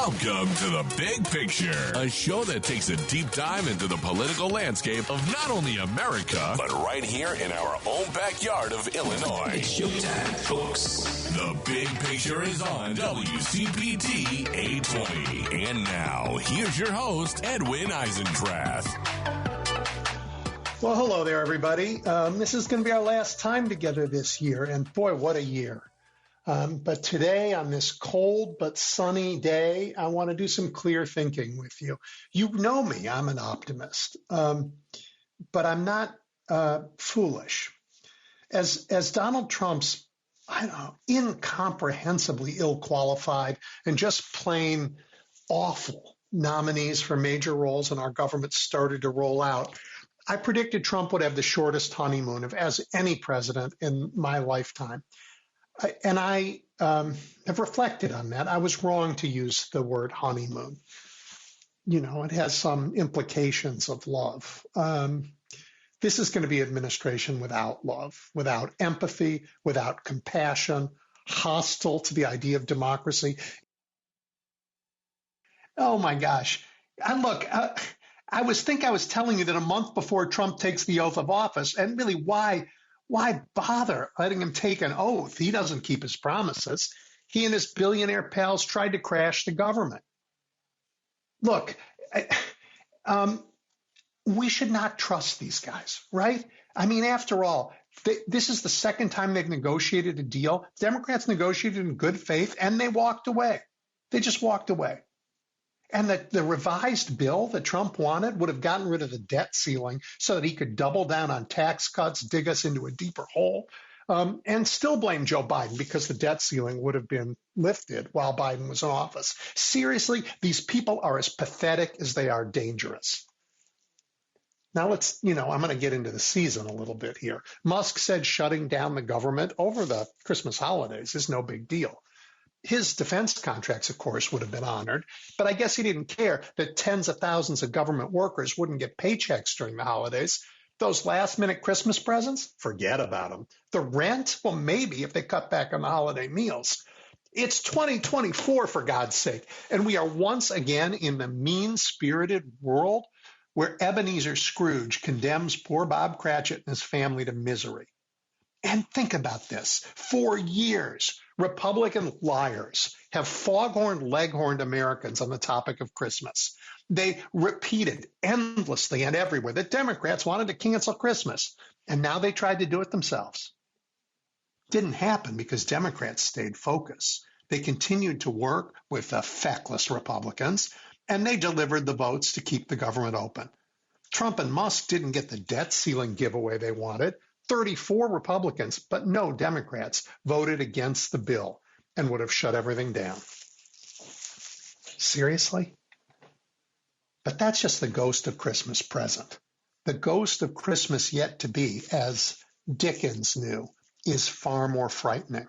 Welcome to The Big Picture, a show that takes a deep dive into the political landscape of not only America, but right here in our own backyard of Illinois. It's showtime, folks. The Big Picture is on WCPT 820. And now, here's your host, Edwin Eisendrath. Well, hello there, everybody. This is going to be our last time together this year, and boy, what a year. But today, on this cold but sunny day, I want to do some clear thinking with you. You know me, I'm an optimist, but I'm not foolish. As Donald Trump's, incomprehensibly ill-qualified and just plain awful nominees for major roles in our government started to roll out, I predicted Trump would have the shortest honeymoon of as any president in my lifetime. And I have reflected on that. I was wrong to use the word honeymoon. You know, it has some implications of love. This is going to be administration without love, without empathy, without compassion, hostile to the idea of democracy. Oh, my gosh. I was telling you that a month before Trump takes the oath of office, and really why bother letting him take an oath? He doesn't keep his promises. He and his billionaire pals tried to crash the government. Look, we should not trust these guys, right? I mean, after all, this is the second time they've negotiated a deal. Democrats negotiated in good faith, and they walked away. They just walked away. And the revised bill that Trump wanted would have gotten rid of the debt ceiling so that he could double down on tax cuts, dig us into a deeper hole, and still blame Joe Biden because the debt ceiling would have been lifted while Biden was in office. Seriously, these people are as pathetic as they are dangerous. Now I'm going to get into the season a little bit here. Musk said shutting down the government over the Christmas holidays is no big deal. His defense contracts, of course, would have been honored, but I guess he didn't care that tens of thousands of government workers wouldn't get paychecks during the holidays. Those last-minute Christmas presents, forget about them. The rent, well, maybe if they cut back on the holiday meals. It's 2024, for God's sake, and we are once again in the mean-spirited world where Ebenezer Scrooge condemns poor Bob Cratchit and his family to misery. And think about this. For years, Republican liars have foghorned, leghorned Americans on the topic of Christmas. They repeated endlessly and everywhere that Democrats wanted to cancel Christmas, and now they tried to do it themselves. Didn't happen because Democrats stayed focused. They continued to work with the feckless Republicans, and they delivered the votes to keep the government open. Trump and Musk didn't get the debt ceiling giveaway they wanted. 34 Republicans, but no Democrats, voted against the bill and would have shut everything down. Seriously? But that's just the ghost of Christmas present. The ghost of Christmas yet to be, as Dickens knew, is far more frightening.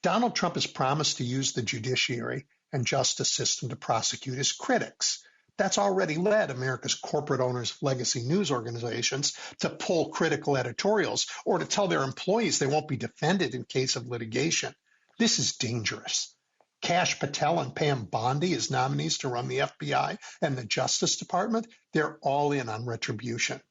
Donald Trump has promised to use the judiciary and justice system to prosecute his critics. That's already led America's corporate owners of legacy news organizations to pull critical editorials or to tell their employees they won't be defended in case of litigation. This is dangerous. Kash Patel and Pam Bondi as nominees to run the FBI and the Justice Department, they're all in on retribution.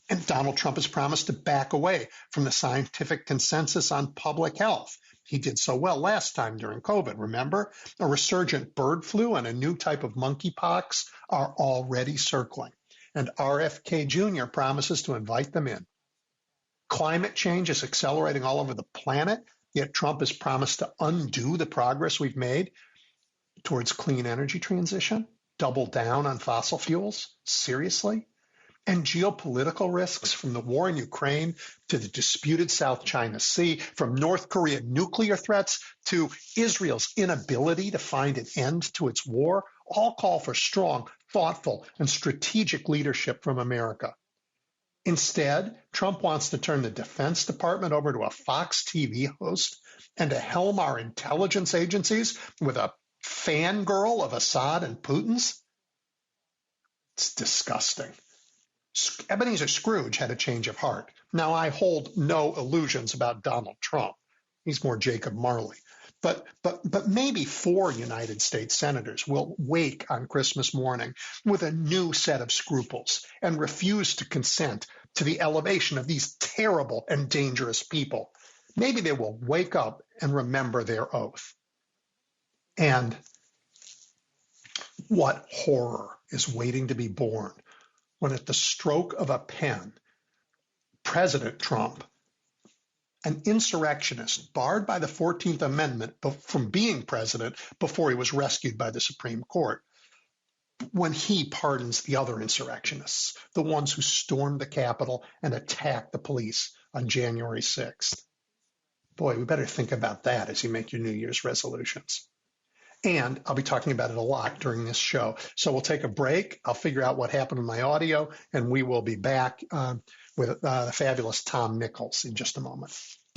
And Donald Trump has promised to back away from the scientific consensus on public health. He did so well last time during COVID, remember? A resurgent bird flu and a new type of monkeypox are already circling, and RFK Jr. promises to invite them in. Climate change is accelerating all over the planet, yet Trump has promised to undo the progress we've made towards clean energy transition, double down on fossil fuels. Seriously? And geopolitical risks from the war in Ukraine to the disputed South China Sea, from North Korea nuclear threats to Israel's inability to find an end to its war, all call for strong, thoughtful, and strategic leadership from America. Instead, Trump wants to turn the Defense Department over to a Fox TV host and to helm our intelligence agencies with a fangirl of Assad and Putin's. It's disgusting. Ebenezer Scrooge had a change of heart. Now, I hold no illusions about Donald Trump. He's more Jacob Marley. But maybe 4 United States senators will wake on Christmas morning with a new set of scruples and refuse to consent to the elevation of these terrible and dangerous people. Maybe they will wake up and remember their oath. And what horror is waiting to be born when at the stroke of a pen, President Trump, an insurrectionist barred by the 14th Amendment from being president before he was rescued by the Supreme Court, when he pardons the other insurrectionists, the ones who stormed the Capitol and attacked the police on January 6th. Boy, we better think about that as you make your New Year's resolutions. And I'll be talking about it a lot during this show. So we'll take a break. I'll figure out what happened in my audio, and we will be back with the fabulous Tom Nichols in just a moment.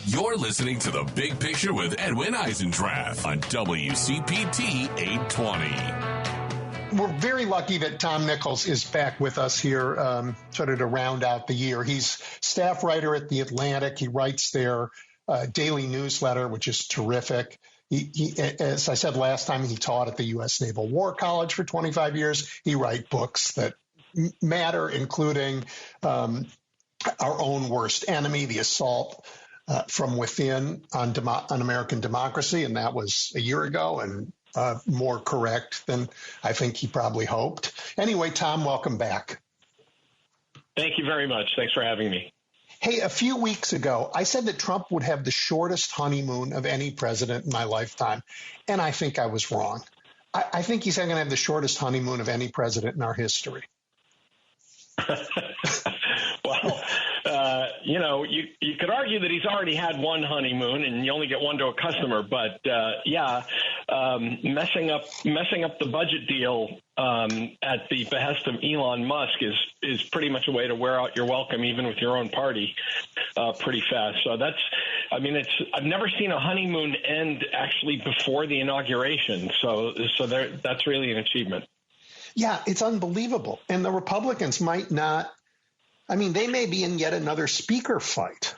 You're listening to The Big Picture with Edwin Eisendrath on WCPT 820. We're very lucky that Tom Nichols is back with us here sort of to round out the year. He's staff writer at The Atlantic. He writes their daily newsletter, which is terrific. He, as I said last time, he taught at the U.S. Naval War College for 25 years. He writes books that matter, including Our Own Worst Enemy, The Assault from Within on American Democracy, and that was a year ago and more correct than I think he probably hoped. Anyway, Tom, welcome back. Thank you very much. Thanks for having me. Hey, a few weeks ago, I said that Trump would have the shortest honeymoon of any president in my lifetime, and I think I was wrong. I think he's going to have the shortest honeymoon of any president in our history. Well, you could argue that he's already had one honeymoon, and you only get one to a customer. But messing up the budget deal at the behest of Elon Musk is pretty much a way to wear out your welcome, even with your own party, pretty fast. So I've never seen a honeymoon end actually before the inauguration. So that's really an achievement. Yeah, it's unbelievable. And the Republicans might not. I mean, they may be in yet another speaker fight.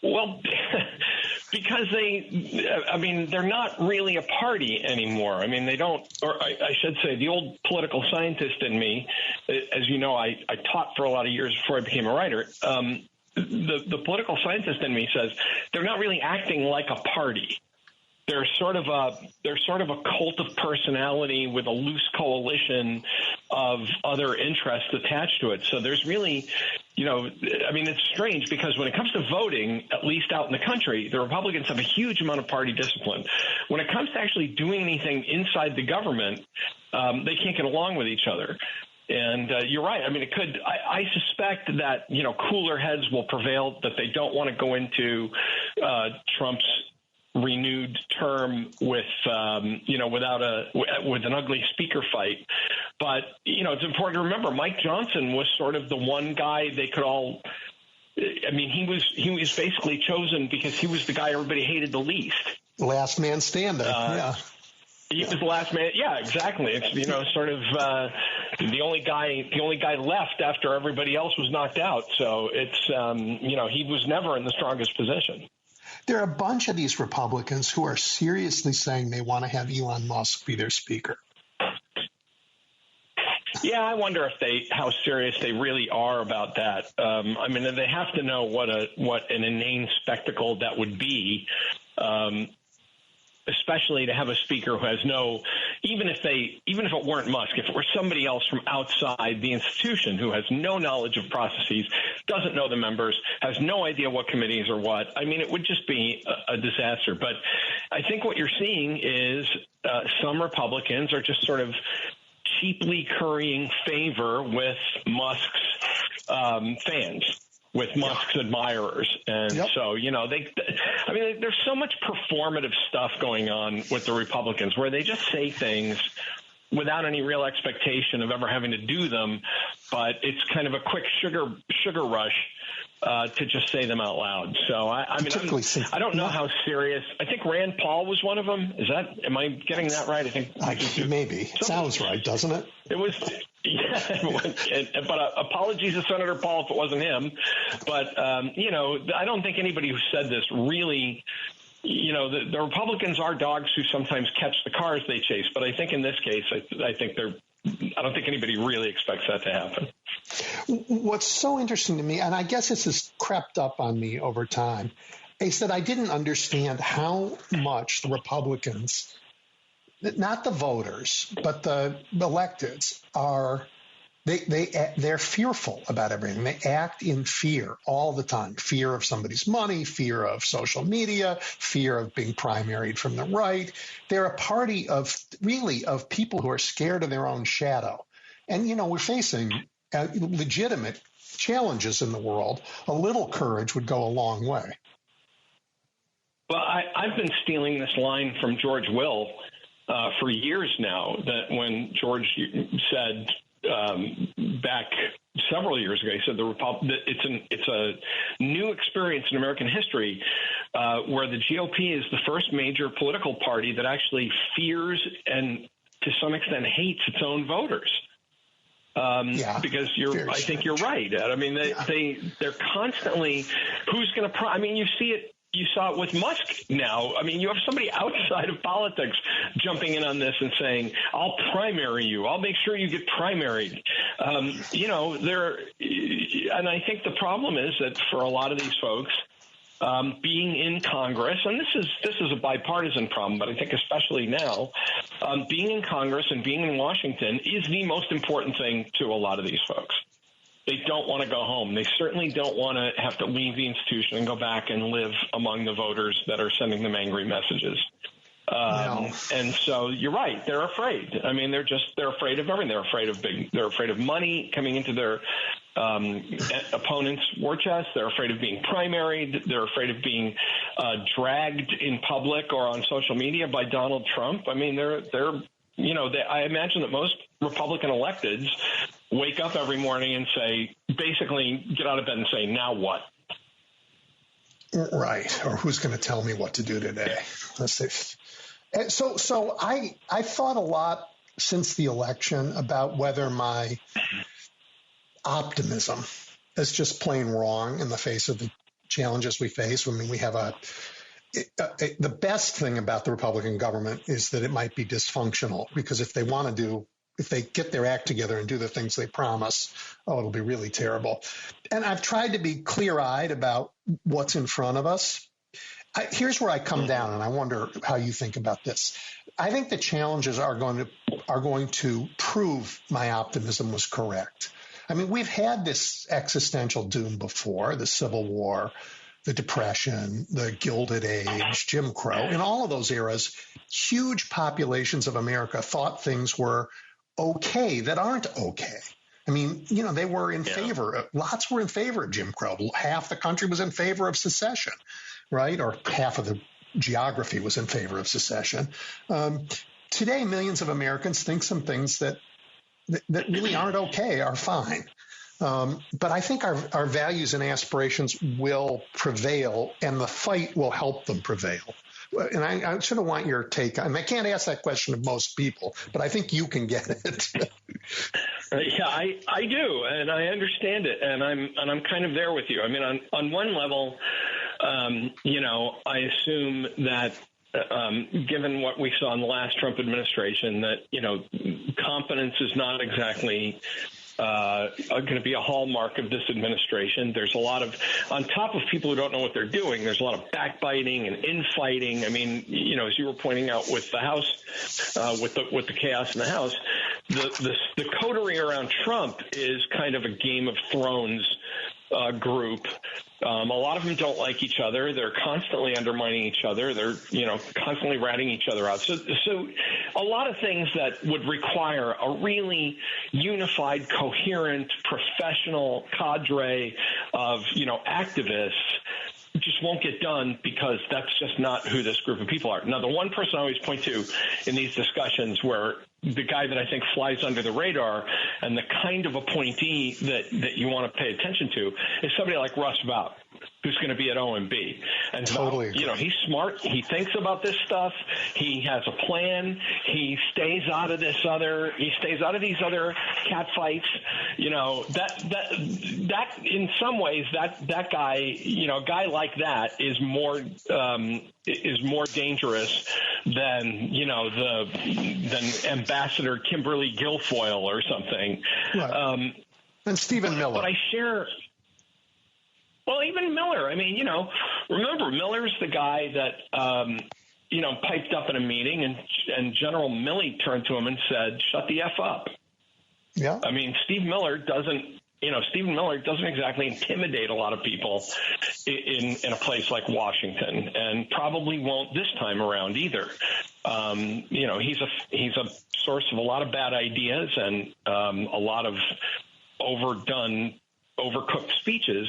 Well, because they're not really a party anymore. I mean, they don't, or I should say, the old political scientist in me, as you know, I taught for a lot of years before I became a writer. The political scientist in me says they're not really acting like a party. They're sort of a cult of personality with a loose coalition of other interests attached to it. So there's really, it's strange because when it comes to voting, at least out in the country, the Republicans have a huge amount of party discipline. When it comes to actually doing anything inside the government, they can't get along with each other. And you're right. I mean, it could. I suspect that cooler heads will prevail. That they don't want to go into Trump's renewed term with with an ugly speaker fight. But it's important to remember Mike Johnson was sort of the one guy they could all. I mean, he was basically chosen because he was the guy everybody hated the least. Last man standing. Yeah. He was the last man. Yeah, exactly. It's sort of the only guy left after everybody else was knocked out. So it's he was never in the strongest position. There are a bunch of these Republicans who are seriously saying they want to have Elon Musk be their speaker. Yeah, I wonder how serious they really are about that. They have to know what an inane spectacle that would be. Especially to have a speaker who has even if it weren't Musk, if it were somebody else from outside the institution who has no knowledge of processes, doesn't know the members, has no idea what committees or what, it would just be a disaster. But I think what you're seeing is some Republicans are just sort of cheaply currying favor with Musk's fans. With Musk's admirers. And so, there's so much performative stuff going on with the Republicans where they just say things without any real expectation of ever having to do them. But it's kind of a quick sugar rush to just say them out loud. So, I don't know how serious. I think Rand Paul was one of them. Am I getting that right? I think maybe. Sounds right, doesn't it? It was. Yeah, but apologies to Senator Paul if it wasn't him. But, I don't think anybody who said this really the Republicans are dogs who sometimes catch the cars they chase. But I think in this case, I don't think anybody really expects that to happen. What's so interesting to me, and I guess this has crept up on me over time, is that I didn't understand how much the Republicans, not the voters, but the electeds, they're fearful about everything. They act in fear all the time. Fear of somebody's money, fear of social media, fear of being primaried from the right. They're a party of people who are scared of their own shadow. And, we're facing legitimate challenges in the world. A little courage would go a long way. Well, I've been stealing this line from George Will for years now, that when George said back several years ago, he said it's a new experience in American history where the GOP is the first major political party that actually fears and to some extent hates its own voters. Because I think you're right. I mean, they're constantly, who's going to, you saw it with Musk now. I mean, you have somebody outside of politics jumping in on this and saying, I'll primary you. I'll make sure you get primaried. And I think the problem is that for a lot of these folks, being in Congress, and this is a bipartisan problem, but I think especially now, being in Congress and being in Washington is the most important thing to a lot of these folks. They don't want to go home. They certainly don't want to have to leave the institution and go back and live among the voters that are sending them angry messages. And so you're right. They're afraid. I mean, they're afraid of everything. They're afraid of money coming into their opponent's war chest. They're afraid of being primaried. They're afraid of being dragged in public or on social media by Donald Trump. I mean, I imagine that most Republican electeds wake up every morning and basically get out of bed and say, now what? Right. Or who's going to tell me what to do today? Let's see. So I thought a lot since the election about whether my optimism is just plain wrong in the face of the challenges we face. I mean, we have the best thing about the Republican government is that it might be dysfunctional, because if they get their act together and do the things they promise, it'll be really terrible. And I've tried to be clear-eyed about what's in front of us. Here's where I come down, and I wonder how you think about this. I think the challenges are going to prove my optimism was correct. I mean, we've had this existential doom before, the Civil War, the Depression, the Gilded Age, Jim Crow. In all of those eras, huge populations of America thought things were okay that aren't okay. I mean, they were in favor. Lots were in favor of Jim Crow. Half the country was in favor of secession, right? Or half of the geography was in favor of secession. Today, millions of Americans think some things that really aren't okay are fine. But I think our values and aspirations will prevail, and the fight will help them prevail. And I sort of want your take. I can't ask that question of most people, but I think you can get it. Yeah, I do, and I understand it, and I'm kind of there with you. I mean, on one level, I assume that given what we saw in the last Trump administration, that competence is not exactly going to be a hallmark of this administration. There's a lot of, on top of people who don't know what they're doing, there's a lot of backbiting and infighting. I mean, as you were pointing out with the House, with the chaos in the House, the coterie around Trump is kind of a Game of Thrones group. A lot of them don't like each other. They're constantly undermining each other. They're, constantly ratting each other out. So a lot of things that would require a really unified, coherent, professional cadre of, activists just won't get done, because that's just not who this group of people are. Now, the one person I always point to in these discussions, where the guy that I think flies under the radar and the kind of appointee that you want to pay attention to, is somebody like Russ Vought. who's going to be at OMB. And totally agree. You know, he's smart. He thinks about this stuff. He has a plan. He stays out of these other cat fights. You know, that in some ways that guy, you know, a guy like that is more dangerous than, you know, than Ambassador Kimberly Guilfoyle or something. Right. And Stephen Miller. But I share. Well, even Miller. I mean, you know, remember Miller's the guy that you know, piped up in a meeting, and General Milley turned to him and said, "Shut the F up." Yeah. I mean, Stephen Miller doesn't exactly intimidate a lot of people in a place like Washington, and probably won't this time around either. You know, he's a source of a lot of bad ideas and a lot of overcooked speaches,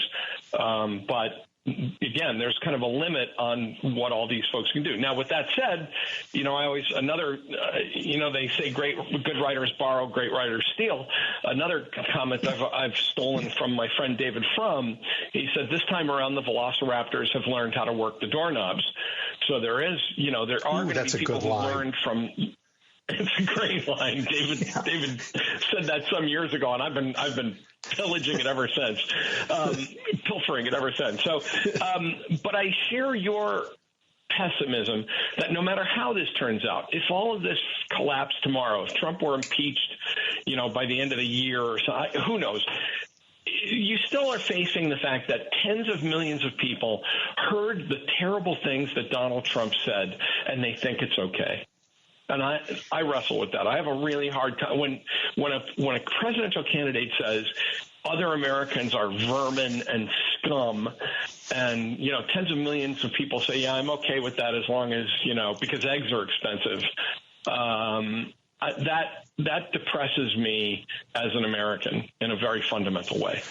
but again, there's kind of a limit on what all these folks can do. Now, with that said, you know, you know, they say good writers borrow, great writers steal. Another comment I've stolen from my friend David Frum. He said this time around the Velociraptors have learned how to work the doorknobs. So there are going to be people who learned from. It's a great line. David said that some years ago, and I've been pillaging it ever since, pilfering it ever since. So, but I share your pessimism that no matter how this turns out, if all of this collapsed tomorrow, if Trump were impeached, you know, by the end of the year or so, who knows? You still are facing the fact that tens of millions of people heard the terrible things that Donald Trump said, and they think it's okay. And I wrestle with that. I have a really hard time when a presidential candidate says other Americans are vermin and scum, and, you know, tens of millions of people say, yeah, I'm okay with that as long as, you know, because eggs are expensive. That depresses me as an American in a very fundamental way.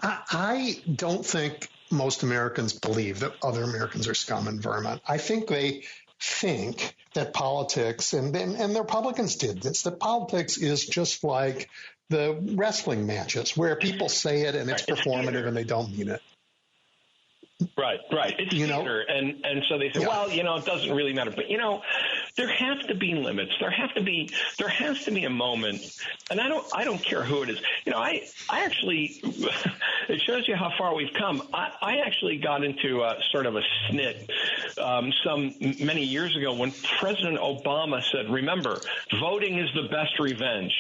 I don't think most Americans believe that other Americans are scum and vermin. I think they think that politics, and the Republicans did this, that politics is just like the wrestling matches where people say it and it's performative and they don't mean it. Right. It's theater. And so they say, well, you know, it doesn't really matter. But, you know, there have to be limits. There has to be a moment. And I don't care who it is. You know, I actually, it shows you how far we've come. I actually got into sort of a snit many years ago when President Obama said, remember, voting is the best revenge.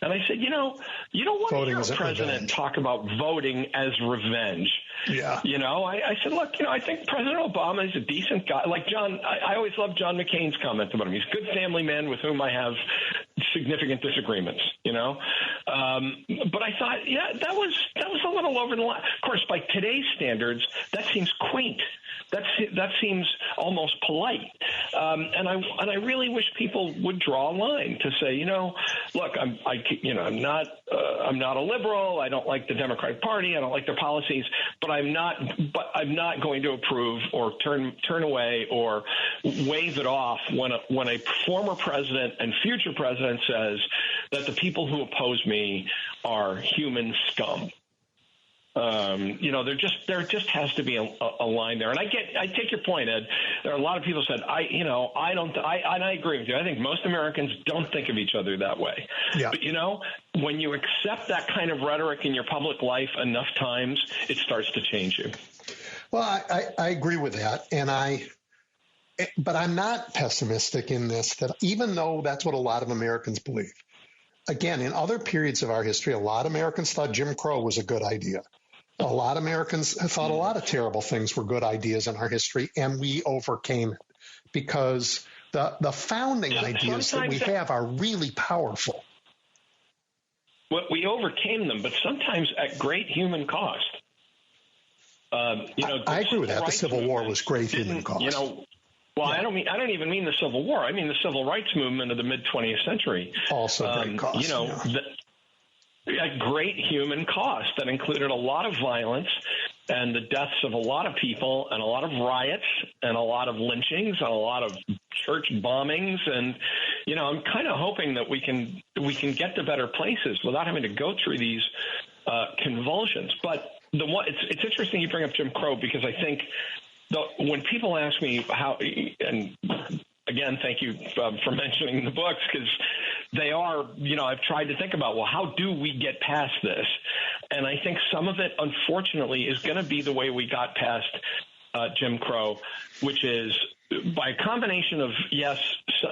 And I said, you know, you don't want to hear a president talk about voting as revenge. Yeah. You know, I said, look, you know, I think President Obama is a decent guy. Like John, I always loved John McCain's comment about him. He's a good family man with whom I have significant disagreements, you know. But I thought, yeah, that was a little over the line. Of course, by today's standards, that seems quaint. That seems almost polite. And I really wish people would draw a line to say, you know, look, I'm not a liberal. I don't like the Democratic Party. I don't like their policies, but I'm not going to approve or turn away or wave it off when a former president and future president says that the people who oppose me are human scum. You know, there just has to be a line there. And I take your point, Ed. There are a lot of people said, I agree with you. I think most Americans don't think of each other that way. Yeah. But, you know, when you accept that kind of rhetoric in your public life enough times, it starts to change you. Well, I agree with that. But I'm not pessimistic in this, that even though that's what a lot of Americans believe. Again, in other periods of our history, a lot of Americans thought Jim Crow was a good idea. A lot of Americans thought a lot of terrible things were good ideas in our history, and we overcame it because the founding ideas that we have are really powerful. Well, we overcame them, but sometimes at great human cost. You know, I agree with that. The Civil War was great human cost. You know, well, yeah. I don't even mean the Civil War. I mean the Civil Rights Movement of the mid-20th century. Also great cost. You know, at great human cost that included a lot of violence and the deaths of a lot of people and a lot of riots and a lot of lynchings and a lot of church bombings. And, you know, I'm kind of hoping that we can get to better places without having to go through these convulsions. But it's interesting you bring up Jim Crow, because I think when people ask me how, and again, thank you for mentioning the books, because they are, I've tried to think about, well, how do we get past this? And I think some of it, unfortunately, is going to be the way we got past Jim Crow, which is by a combination of, yes,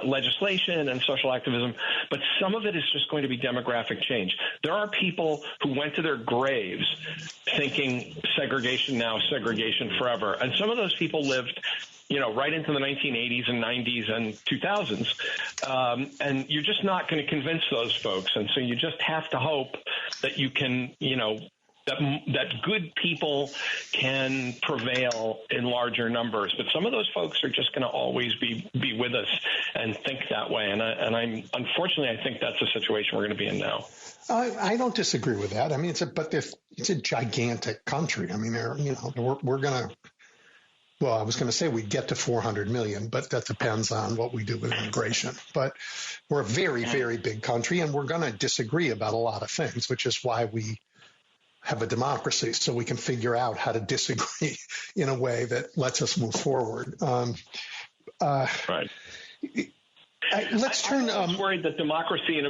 legislation and social activism, but some of it is just going to be demographic change. There are people who went to their graves thinking segregation now, segregation forever. And some of those people lived right into the 1980s and 90s and 2000s. And you're just not going to convince those folks. And so you just have to hope that you can, that good people can prevail in larger numbers. But some of those folks are just going to always be with us and think that way. And unfortunately, I think that's the situation we're going to be in now. I don't disagree with that. I mean, it's a gigantic country. I mean, we're going to, well, I was going to say we'd get to 400 million, but that depends on what we do with immigration. But we're a very, very big country, and we're going to disagree about a lot of things, which is why we have a democracy, so we can figure out how to disagree in a way that lets us move forward. Right. Let's turn. I'm worried that democracy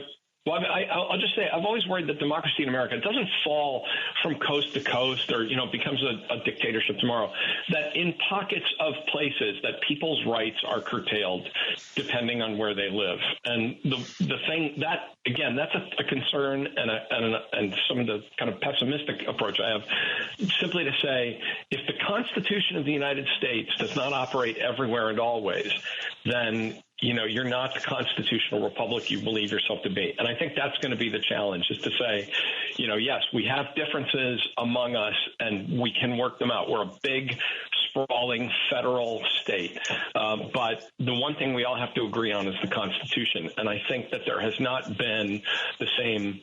Well, I'll just say I've always worried that democracy in America doesn't fall from coast to coast or, becomes a dictatorship tomorrow, that in pockets of places that people's rights are curtailed depending on where they live. And the thing that, again, that's a concern and some of the kind of pessimistic approach I have, simply to say, if the Constitution of the United States does not operate everywhere and always, then you're not the constitutional republic you believe yourself to be. And I think that's going to be the challenge, is to say, yes, we have differences among us and we can work them out. We're a big, sprawling federal state. But the one thing we all have to agree on is the Constitution. And I think that there has not been the same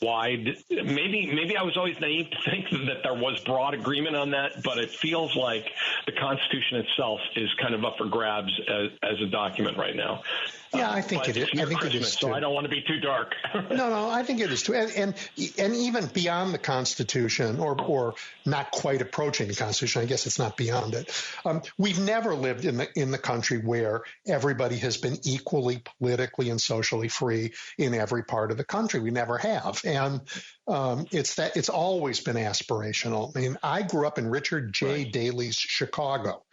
wide, maybe I was always naive to think that there was broad agreement on that, but it feels like the Constitution itself is kind of up for grabs as a document right now. Yeah, I think it is. I think it is too. So I don't want to be too dark. No, I think it is too. And even beyond the Constitution, or not quite approaching the Constitution, I guess it's not beyond it. We've never lived in the country where everybody has been equally politically and socially free in every part of the country. We never have. And it's always been aspirational. I mean, I grew up in Richard J. Daley's Chicago,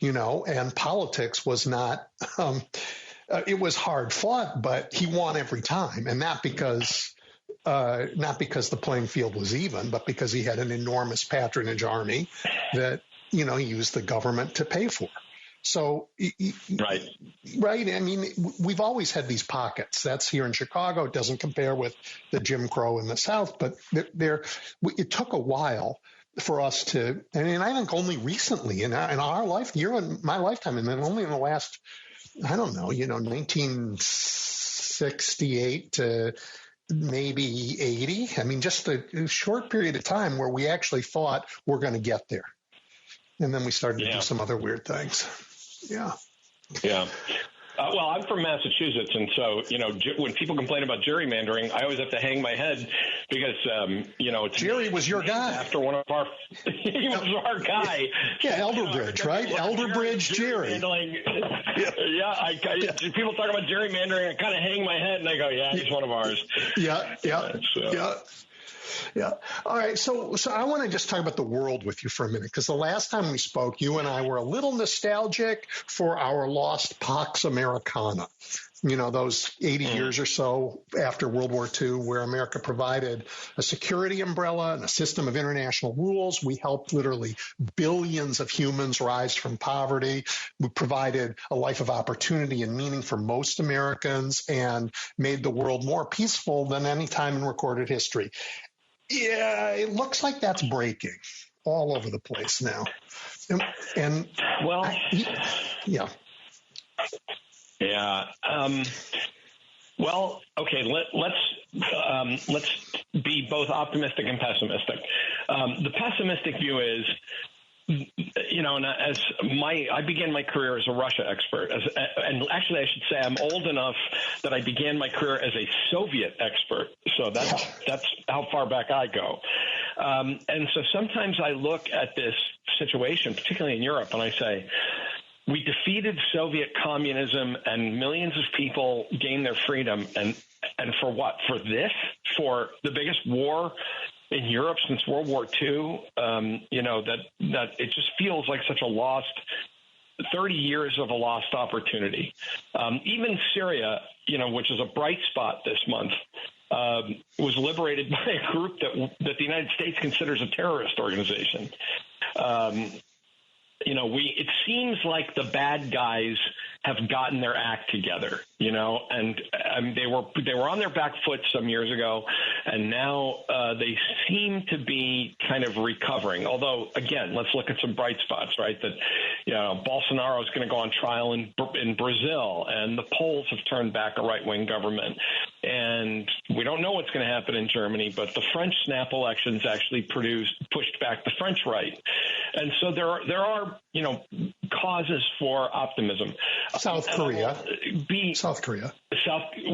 and politics was not. It was hard fought, but he won every time, and not because the playing field was even, but because he had an enormous patronage army that he used the government to pay for. So, right. I mean, we've always had these pockets. That's here in Chicago. It doesn't compare with the Jim Crow in the South, but it took a while for us to, and I think only recently in our life, my lifetime, and then only in the last, I don't know, 1968 to maybe 80. I mean, just a short period of time where we actually thought we're going to get there. And then we started to do some other weird things. Yeah. Yeah. Well, I'm from Massachusetts, and so, when people complain about gerrymandering, I always have to hang my head because, Jerry was your guy. After one of our, he was our guy. Yeah, Elderbridge, right? Elderbridge Jerry. People talk about gerrymandering, I kind of hang my head, and I go, yeah, he's one of ours. Yeah. Yeah. All right. So I want to just talk about the world with you for a minute, because the last time we spoke, you and I were a little nostalgic for our lost Pax Americana. Those 80 years or so after World War II, where America provided a security umbrella and a system of international rules. We helped literally billions of humans rise from poverty. We provided a life of opportunity and meaning for most Americans and made the world more peaceful than any time in recorded history. Yeah, it looks like that's breaking all over the place now. Well, okay. Let's be both optimistic and pessimistic. The pessimistic view is, and I began my career as a Russia expert, and actually I should say I'm old enough that I began my career as a Soviet expert. So that's how far back I go. And so sometimes I look at this situation, particularly in Europe, and I say, we defeated Soviet communism and millions of people gained their freedom. And for what? For this? For the biggest war in Europe since World War II? That it just feels like such a lost 30 years of a lost opportunity. Even Syria, which is a bright spot this month, was liberated by a group that the United States considers a terrorist organization. It seems like the bad guys have gotten their act together, and they were on their back foot some years ago, and now they seem to be kind of recovering. Although, again, let's look at some bright spots, right? That Bolsonaro is going to go on trial in Brazil, and the polls have turned back a right-wing government, and we don't know what's going to happen in Germany. But the French snap elections actually pushed back the French right, and so there are causes for optimism. South Korea.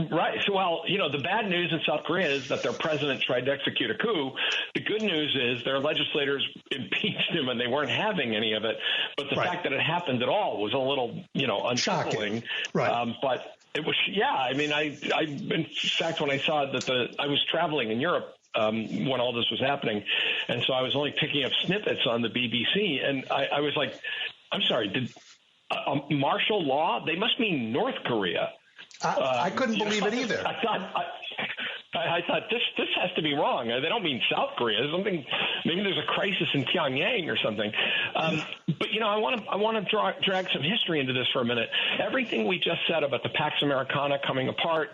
Right. So, well, the bad news in South Korea is that their president tried to execute a coup. The good news is their legislators impeached him and they weren't having any of it. But the fact that it happened at all was a little, unsettling. Right. But it was, in fact, when I saw that I was traveling in Europe when all this was happening. And so I was only picking up snippets on the BBC. And I was like, I'm sorry, did martial law? They must mean North Korea. I couldn't believe it either. I thought this has to be wrong. They don't mean South Korea. Maybe there's a crisis in Pyongyang or something. But I want to drag some history into this for a minute. Everything we just said about the Pax Americana coming apart,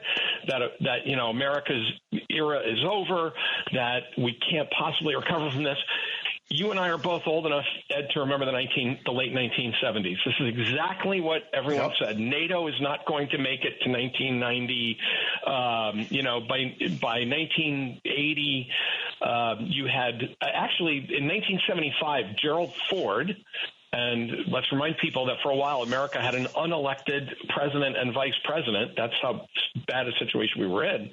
that America's era is over, that we can't possibly recover from this. You and I are both old enough, Ed, to remember the late 1970s. This is exactly what everyone said. NATO is not going to make it to 1990. By 1980, you had actually in 1975, Gerald Ford. And let's remind people that for a while, America had an unelected president and vice president. That's how bad a situation we were in.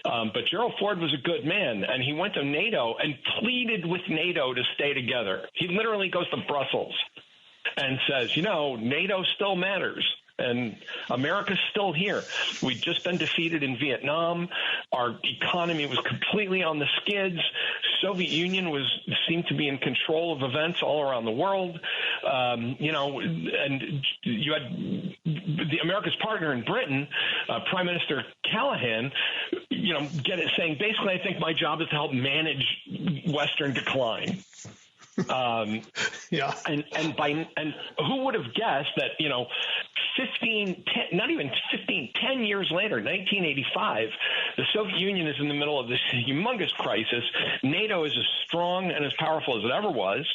But Gerald Ford was a good man, and he went to NATO and pleaded with NATO to stay together. He literally goes to Brussels and says, NATO still matters. And America's still here. We'd just been defeated in Vietnam. Our economy was completely on the skids. Soviet Union seemed to be in control of events all around the world. And you had America's partner in Britain, Prime Minister Callahan, saying basically, I think my job is to help manage Western decline. And who would have guessed that 10 years later, 1985, the Soviet Union is in the middle of this humongous crisis. NATO is as strong and as powerful as it ever was.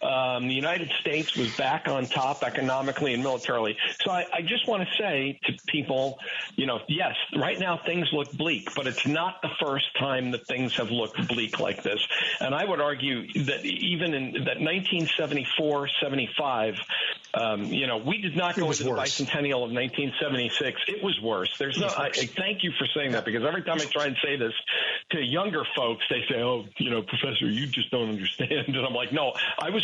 The United States was back on top economically and militarily. So I just want to say to people, yes, right now things look bleak, but it's not the first time that things have looked bleak like this. And I would argue that even in that 1974, 75, we did not go into the bicentennial of 1976. It was worse. I thank you for saying that, because every time I try and say this to younger folks, they say, "Oh, Professor, you just don't understand." And I'm like, "No, I'm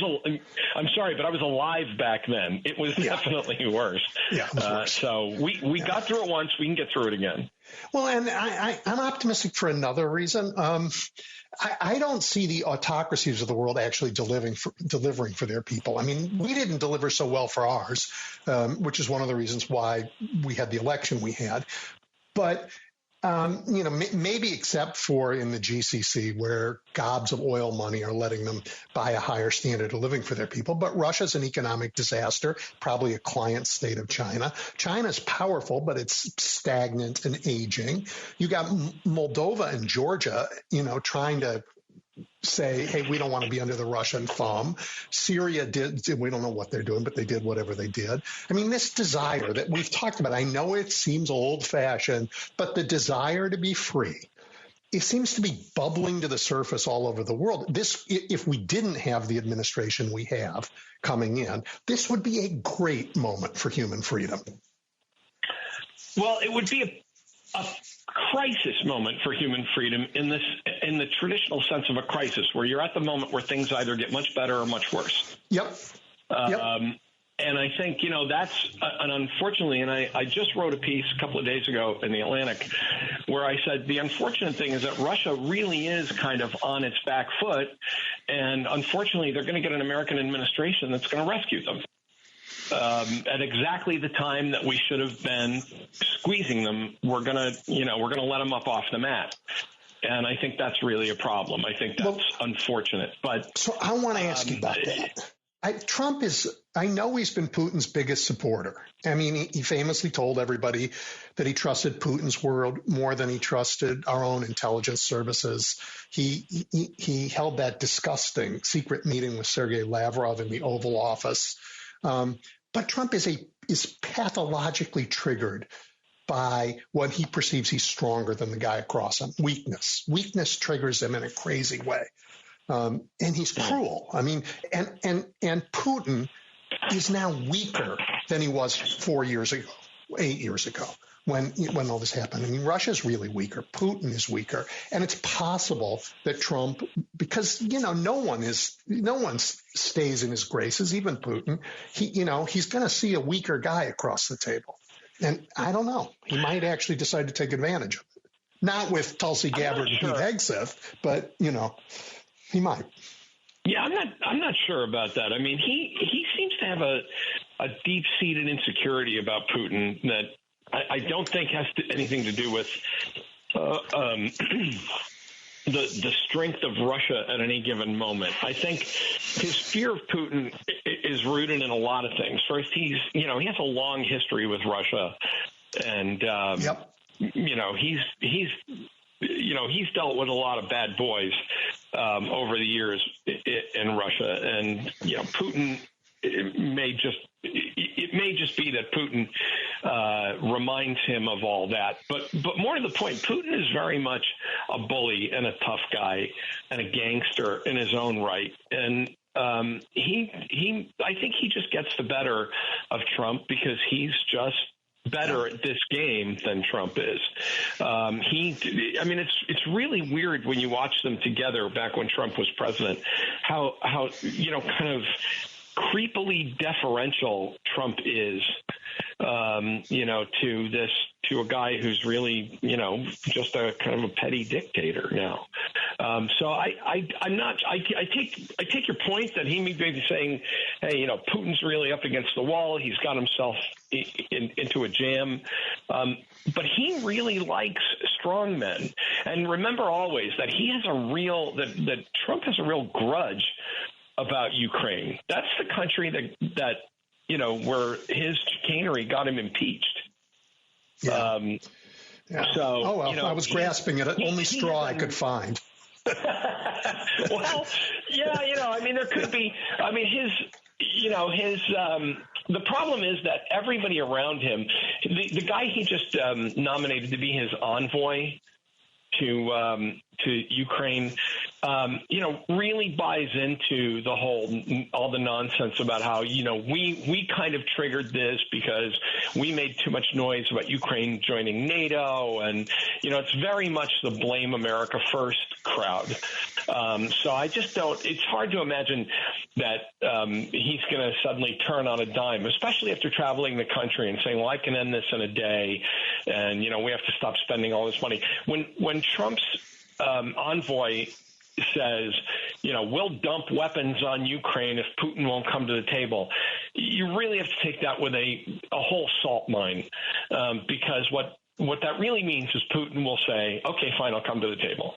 sorry, but I was alive back then. It was definitely worse." Yeah, so we got through it once. We can get through it again. Well, and I'm optimistic for another reason. I don't see the autocracies of the world actually delivering for their people. I mean, we didn't deliver so well for ours, which is one of the reasons why we had the election we had. But maybe except for in the GCC, where gobs of oil money are letting them buy a higher standard of living for their people. But Russia's an economic disaster, probably a client state of China. China's powerful, but it's stagnant and aging. You got Moldova and Georgia, trying to say, hey, we don't want to be under the Russian thumb. Syria we don't know what they're doing, but they did whatever they did. I mean, this desire that we've talked about, I know it seems old-fashioned, but the desire to be free, it seems to be bubbling to the surface all over the world. If we didn't have the administration we have coming in, this would be a great moment for human freedom. Well, it would be a crisis moment for human freedom in the traditional sense of a crisis, where you're at the moment where things either get much better or much worse. Yep. And I think, that's unfortunately, and I just wrote a piece a couple of days ago in the Atlantic where I said the unfortunate thing is that Russia really is kind of on its back foot. And unfortunately, they're going to get an American administration that's going to rescue them. At exactly the time that we should have been squeezing them, we're going to let them up off the mat. And I think that's really a problem. I think that's unfortunate. But so I want to ask you about that. Trump I know he's been Putin's biggest supporter. I mean, he famously told everybody that he trusted Putin's word more than he trusted our own intelligence services. He held that disgusting secret meeting with Sergei Lavrov in the Oval Office. But Trump is pathologically triggered by what he perceives he's stronger than the guy across him. Weakness triggers him in a crazy way. And he's cruel. I mean, and Putin is now weaker than he was 8 years ago, when all this happened. I mean, Russia's really weaker. Putin is weaker. And it's possible that Trump, because, no one stays in his graces, even Putin, he's going to see a weaker guy across the table. And I don't know. He might actually decide to take advantage of it. Not with Tulsi Gabbard and Pete Hegseth, but, he might. Yeah, I'm not sure about that. I mean, he seems to have a deep-seated insecurity about Putin that I don't think has anything to do with the strength of Russia at any given moment. I think his fear of Putin is rooted in a lot of things. First, he has a long history with Russia, and he's dealt with a lot of bad boys over the years in Russia, and Putin. It may just be that Putin reminds him of all that, but more to the point, Putin is very much a bully and a tough guy and a gangster in his own right, and I think he just gets the better of Trump because he's just better at this game than Trump is. It's really weird when you watch them together back when Trump was president, how kind of creepily deferential Trump is, to a guy who's really, just a kind of a petty dictator now. So I take your point that he may be saying, hey, Putin's really up against the wall. He's got himself into a jam. But he really likes strong men. And remember always that he has that Trump has a real grudge about Ukraine. That's the country that where his chicanery got him impeached. Yeah. So, I was grasping at only straw I could find. Well, yeah, there could be. The problem is that everybody around him, the guy he just nominated to be his envoy to Ukraine, really buys into all the nonsense about how, we kind of triggered this because we made too much noise about Ukraine joining NATO. And, it's very much the blame America first crowd. So I just it's hard to imagine that he's going to suddenly turn on a dime, especially after traveling the country and saying, well, I can end this in a day. And, we have to stop spending all this money. When Trump's envoy says, we'll dump weapons on Ukraine if Putin won't come to the table, you really have to take that with a whole salt mine, because what that really means is Putin will say, okay, fine, I'll come to the table.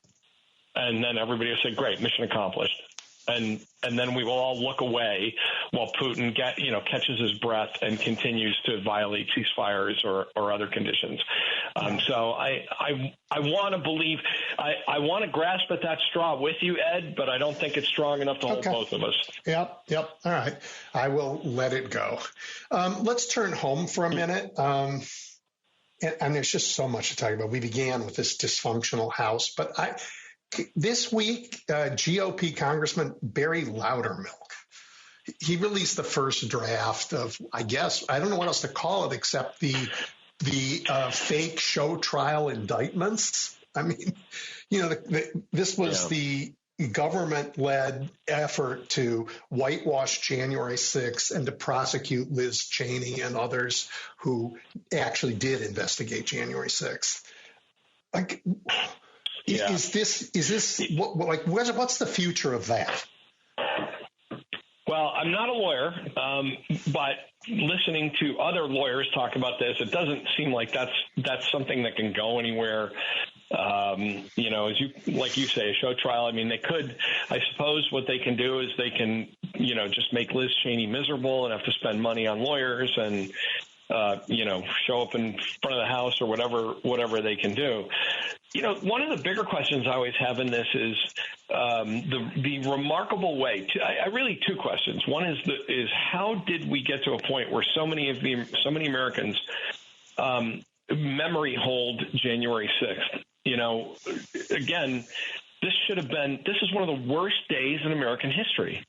And then everybody will say, great, mission accomplished. And then we will all look away while Putin catches his breath and continues to violate ceasefires or other conditions. So I want to believe, I want to grasp at that straw with you, Ed, but I don't think it's strong enough to hold both of us. Yep. All right. I will let it go. Let's turn home for a minute. And there's just so much to talk about. We began with this dysfunctional House, but this week, GOP Congressman Barry Loudermilk, he released the first draft of, I guess, I don't know what else to call it except the the fake show trial indictments. I mean, this was the government-led effort to whitewash January 6th and to prosecute Liz Cheney and others who actually did investigate January 6th. Like, is this what's the future of that? Well, I'm not a lawyer, but listening to other lawyers talk about this, it doesn't seem like that's something that can go anywhere. As you say, a show trial. I mean, they could. I suppose what they can do is they can, just make Liz Cheney miserable and have to spend money on lawyers and, show up in front of the House or whatever they can do. One of the bigger questions I always have in this is the remarkable way. Two questions. One is how did we get to a point where so many Americans memory hold January 6th? Again, this is one of the worst days in American history.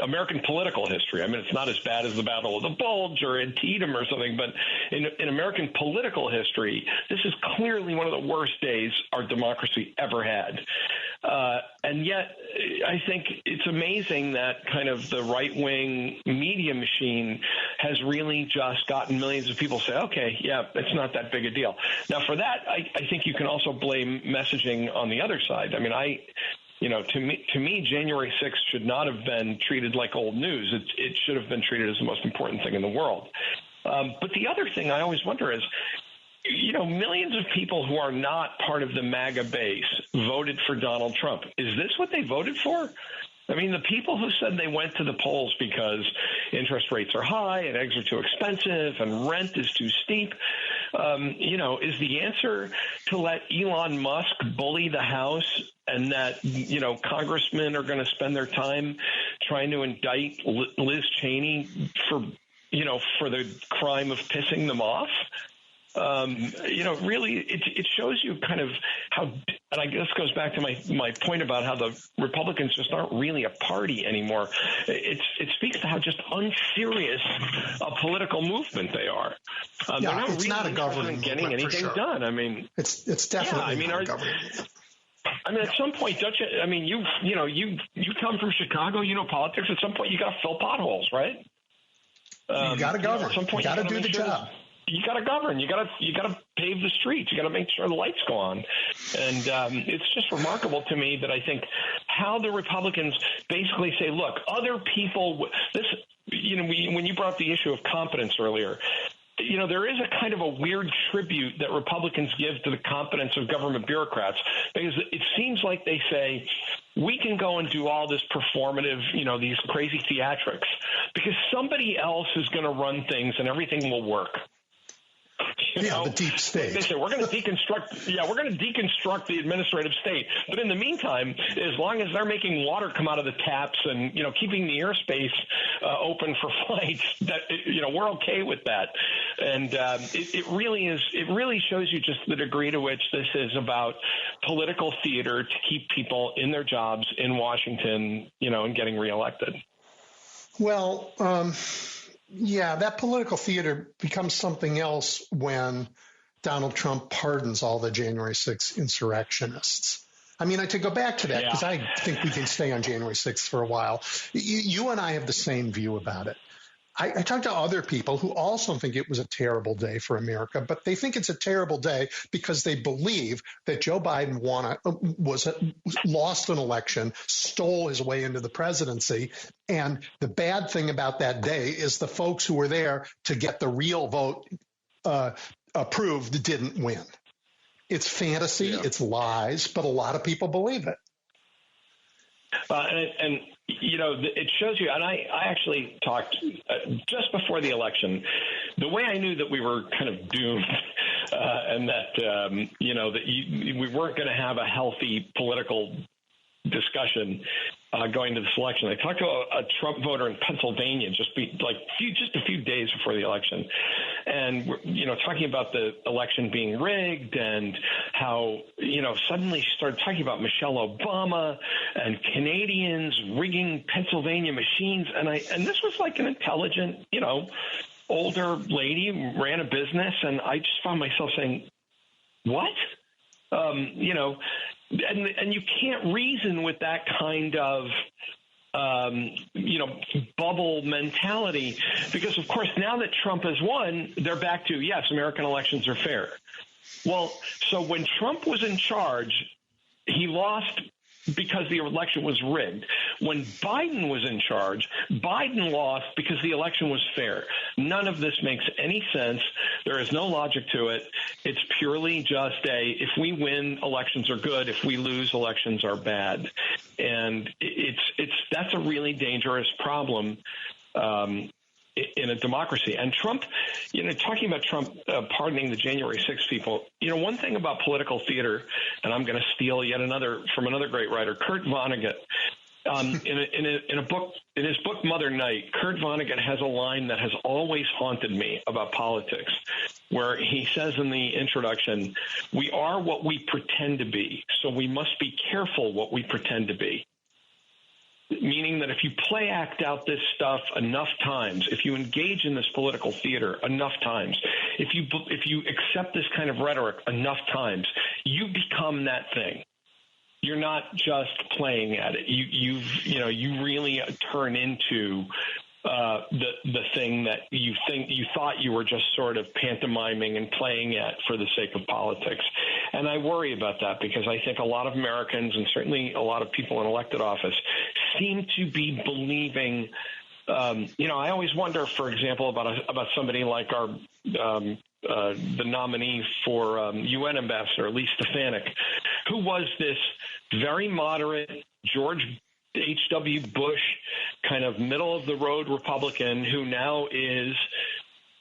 American political history. I mean, it's not as bad as the Battle of the Bulge or Antietam or something, but in American political history, this is clearly one of the worst days our democracy ever had. And yet, I think it's amazing that kind of the right-wing media machine has really just gotten millions of people say, okay, yeah, it's not that big a deal. Now, for that, I think you can also blame messaging on the other side. I mean, to me, January 6th should not have been treated like old news. It should have been treated as the most important thing in the world. But the other thing I always wonder is, millions of people who are not part of the MAGA base voted for Donald Trump. Is this what they voted for? I mean, the people who said they went to the polls because interest rates are high and eggs are too expensive and rent is too steep, is the answer to let Elon Musk bully the House and that, congressmen are going to spend their time trying to indict Liz Cheney for the crime of pissing them off? Really, it shows you kind of how, and I guess goes back to my point about how the Republicans just aren't really a party anymore. It speaks to how just unserious a political movement they are. It's not a government getting anything done. I mean, it's definitely not a government. I mean, at some point, don't you? I mean, you come from Chicago, politics. At some point, you got to fill potholes, right? You got to govern. At some point, you got to do the job. You got to govern. You got to pave the streets. You got to make sure the lights go on. And it's just remarkable to me that I think how the Republicans basically say, look, other people. When you brought up the issue of competence earlier. There is a kind of a weird tribute that Republicans give to the competence of government bureaucrats, because it seems like they say we can go and do all this performative, these crazy theatrics, because somebody else is going to run things and everything will work. The deep state. They say we're going to deconstruct. Yeah, we're going to deconstruct the administrative state. But in the meantime, as long as they're making water come out of the taps and keeping the airspace open for flights, that we're okay with that. And it really is. It really shows you just the degree to which this is about political theater to keep people in their jobs in Washington, and getting reelected. Well. Yeah, that political theater becomes something else when Donald Trump pardons all the January 6th insurrectionists. I mean, to go back to that, because I think we can stay on January 6th for a while. You and I have the same view about it. I talked to other people who also think it was a terrible day for America, but they think it's a terrible day because they believe that Joe Biden lost an election, stole his way into the presidency. And the bad thing about that day is the folks who were there to get the real vote approved didn't win. It's fantasy, it's lies, but a lot of people believe it. It shows you, and I actually talked just before the election, the way I knew that we were kind of doomed and that, we weren't going to have a healthy political discussion going to this election. I talked to a Trump voter in Pennsylvania just a few days before the election, and talking about the election being rigged and how suddenly she started talking about Michelle Obama and Canadians rigging Pennsylvania machines, and this was like an intelligent older lady, ran a business, and I just found myself saying, what? You know, and you can't reason with that kind of you know, bubble mentality, because of course now that Trump has won, they're back to, yes, American elections are fair. Well, so when Trump was in charge, he lost because the election was rigged. When Biden was in charge, Biden lost because the election was fair. None of this makes any sense. There is no logic to it. It's purely just if we win, elections are good. If we lose, elections are bad. And that's a really dangerous problem in a democracy. And Trump, you know, talking about Trump pardoning the January 6th people, you know, one thing about political theater, and I'm going to steal yet another from another great writer, Kurt Vonnegut. In a book, in his book Mother Night, Kurt Vonnegut has a line that has always haunted me about politics, where he says in the introduction, "We are what we pretend to be, so we must be careful what we pretend to be." Meaning that if you play act out this stuff enough times, if you engage in this political theater enough times, if you accept this kind of rhetoric enough times, you become that thing. You're not just playing at it. You really turn into the thing that you thought you were just sort of pantomiming and playing at for the sake of politics. And I worry about that, because I think a lot of Americans, and certainly a lot of people in elected office, seem to be believing. You know, I always wonder, for example, about somebody like the nominee for UN ambassador, Lee Stefanik, who was this very moderate George H.W. Bush kind of middle-of-the-road Republican who now is,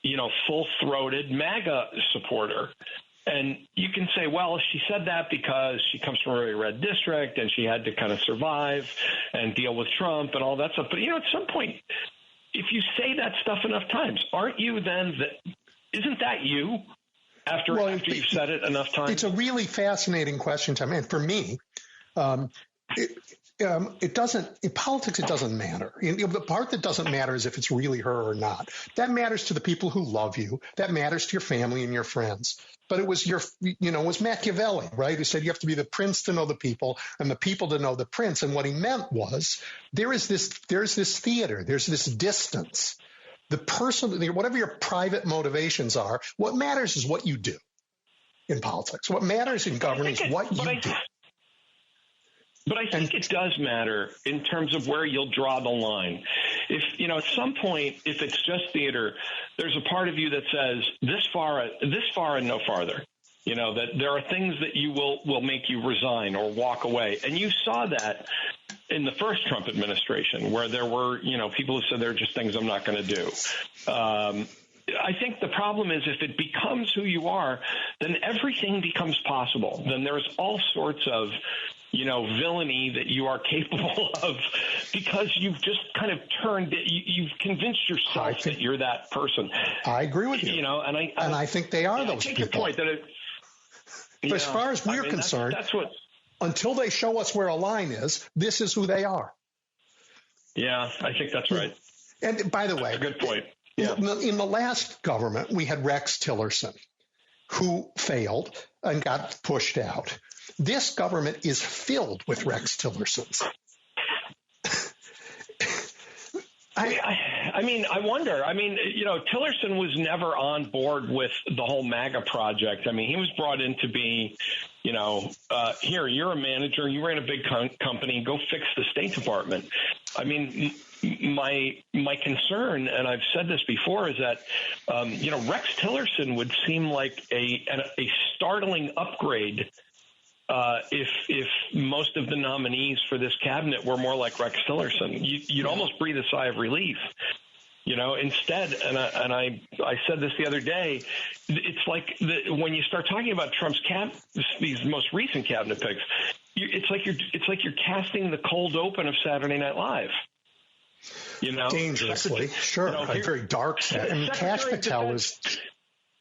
you know, full-throated MAGA supporter. And you can say, well, she said that because she comes from a very red district and she had to kind of survive and deal with Trump and all that stuff. But, you know, at some point, if you say that stuff enough times, aren't you then isn't that you after you've said it enough times? It's a really fascinating question, Tom. And for me, it doesn't, in politics, it doesn't matter. The part that doesn't matter is if it's really her or not. That matters to the people who love you. That matters to your family and your friends. But it was it was Machiavelli, right? Who said you have to be the prince to know the people and the people to know the prince. And what he meant was there's this theater, there's this distance. The person, whatever your private motivations are, what matters is what you do in politics. What matters in governing is what you do. But I think it does matter in terms of where you'll draw the line. If, you know, at some point, if it's just theater, there's a part of you that says this far and no farther. You know, that there are things that you will make you resign or walk away. And you saw that in the first Trump administration, where there were, you know, people who said there are just things I'm not going to do. I think the problem is if it becomes who you are, then everything becomes possible. Then there's all sorts of, you know, villainy that you are capable of because you've just kind of you've convinced yourself that you're that person. I agree with you. You know, and I think they are those people. Your point that but as far as we're concerned, that's what, until they show us where a line is, this is who they are. Yeah, I think that's right. And by the way, that's a good point. Yeah. In the last government, we had Rex Tillerson, who failed and got pushed out. This government is filled with Rex Tillersons. I mean, I wonder. I mean, you know, Tillerson was never on board with the whole MAGA project. I mean, he was brought in to be, you know, here, you're a manager, you ran a big company, go fix the State Department. I mean, my concern, and I've said this before, is that, you know, Rex Tillerson would seem like a startling upgrade if most of the nominees for this cabinet were more like Rex Tillerson. You'd almost breathe a sigh of relief. You know, instead, and I said this the other day, it's like when you start talking about Trump's these most recent cabinet picks, it's like you're casting the cold open of Saturday Night Live. You know, dangerously, sure, you know, very dark. I mean, Kash Patel is.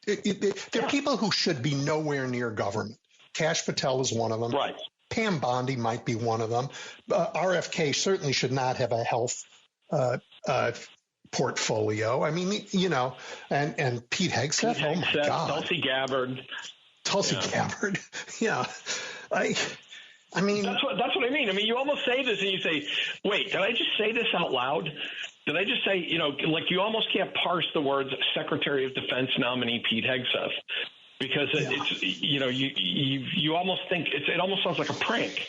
There are people who should be nowhere near government. Kash Patel is one of them. Right. Pam Bondi might be one of them. RFK certainly should not have a health portfolio. I mean, and Pete Hegseth. Pete Oh my Hegseth, God. Tulsi Gabbard. Yeah. I mean, that's what I mean. I mean, you almost say this and you say, wait, did I just say this out loud? Did I just say, like you almost can't parse the words Secretary of Defense nominee Pete Hegseth because it's, you almost think it almost sounds like a prank.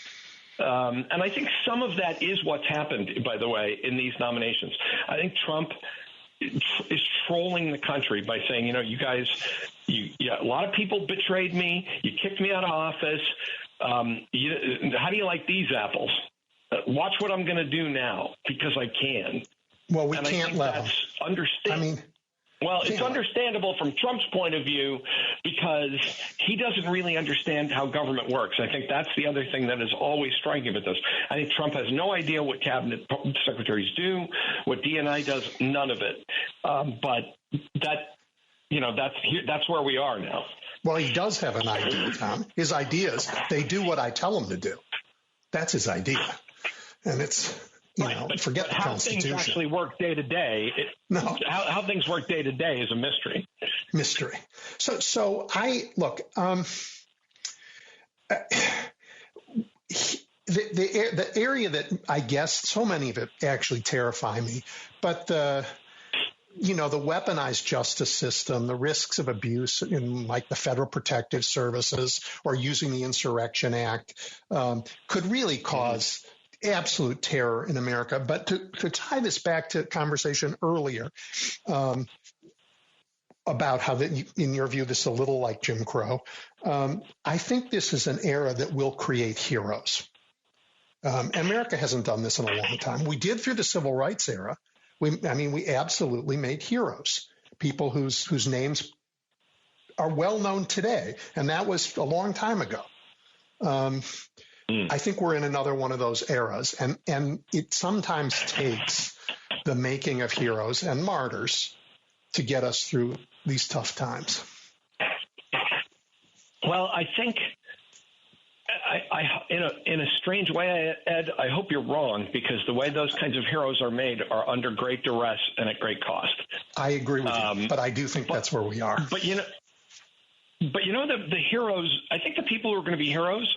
And I think some of that is what's happened, by the way, in these nominations. I think Trump is trolling the country by saying, you guys, a lot of people betrayed me. You kicked me out of office. How do you like these apples? Watch what I'm going to do now because I can. Well, we can't let them. It's understandable from Trump's point of view because he doesn't really understand how government works. I think that's the other thing that is always striking about this. I think Trump has no idea what cabinet secretaries do, what DNI does, none of it. But that's where we are now. Well, he does have an idea, Tom. His ideas, they do what I tell them to do. That's his idea. And it's, forget the Constitution. How things actually work day to day. How things work day to day is a mystery. So look, the area that I guess so many of it actually terrify me, but the weaponized justice system, the risks of abuse in like the Federal Protective Services or using the Insurrection Act could really cause absolute terror in America. But to tie this back to conversation earlier about how, in your view, this is a little like Jim Crow, I think this is an era that will create heroes. America hasn't done this in a long time. We did through the Civil Rights era. We absolutely made heroes, people whose names are well known today, and that was a long time ago. I think we're in another one of those eras, and it sometimes takes the making of heroes and martyrs to get us through these tough times. Well, I think in a strange way, Ed, I hope you're wrong, because the way those kinds of heroes are made are under great duress and at great cost. I agree with you, but I do think that's where we are. But the heroes, I think the people who are going to be heroes,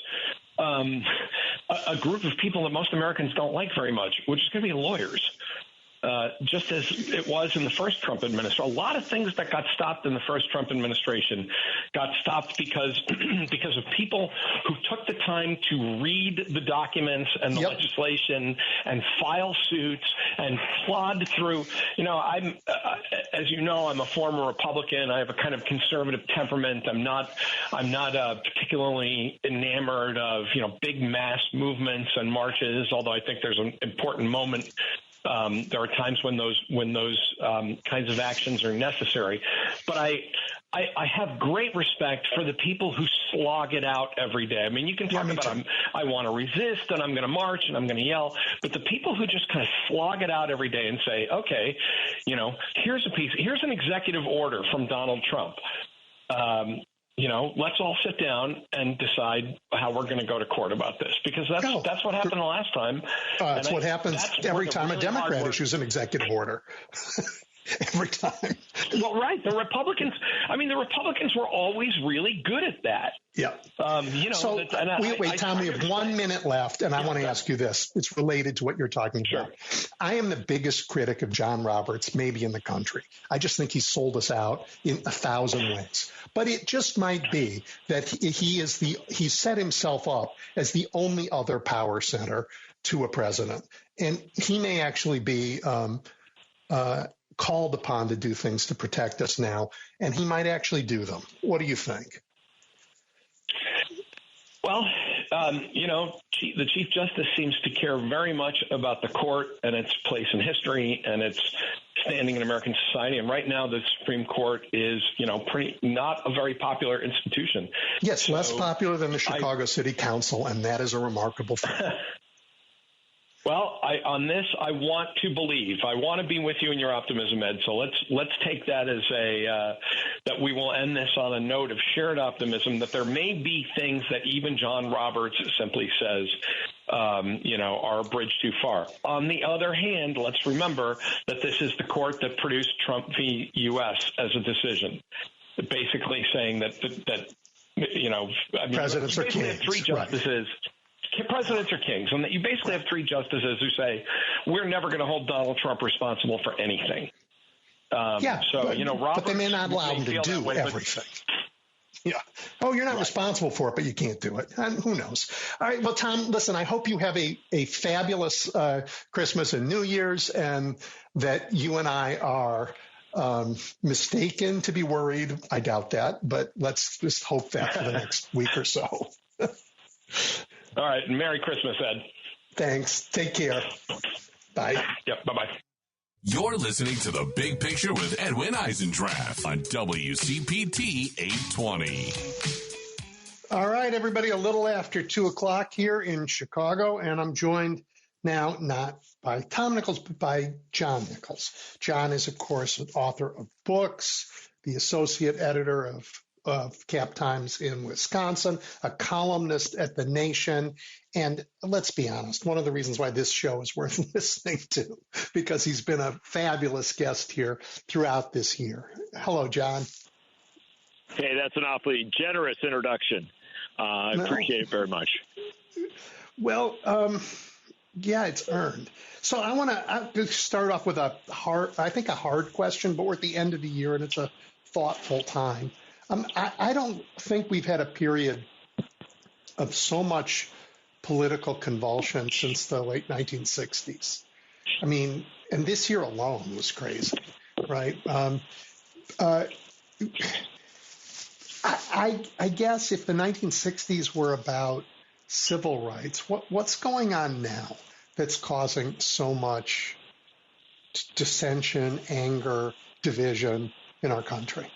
a group of people that most Americans don't like very much, which is going to be lawyers. Just as it was in the first Trump administration. A lot of things that got stopped in the first Trump administration got stopped because of people who took the time to read the documents and the legislation and file suits and plod through. I'm a former Republican. I have a kind of conservative temperament. I'm not particularly enamored of big mass movements and marches, although I think there's an important moment. There are times when those kinds of actions are necessary, but I have great respect for the people who slog it out every day. I mean, you can talk about I want to resist and I'm going to march and I'm going to yell, but the people who just kind of slog it out every day and say, okay, here's an executive order from Donald Trump. Let's all sit down and decide how we're going to go to court about this, because that's what happened the last time. That's what happens every time a Democrat issues an executive order. Every time. Well, right. The Republicans were always really good at that. Yeah. Wait, Tom, we have 1 minute left, and I want to ask you this. It's related to what you're talking about. I am the biggest critic of John Roberts, maybe in the country. I just think he's sold us out in 1,000 ways. But it just might be that he set himself up as the only other power center to a president. And he may actually be called upon to do things to protect us now, and he might actually do them. What do you think? Well, the Chief Justice seems to care very much about the court and its place in history and its standing in American society. And right now, the Supreme Court is, not a very popular institution. Yes, less popular than the Chicago City Council, and that is a remarkable thing. Well, on this, I want to believe. I want to be with you in your optimism, Ed. So let's take that as that we will end this on a note of shared optimism, that there may be things that even John Roberts simply says are a bridge too far. On the other hand, let's remember that this is the court that produced Trump v. U.S. as a decision, basically saying that presidents are kings. Three justices. Right. Presidents are kings, and that you basically have three justices who say we're never going to hold Donald Trump responsible for anything. But they may not allow him to do everything. Yeah. Oh, you're not responsible for it, but you can't do it. And who knows? All right. Well, Tom, listen, I hope you have a fabulous Christmas and New Year's, and that you and I are mistaken to be worried. I doubt that, but let's just hope that for the next week or so. All right. Merry Christmas, Ed. Thanks. Take care. Bye. Yep. Bye-bye. You're listening to The Big Picture with Edwin Eisendrath on WCPT 820. All right, everybody, a little after 2 o'clock here in Chicago, and I'm joined now not by Tom Nichols, but by John Nichols. John is, of course, an author of books, the associate editor of Cap Times in Wisconsin, a columnist at The Nation, and let's be honest, one of the reasons why this show is worth listening to, because he's been a fabulous guest here throughout this year. Hello, John. Hey, that's an awfully generous introduction. I appreciate it very much. Well, yeah, it's earned. So I want to start off with a hard question, but we're at the end of the year and it's a thoughtful time. I don't think we've had a period of so much political convulsion since the late 1960s. I mean, and this year alone was crazy, right? I guess if the 1960s were about civil rights, what's going on now that's causing so much dissension, anger, division in our country?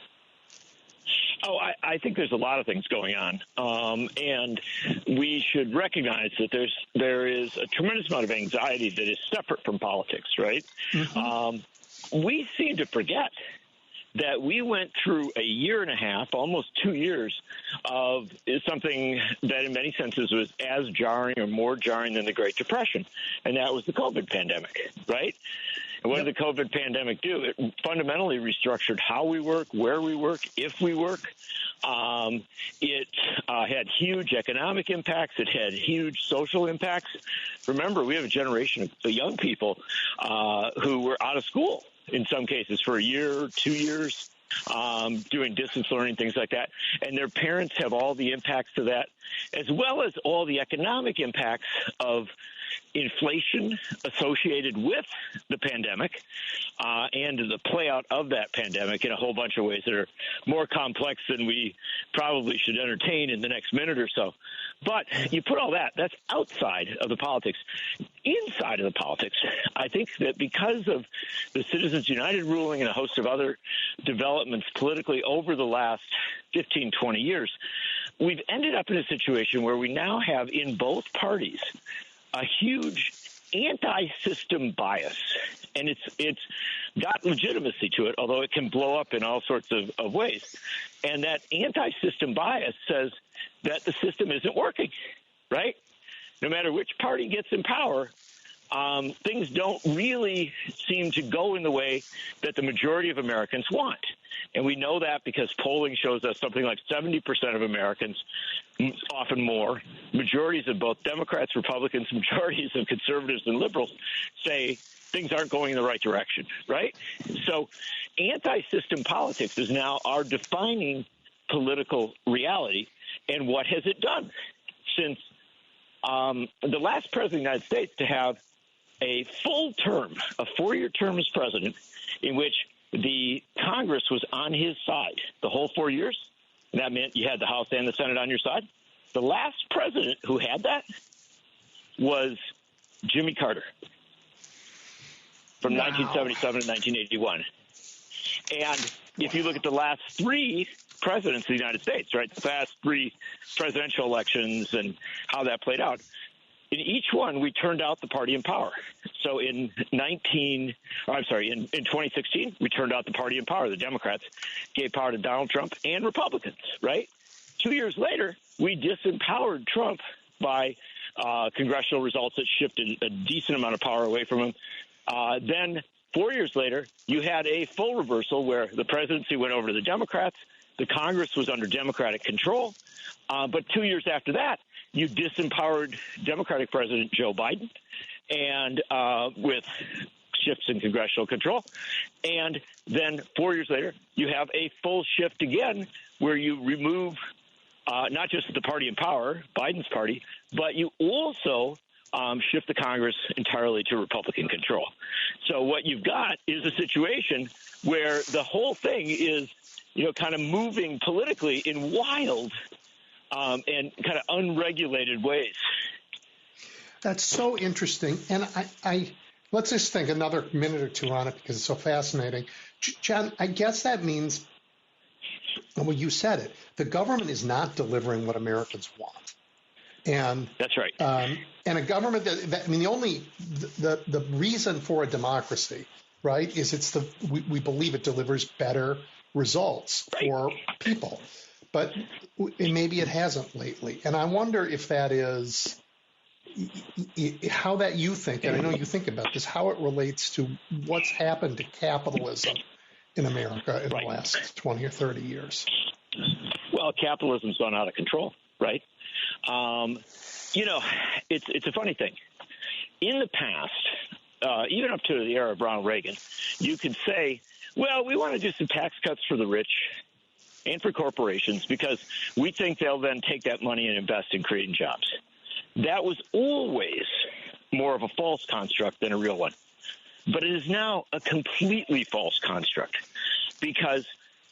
Oh, I think there's a lot of things going on, and we should recognize that there is a tremendous amount of anxiety that is separate from politics, right? Mm-hmm. We seem to forget that we went through a year and a half, almost 2 years, of something that in many senses was as jarring or more jarring than the Great Depression, and that was the COVID pandemic, right? And what did the COVID pandemic do? It fundamentally restructured how we work, where we work, if we work. It had huge economic impacts. It had huge social impacts. Remember, we have a generation of young people who were out of school in some cases for a year, 2 years, doing distance learning, things like that. And their parents have all the impacts of that, as well as all the economic impacts of inflation associated with the pandemic and the play out of that pandemic in a whole bunch of ways that are more complex than we probably should entertain in the next minute or so. But you put all that's outside of the politics. Inside of the politics, I think that because of the Citizens United ruling and a host of other developments politically over the last 15, 20 years, we've ended up in a situation where we now have in both parties a huge anti-system bias, and it's got legitimacy to it, although it can blow up in all sorts of ways. And that anti-system bias says that the system isn't working, right? No matter which party gets in power, things don't really seem to go in the way that the majority of Americans want. And we know that because polling shows us something like 70% of Americans, often more, majorities of both Democrats, Republicans, majorities of conservatives and liberals say things aren't going in the right direction, right? So anti-system politics is now our defining political reality. And what has it done since the last president of the United States to have a full term, a 4-year term as president, in which the Congress was on his side the whole 4 years? And that meant you had the House and the Senate on your side. The last president who had that was Jimmy Carter from 1977 to 1981. And if you look at the last 3 presidents of the United States, right, the past 3 presidential elections and how that played out, in each one, we turned out the party in power. So in 2016, we turned out the party in power. The Democrats gave power to Donald Trump and Republicans, right? 2 years later, we disempowered Trump by congressional results that shifted a decent amount of power away from him. Then 4 years later, you had a full reversal where the presidency went over to the Democrats. The Congress was under Democratic control. But 2 years after that, you disempowered Democratic President Joe Biden, and with shifts in congressional control. And then 4 years later, you have a full shift again where you remove not just the party in power, Biden's party, but you also shift the Congress entirely to Republican control. So what you've got is a situation where the whole thing is, kind of moving politically in wild and kind of unregulated ways. That's so interesting. And I let's just think another minute or two on it because it's so fascinating. John, I guess that means, well, you said it, the government is not delivering what Americans want. And that's right. And a government the reason for a democracy, right, is we believe it delivers better results for people. But maybe it hasn't lately. And I wonder if that is how that you think, and I know you think about this, how it relates to what's happened to capitalism in America in the last 20 or 30 years. Well, capitalism's gone out of control, right? It's a funny thing. In the past, even up to the era of Ronald Reagan, you could say, well, we want to do some tax cuts for the rich and for corporations because we think they'll then take that money and invest in creating jobs. That was always more of a false construct than a real one. But it is now a completely false construct because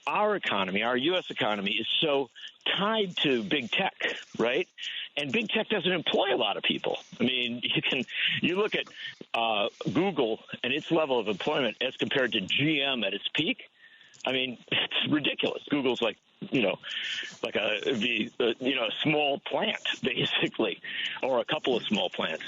our economy, our U.S. economy, is so tied to big tech, right? And big tech doesn't employ a lot of people. I mean, you look at Google and its level of employment as compared to GM at its peak. I mean, it's ridiculous. Google's like a small plant, basically, or a couple of small plants.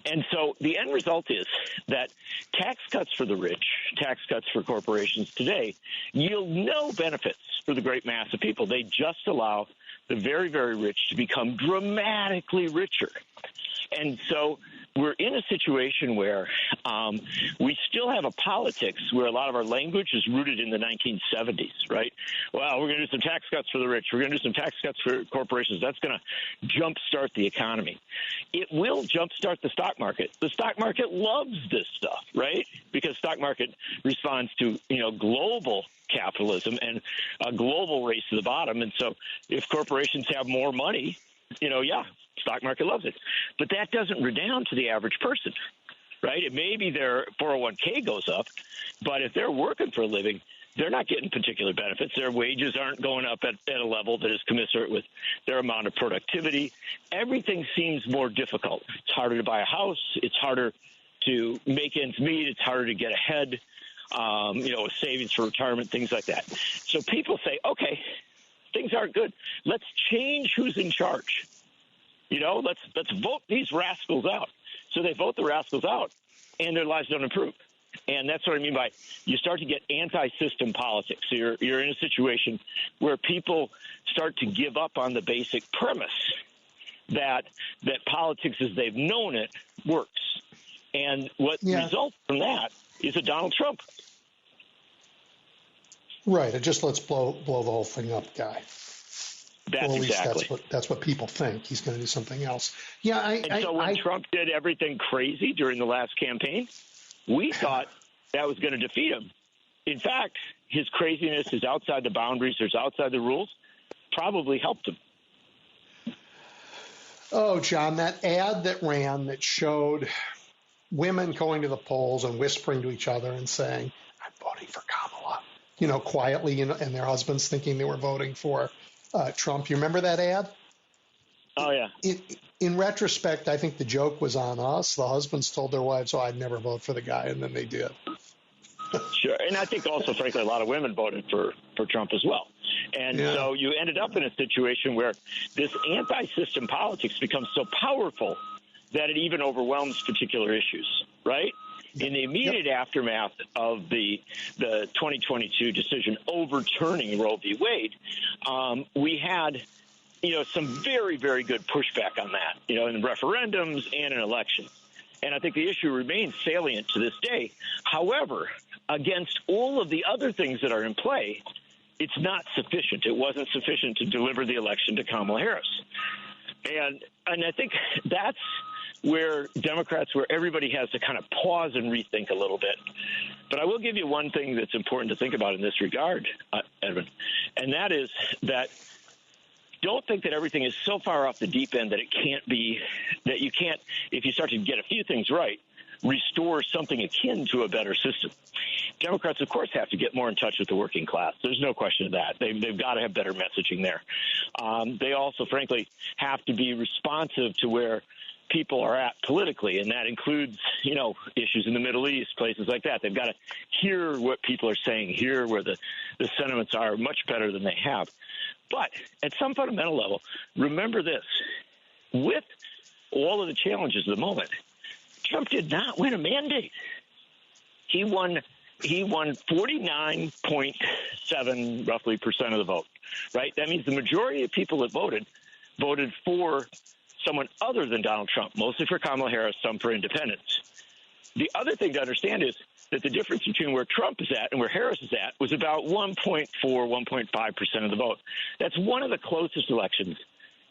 And so the end result is that tax cuts for the rich, tax cuts for corporations today yield no benefits for the great mass of people. They just allow the very, very rich to become dramatically richer. And so we're in a situation where we still have a politics where a lot of our language is rooted in the 1970s, right? Well, we're going to do some tax cuts for the rich. We're going to do some tax cuts for corporations. That's going to jumpstart the economy. It will jumpstart the stock market. The stock market loves this stuff, right? Because stock market responds to, global capitalism and a global race to the bottom. And so if corporations have more money, stock market loves it. But that doesn't redound to the average person, right? It may be their 401k goes up, but if they're working for a living, they're not getting particular benefits. Their wages aren't going up at a level that is commensurate with their amount of productivity. Everything seems more difficult. It's harder to buy a house. It's harder to make ends meet. It's harder to get ahead, with savings for retirement, things like that. So people say, okay, things aren't good. Let's change who's in charge. Let's vote these rascals out. So they vote the rascals out, and their lives don't improve. And that's what I mean by you start to get anti-system politics. So you're in a situation where people start to give up on the basic premise that politics as they've known it works. And what results from that is a Donald Trump. Right. It just lets blow the whole thing up guy. That's what people think. He's going to do something else. Yeah. So when Trump did everything crazy during the last campaign, we thought that was going to defeat him. In fact, his craziness is outside the boundaries, is outside the rules, probably helped him. Oh, John, that ad that ran that showed women going to the polls and whispering to each other and saying, I'm voting for Kamala, quietly, and their husbands thinking they were voting for Trump. You remember that ad? Oh, yeah. In retrospect, I think the joke was on us. The husbands told their wives, I'd never vote for the guy, and then they did. Sure. And I think also, frankly, a lot of women voted for Trump as well. And so you ended up in a situation where this anti-system politics becomes so powerful that it even overwhelms particular issues, right? In the immediate aftermath of the 2022 decision overturning Roe v. Wade, we had some very, very good pushback on that, in referendums and in elections. And I think the issue remains salient to this day. However, against all of the other things that are in play, it's not sufficient. It wasn't sufficient to deliver the election to Kamala Harris. And I think that's where Democrats, where everybody has to kind of pause and rethink a little bit. But I will give you one thing that's important to think about in this regard, Edwin, and that is that don't think that everything is so far off the deep end that it can't be, that you can't, if you start to get a few things right, restore something akin to a better system. Democrats, of course, have to get more in touch with the working class. There's no question of that. They've got to have better messaging there. They also, frankly, have to be responsive to where people are at politically, and that includes, issues in the Middle East, places like that. They've got to hear what people are saying, hear where the sentiments are much better than they have. But at some fundamental level, remember this. With all of the challenges of the moment, Trump did not win a mandate. He won 49.7 roughly percent of the vote, right? That means the majority of people that voted for someone other than Donald Trump, mostly for Kamala Harris, some for independents. The other thing to understand is that the difference between where Trump is at and where Harris is at was about 1.4, 1.5% of the vote. That's one of the closest elections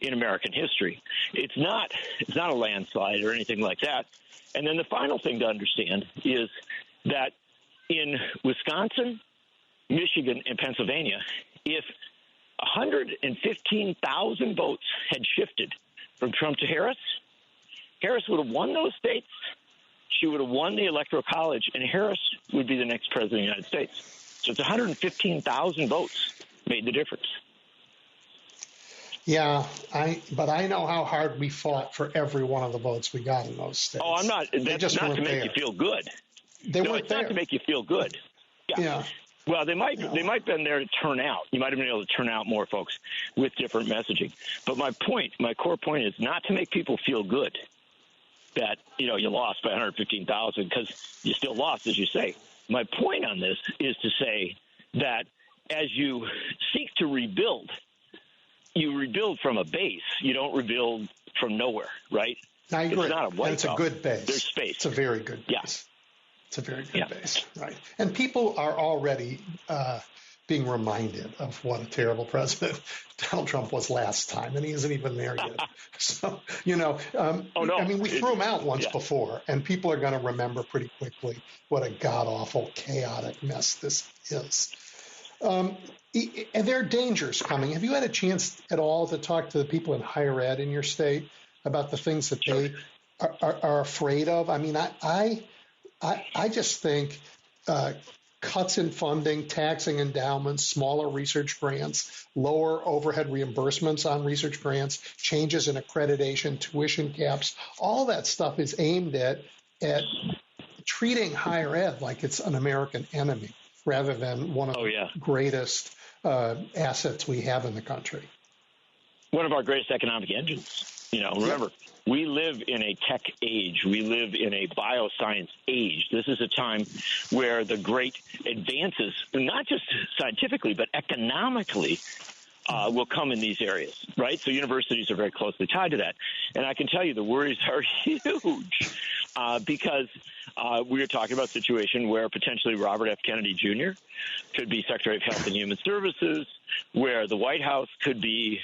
in American history. It's not a landslide or anything like that. And then the final thing to understand is that in Wisconsin, Michigan, and Pennsylvania, if 115,000 votes had shifted from Trump to Harris, Harris would have won those states. She would have won the Electoral College, and Harris would be the next president of the United States. So it's 115,000 votes made the difference. Yeah, but I know how hard we fought for every one of the votes we got in those states. Oh, I'm not. That's not to make you feel good. They weren't it's there. not to make you feel good. Yeah. Well, they might have been there to turn out. You might have been able to turn out more folks with different messaging. But my core point is not to make people feel good that, you lost by 115,000 because you still lost, as you say. My point on this is to say that as you seek to rebuild, you rebuild from a base. You don't rebuild from nowhere, right? I agree. It's not a white it's a good base. There's space. It's a very good base. Yeah. It's a very good base, right? And people are already being reminded of what a terrible president Donald Trump was last time, and he isn't even there yet. So, no. I mean, we threw him out once before, and people are going to remember pretty quickly what a god-awful, chaotic mess this is. And there are dangers coming. Have you had a chance at all to talk to the people in higher ed in your state about the things that they are afraid of? I mean, I just think cuts in funding, taxing endowments, smaller research grants, lower overhead reimbursements on research grants, changes in accreditation, tuition caps, all that stuff is aimed at treating higher ed like it's an American enemy rather than one of the greatest assets we have in the country. One of our greatest economic engines. Remember, we live in a tech age. We live in a bioscience age. This is a time where the great advances, not just scientifically, but economically, will come in these areas, right? So universities are very closely tied to that. And I can tell you the worries are huge because we are talking about a situation where potentially Robert F. Kennedy Jr. could be Secretary of Health and Human Services, where the White House could be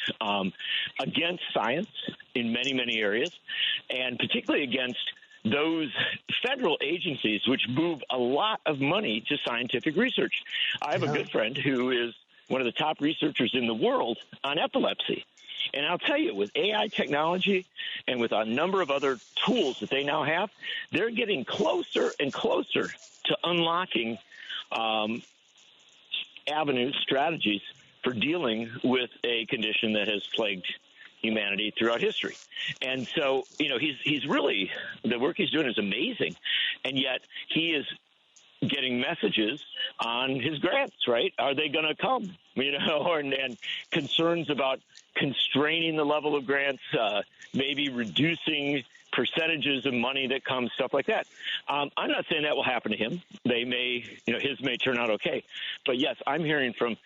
against science in many, many areas, and particularly against those federal agencies which move a lot of money to scientific research. I have a good friend who is one of the top researchers in the world on epilepsy. And I'll tell you, with AI technology and with a number of other tools that they now have, they're getting closer and closer to unlocking avenues, strategies for dealing with a condition that has plagued humanity throughout history. And so, he's really, the work he's doing is amazing. And yet he is getting messages on his grants, right? Are they going to come? And concerns about constraining the level of grants, maybe reducing percentages of money that comes, stuff like that. I'm not saying that will happen to him. They may, his may turn out okay. But yes, I'm hearing from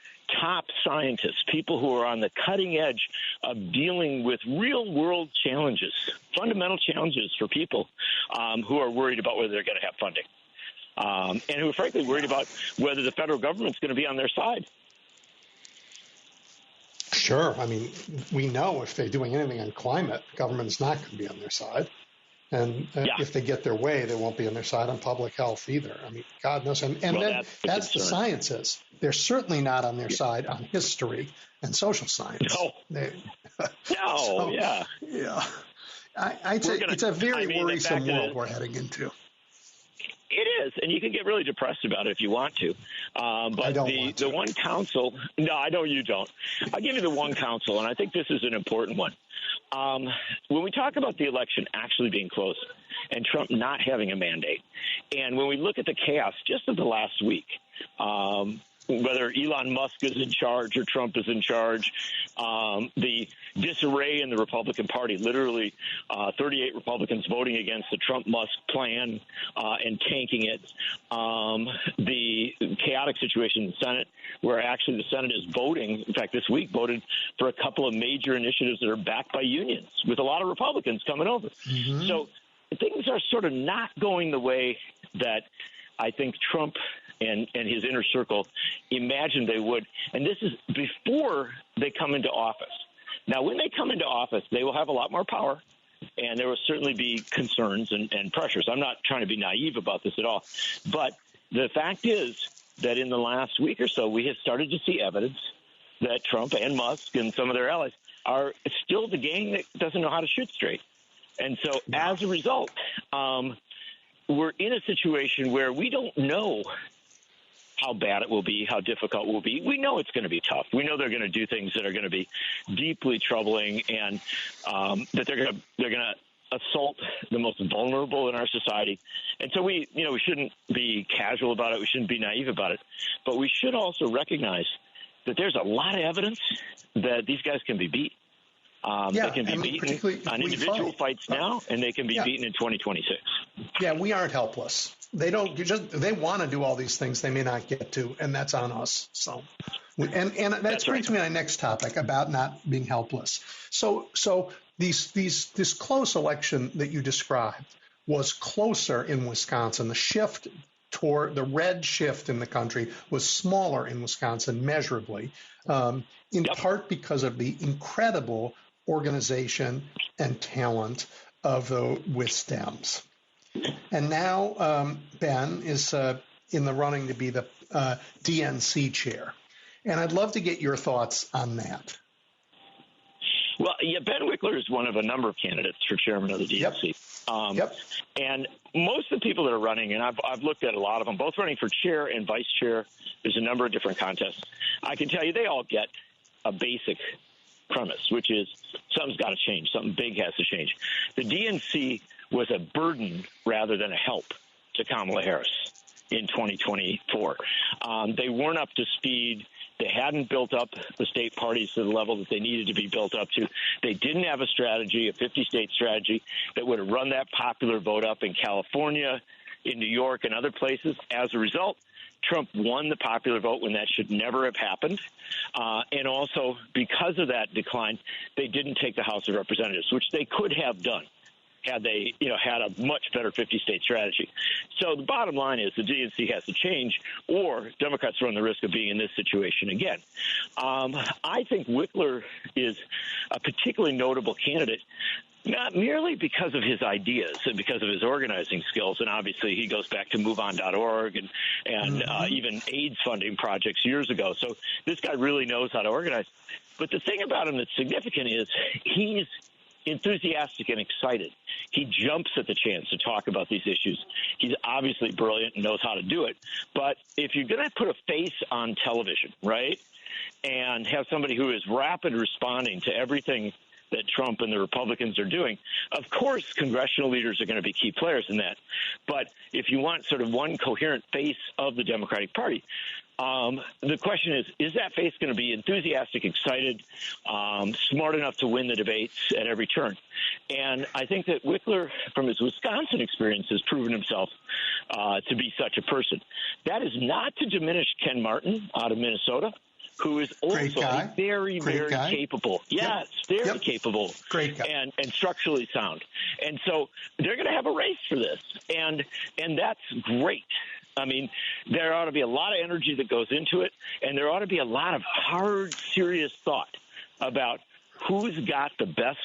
top scientists, people who are on the cutting edge of dealing with real world challenges, fundamental challenges for people who are worried about whether they're going to have funding. And who are frankly worried about whether the federal government's going to be on their side. Sure. I mean, we know if they're doing anything on climate, government is not going to be on their side. And if they get their way, they won't be on their side on public health either. I mean, God knows. And then that's the sciences. They're certainly not on their side on history and social science. No. Yeah. I'd say it's a very worrisome world we're heading into. It is, and you can get really depressed about it if you want to. But the one counsel, no, I know you don't. I'll give you the one counsel, and I think this is an important one. When we talk about the election actually being close and Trump not having a mandate, and when we look at the chaos just of the last week, whether Elon Musk is in charge or Trump is in charge, the disarray in the Republican Party, literally 38 Republicans voting against the Trump-Musk plan and tanking it, the chaotic situation in the Senate, where actually the Senate is voting, in fact, this week voted for a couple of major initiatives that are backed by unions, with a lot of Republicans coming over. Mm-hmm. So things are sort of not going the way that I think Trump and his inner circle imagined they would. And this is before they come into office. Now, when they come into office, they will have a lot more power, and there will certainly be concerns and pressures. I'm not trying to be naive about this at all. But the fact is that in the last week or so, we have started to see evidence that Trump and Musk and some of their allies are still the gang that doesn't know how to shoot straight. And so as a result, we're in a situation where we don't know how bad it will be, how difficult it will be. We know it's going to be tough. We know they're going to do things that are going to be deeply troubling, and that they're going to assault the most vulnerable in our society. And so we shouldn't be casual about it. We shouldn't be naive about it. But we should also recognize that there's a lot of evidence that these guys can be beat. They can be beaten on individual fights now, and they can be beaten in 2026. Yeah, we aren't helpless. They don't. They want to do all these things they may not get to, and that's on us. So, and that brings me to my next topic about not being helpless. So this close election that you described was closer in Wisconsin. The shift toward the red shift in the country was smaller in Wisconsin measurably, in part because of the incredible organization and talent of the Dems. And now Ben is in the running to be the DNC chair. And I'd love to get your thoughts on that. Well, Ben Wickler is one of a number of candidates for chairman of the DNC. And most of the people that are running, and I've looked at a lot of them, both running for chair and vice chair. There's a number of different contests. I can tell you they all get a basic premise, which is something's got to change. Something big has to change. The DNC was a burden rather than a help to Kamala Harris in 2024. They weren't up to speed. They hadn't built up the state parties to the level that they needed to be built up to. They didn't have a strategy, a 50-state strategy, that would have run that popular vote up in California, in New York, and other places. As a result, Trump won the popular vote when that should never have happened. And also, because of that decline, they didn't take the House of Representatives, which they could have done had they, had a much better 50-state strategy. So the bottom line is the DNC has to change, or Democrats run the risk of being in this situation again. I think Wickler is a particularly notable candidate, not merely because of his ideas and because of his organizing skills, and obviously he goes back to MoveOn.org and even AIDS funding projects years ago. So this guy really knows how to organize. But the thing about him that's significant is he's enthusiastic and excited. He jumps at the chance to talk about these issues. He's obviously brilliant and knows how to do it. But if you're going to put a face on television, right, and have somebody who is rapid responding to everything that Trump and the Republicans are doing, of course, congressional leaders are going to be key players in that. But if you want sort of one coherent face of the Democratic Party, The question is that face going to be enthusiastic, excited, smart enough to win the debates at every turn? And I think that Wickler, from his Wisconsin experience, has proven himself to be such a person. That is not to diminish Ken Martin out of Minnesota, who is also a very, very capable. Yes, very capable. Great guy. And structurally sound. And so they're going to have a race for this. And that's great. I mean, there ought to be a lot of energy that goes into it, and there ought to be a lot of hard, serious thought about who's got the best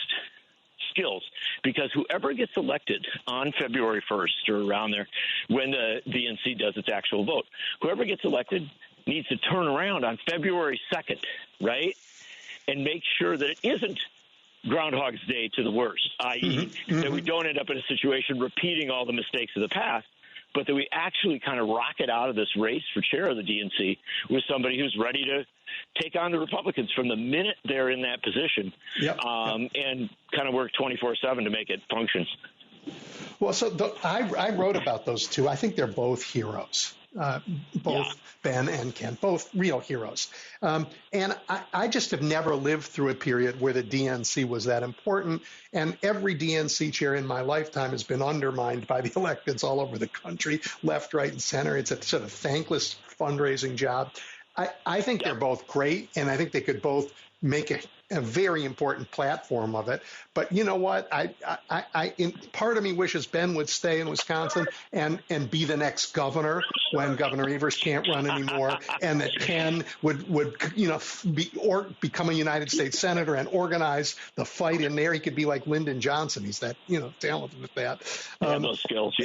skills, because whoever gets elected on February 1st or around there when the DNC does its actual vote, whoever gets elected needs to turn around on February 2nd, right, and make sure that it isn't Groundhog's Day to the worst, i.e. that we don't end up in a situation repeating all the mistakes of the past, but that we actually kind of rocket out of this race for chair of the DNC with somebody who's ready to take on the Republicans from the minute they're in that position, and kind of work 24/7 to make it function. Well, so I wrote about those two. I think they're both heroes. Ben and Ken, both real heroes. And I just have never lived through a period where the DNC was that important. And every DNC chair in my lifetime has been undermined by the electeds all over the country, left, right, and center. It's a sort of thankless fundraising job. I think they're both great, and I think they could both make a very important platform of it. But you know what? Part of me wishes Ben would stay in Wisconsin and be the next governor when Governor Evers can't run anymore, and that Ken would become a United States senator and organize the fight in there. He could be like Lyndon Johnson. He's that talented at that. Those skills,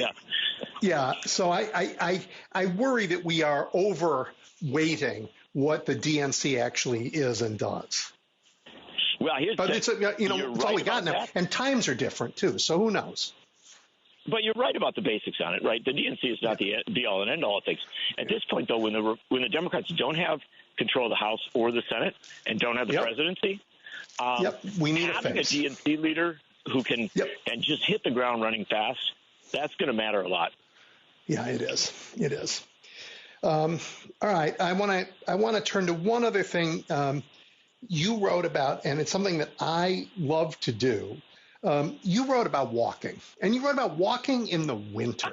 Yeah. So I worry that we are overweighting what the DNC actually is and does. Well, it's all we got now, and times are different too. So who knows? But you're right about the basics on it, right? The DNC is not the be-all and end-all of things. At this point, though, when the Democrats don't have control of the House or the Senate and don't have the presidency, we need having a DNC leader who can and just hit the ground running fast, that's going to matter a lot. Yeah, it is. It is. All right, I want to turn to one other thing you wrote about, and it's something that I love to do. You wrote about walking, and you wrote about walking in the winter,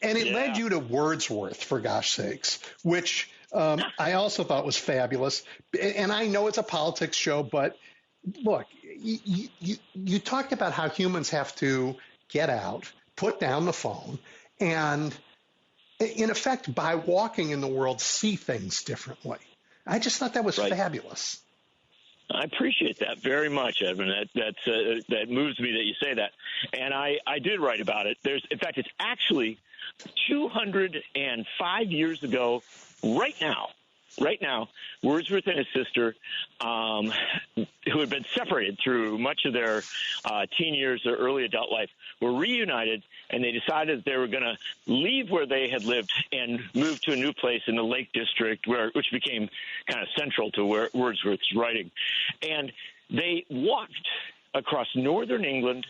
and it led you to Wordsworth, for gosh sakes, which I also thought was fabulous. And I know it's a politics show, but look, you talked about how humans have to get out, put down the phone, and in effect, by walking in the world, see things differently. I just thought that was fabulous. I appreciate that very much, Edwin. That moves me that you say that. And I did write about it. In fact, it's actually 205 years ago right now, Wordsworth and his sister, who had been separated through much of their teen years or early adult life, were reunited, and they decided they were going to leave where they had lived and move to a new place in the Lake District, which became kind of central to Wordsworth's writing. And they walked across northern England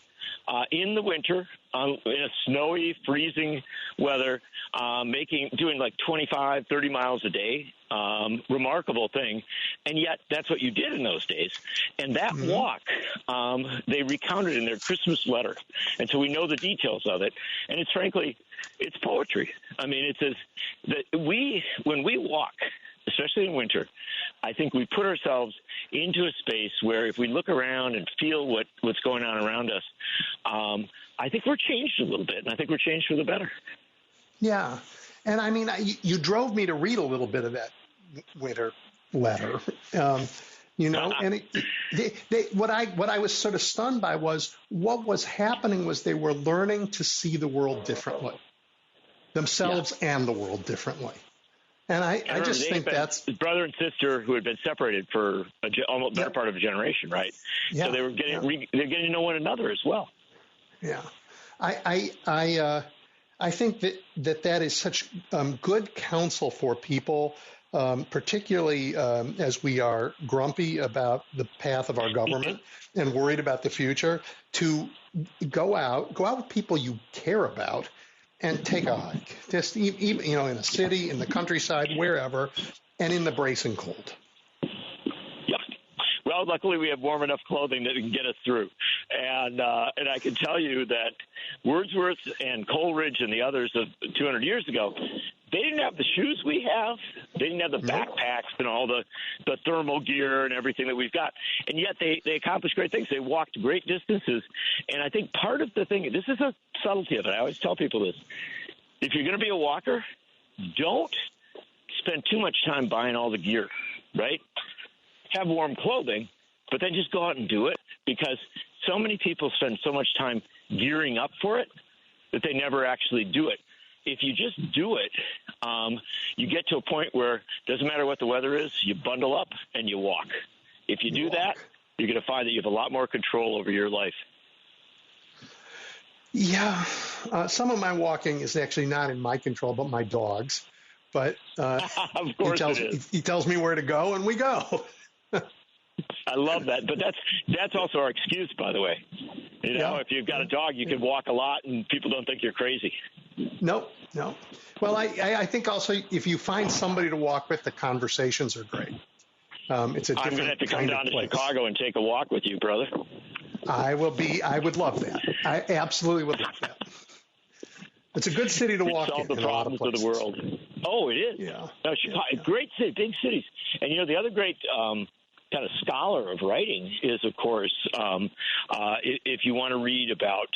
in the winter, in a snowy, freezing weather, doing like 25, 30 miles a day. Remarkable thing. And yet that's what you did in those days. And that walk, they recounted in their Christmas letter. And so we know the details of it. And it's poetry. I mean, it says that when we walk, especially in winter, I think we put ourselves into a space where if we look around and feel what's going on around us, I think we're changed a little bit, and I think we're changed for the better. Yeah. And I mean, you drove me to read a little bit of that winter letter, and what I was sort of stunned by was what was happening was they were learning to see the world differently, themselves and the world differently. And I just think that's brother and sister who had been separated for almost better part of a generation, right? Yeah. So they were they're getting to know one another as well. Yeah, I think that is such good counsel for people, particularly as we are grumpy about the path of our government and worried about the future. To go out with people you care about, and take a hike. Just even, in a city, in the countryside, wherever, and in the bracing cold. Yeah. Well, luckily we have warm enough clothing that can get us through. And I can tell you that Wordsworth and Coleridge and the others of 200 years ago, they didn't have the shoes we have. They didn't have the backpacks and all the thermal gear and everything that we've got. And yet they accomplished great things. They walked great distances. And I think part of the thing, this is a subtlety of it. I always tell people this. If you're going to be a walker, don't spend too much time buying all the gear, right? Have warm clothing, but then just go out and do it, because so many people spend so much time gearing up for it that they never actually do it. If you just do it, you get to a point where it doesn't matter what the weather is, you bundle up and you walk. If you do that, you're going to find that you have a lot more control over your life. Yeah. Some of my walking is actually not in my control, but my dog's. But of course he tells me where to go, and we go. I love that. But that's also our excuse, by the way. If you've got a dog, you can walk a lot, and people don't think you're crazy. No. Well, I think also if you find somebody to walk with, the conversations are great. It's a different I'm going to have to come down to Chicago and take a walk with you, brother. I would love that. I absolutely would love that. It's a good city to walk in. Solve the problems of the world. Oh, it is. Yeah. No, Chicago, great city, big cities. And, the other great kind of scholar of writing is, of course, if you want to read about,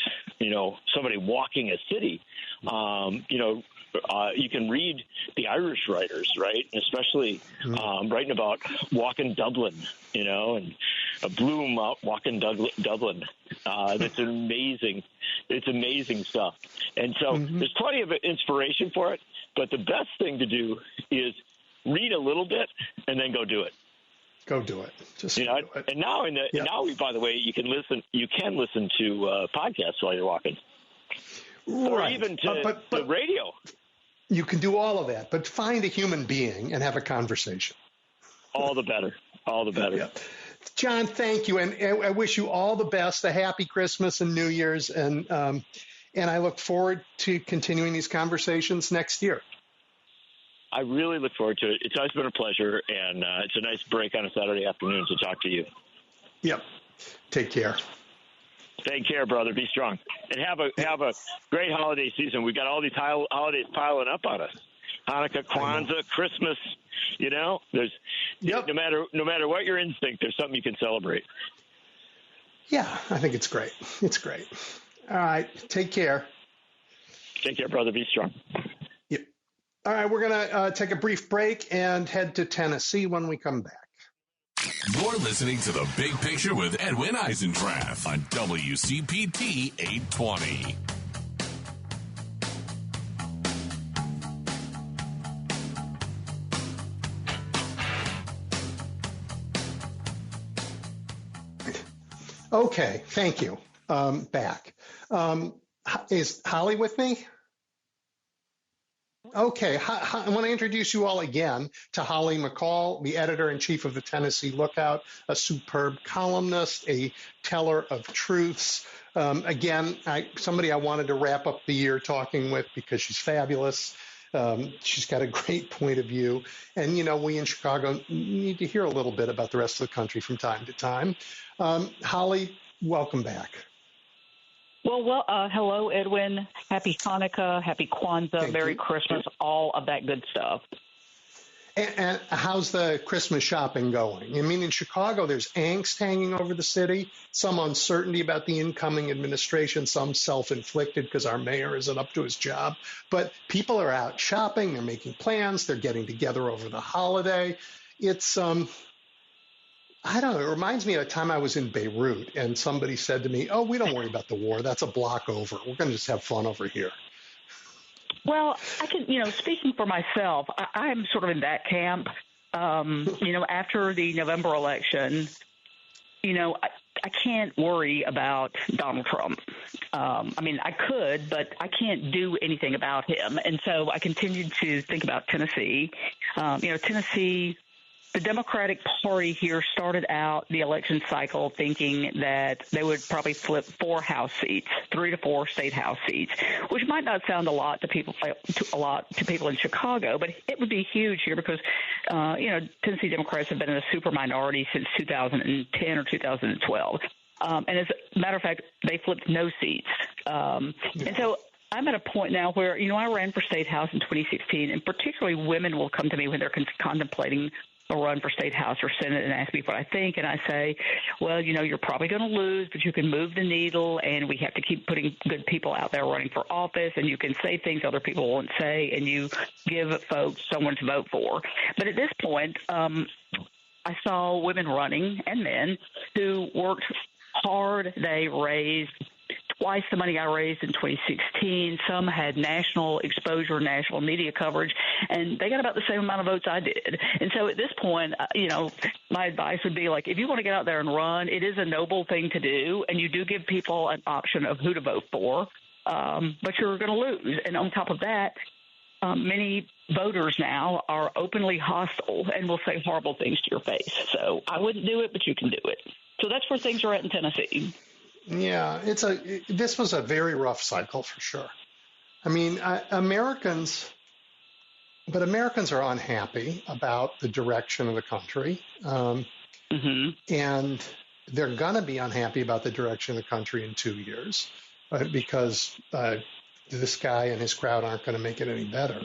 somebody walking a city, you can read the Irish writers, right? Especially writing about walking Dublin, and Bloom out walking Dublin. It's amazing stuff. And so there's plenty of inspiration for it. But the best thing to do is read a little bit and then go do it. Go do it. Just do it. And now by the way, you can listen to podcasts while you're walking. Right. Or even to the radio. You can do all of that, but find a human being and have a conversation. All the better. Yeah. John, thank you, and I wish you all the best, a happy Christmas and New Year's, and I look forward to continuing these conversations next year. I really look forward to it. It's always been a pleasure, and it's a nice break on a Saturday afternoon to talk to you. Yep. Take care. Take care, brother. Be strong, and have a great holiday season. We've got all these holidays piling up on us: Hanukkah, Kwanzaa, Christmas. There's no matter what your instinct, there's something you can celebrate. Yeah, I think it's great. It's great. All right, take care. Take care, brother. Be strong. Yep. All right, we're gonna take a brief break and head to Tennessee when we come back. You're listening to The Big Picture with Edwin Eisendrath on WCPT 820. Okay, thank you. Back. Is Holly with me? Okay, I want to introduce you all again to Holly McCall, the editor-in-chief of the Tennessee Lookout, a superb columnist, a teller of truths. Again, somebody I wanted to wrap up the year talking with because she's fabulous. She's got a great point of view. And, we in Chicago need to hear a little bit about the rest of the country from time to time. Holly, welcome back. Well, hello, Edwin. Happy Hanukkah, happy Kwanzaa, Merry Christmas, all of that good stuff. And how's the Christmas shopping going? I mean, in Chicago, there's angst hanging over the city, some uncertainty about the incoming administration, some self-inflicted because our mayor isn't up to his job. But people are out shopping, they're making plans, they're getting together over the holiday. It's I don't know. It reminds me of a time I was in Beirut and somebody said to me, "Oh, we don't worry about the war. That's a block over. We're going to just have fun over here." Well, I can, speaking for myself, I'm sort of in that camp. After the November election, I can't worry about Donald Trump. I could, but I can't do anything about him. And so I continued to think about Tennessee. Tennessee the Democratic Party here started out the election cycle thinking that they would probably flip 4 House seats, 3 to 4 state House seats, which might not sound a lot to people in Chicago, but it would be huge here because Tennessee Democrats have been in a super minority since 2010 or 2012. And as a matter of fact, they flipped no seats. And so I'm at a point now where, I ran for state house in 2016, and particularly women will come to me when they're contemplating a run for state house or senate and ask me what I think. And I say, well, you're probably going to lose, but you can move the needle, and we have to keep putting good people out there running for office, and you can say things other people won't say, and you give folks someone to vote for. But at this point, I saw women running and men who worked hard. They raised twice the money I raised in 2016. Some had national exposure, national media coverage, and they got about the same amount of votes I did. And so at this point, my advice would be, if you want to get out there and run, it is a noble thing to do, and you do give people an option of who to vote for, but you're going to lose. And on top of that, many voters now are openly hostile and will say horrible things to your face. So I wouldn't do it, but you can do it. So that's where things are at in Tennessee. Yeah, this was a very rough cycle for sure. I mean, Americans are unhappy about the direction of the country, and they're going to be unhappy about the direction of the country in 2 years, because this guy and his crowd aren't going to make it any better.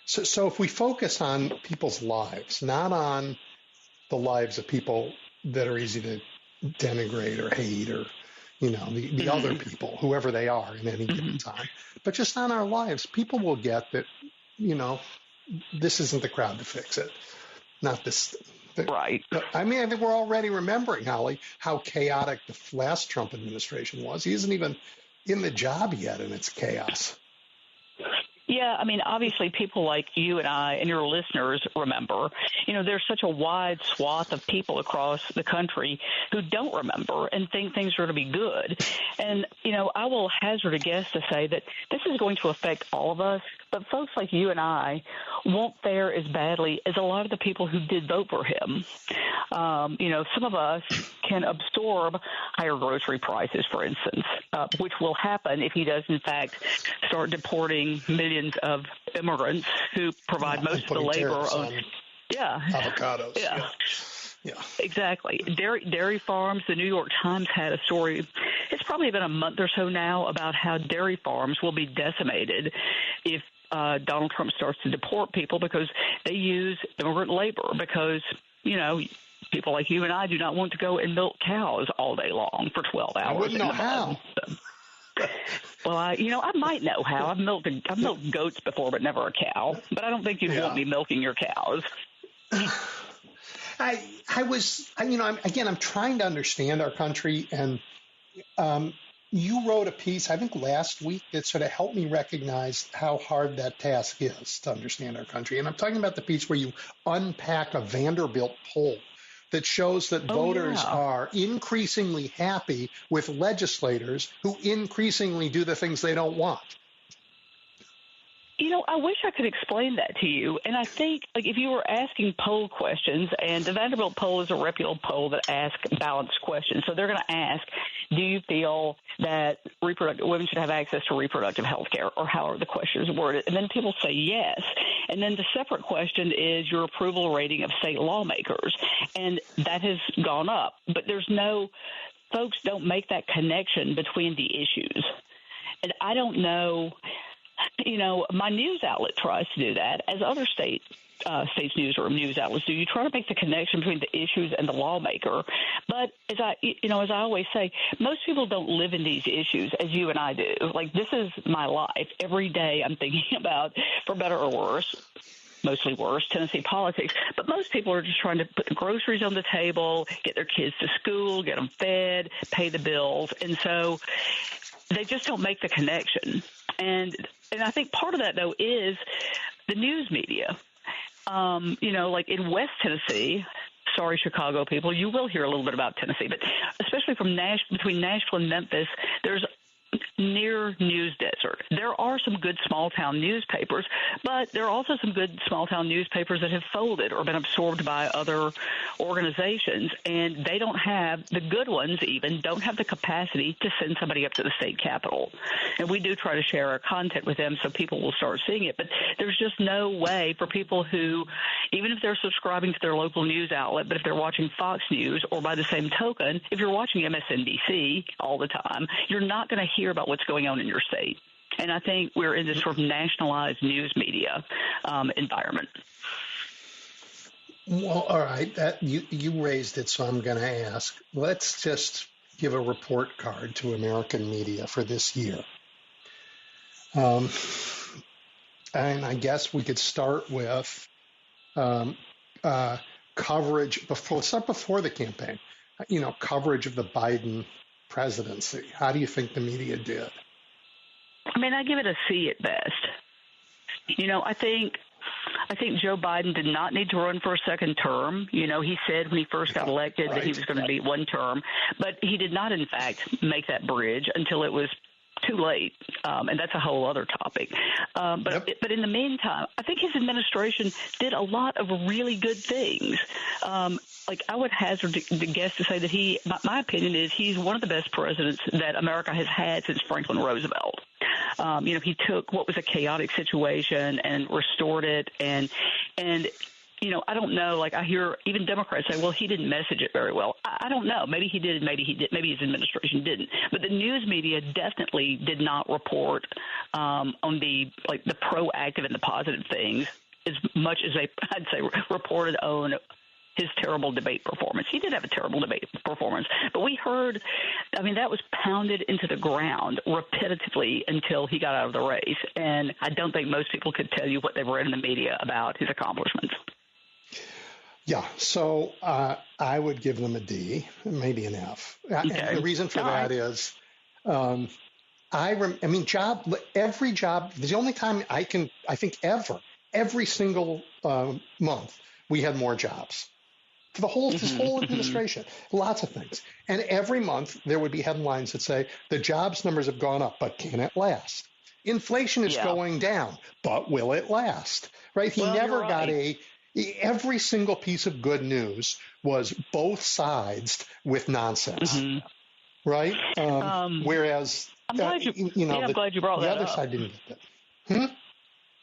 So if we focus on people's lives, not on the lives of people that are easy to denigrate or hate or, the other people, whoever they are in any given time, but just on our lives, people will get that, this isn't the crowd to fix it. Not this. Right. I mean, I think we're already remembering, Holly, how chaotic the last Trump administration was. He isn't even in the job yet, and it's chaos. Yeah, I mean, obviously people like you and I and your listeners remember, there's such a wide swath of people across the country who don't remember and think things are going to be good. And, I will hazard a guess to say that this is going to affect all of us, but folks like you and I won't fare as badly as a lot of the people who did vote for him. Some of us can absorb higher grocery prices, for instance, which will happen if he does, in fact, start deporting millions of immigrants who provide most of the labor on avocados. Yeah, exactly. Dairy farms. The New York Times had a story. It's probably been a month or so now about how dairy farms will be decimated if Donald Trump starts to deport people because they use immigrant labor because, people like you and I do not want to go and milk cows all day long for 12 hours. I wouldn't know how. Well, I might know how. I've milked goats before, but never a cow. But I don't think you'd want me milking your cows. I'm trying to understand our country, and you wrote a piece, I think last week, that sort of helped me recognize how hard that task is to understand our country. And I'm talking about the piece where you unpack a Vanderbilt poll that shows that voters are increasingly happy with legislators who increasingly do the things they don't want. I wish I could explain that to you. And I think, if you were asking poll questions, and the Vanderbilt poll is a reputable poll that asks balanced questions. So they're going to ask, do you feel that women should have access to reproductive health care, or how are the questions worded? And then people say yes. And then the separate question is your approval rating of state lawmakers. And that has gone up. But folks don't make that connection between the issues. And I don't know. My news outlet tries to do that, as other states newsroom news outlets do. You try to make the connection between the issues and the lawmaker. But as I always say, most people don't live in these issues as you and I do. This is my life. Every day I'm thinking about, for better or worse, mostly worse, Tennessee politics. But most people are just trying to put the groceries on the table, get their kids to school, get them fed, pay the bills. And so they just don't make the connection. And I think part of that, though, is the news media. In West Tennessee, sorry, Chicago people, you will hear a little bit about Tennessee, but especially from between Nashville and Memphis, there's near news desert. There are some good small-town newspapers, but there are also some good small-town newspapers that have folded or been absorbed by other organizations, and they don't have, the good ones even, don't have the capacity to send somebody up to the state capitol. And we do try to share our content with them so people will start seeing it, but there's just no way for people who, even if they're subscribing to their local news outlet, but if they're watching Fox News, or by the same token, if you're watching MSNBC all the time, you're not going to hear about what's going on in your state. And I think we're in this sort of nationalized news media environment. Well, all right, that you raised it, so I'm going to ask. Let's just give a report card to American media for this year. And I guess we could start with coverage before the campaign. Coverage of the Biden presidency. How do you think the media did? I mean, I give it a C at best. I think Joe Biden did not need to run for a second term. He said when he first got elected that he was going to be one term, but he did not, in fact, make that bridge until it was too late, and that's a whole other topic. But in the meantime, I think his administration did a lot of really good things. I would hazard the guess to say that my opinion is he's one of the best presidents that America has had since Franklin Roosevelt. He took what was a chaotic situation and restored it, and I don't know. I hear even Democrats say, "Well, he didn't message it very well." I don't know. Maybe he did. Maybe he did. Maybe his administration didn't. But the news media definitely did not report on the proactive and the positive things as much as I'd say reported on his terrible debate performance. He did have a terrible debate performance, but we heard, that was pounded into the ground repetitively until he got out of the race. And I don't think most people could tell you what they've read in the media about his accomplishments. Yeah, so I would give them a D, maybe an F. Okay. And the reason for that is, every job, the only time I think every single month, we had more jobs. For this whole administration, lots of things. And every month there would be headlines that say, the jobs numbers have gone up, but can it last? Inflation is going down, but will it last? Right? He never got every single piece of good news was both sides with nonsense. Right? Whereas, I'm glad you brought that up. The other side didn't get that.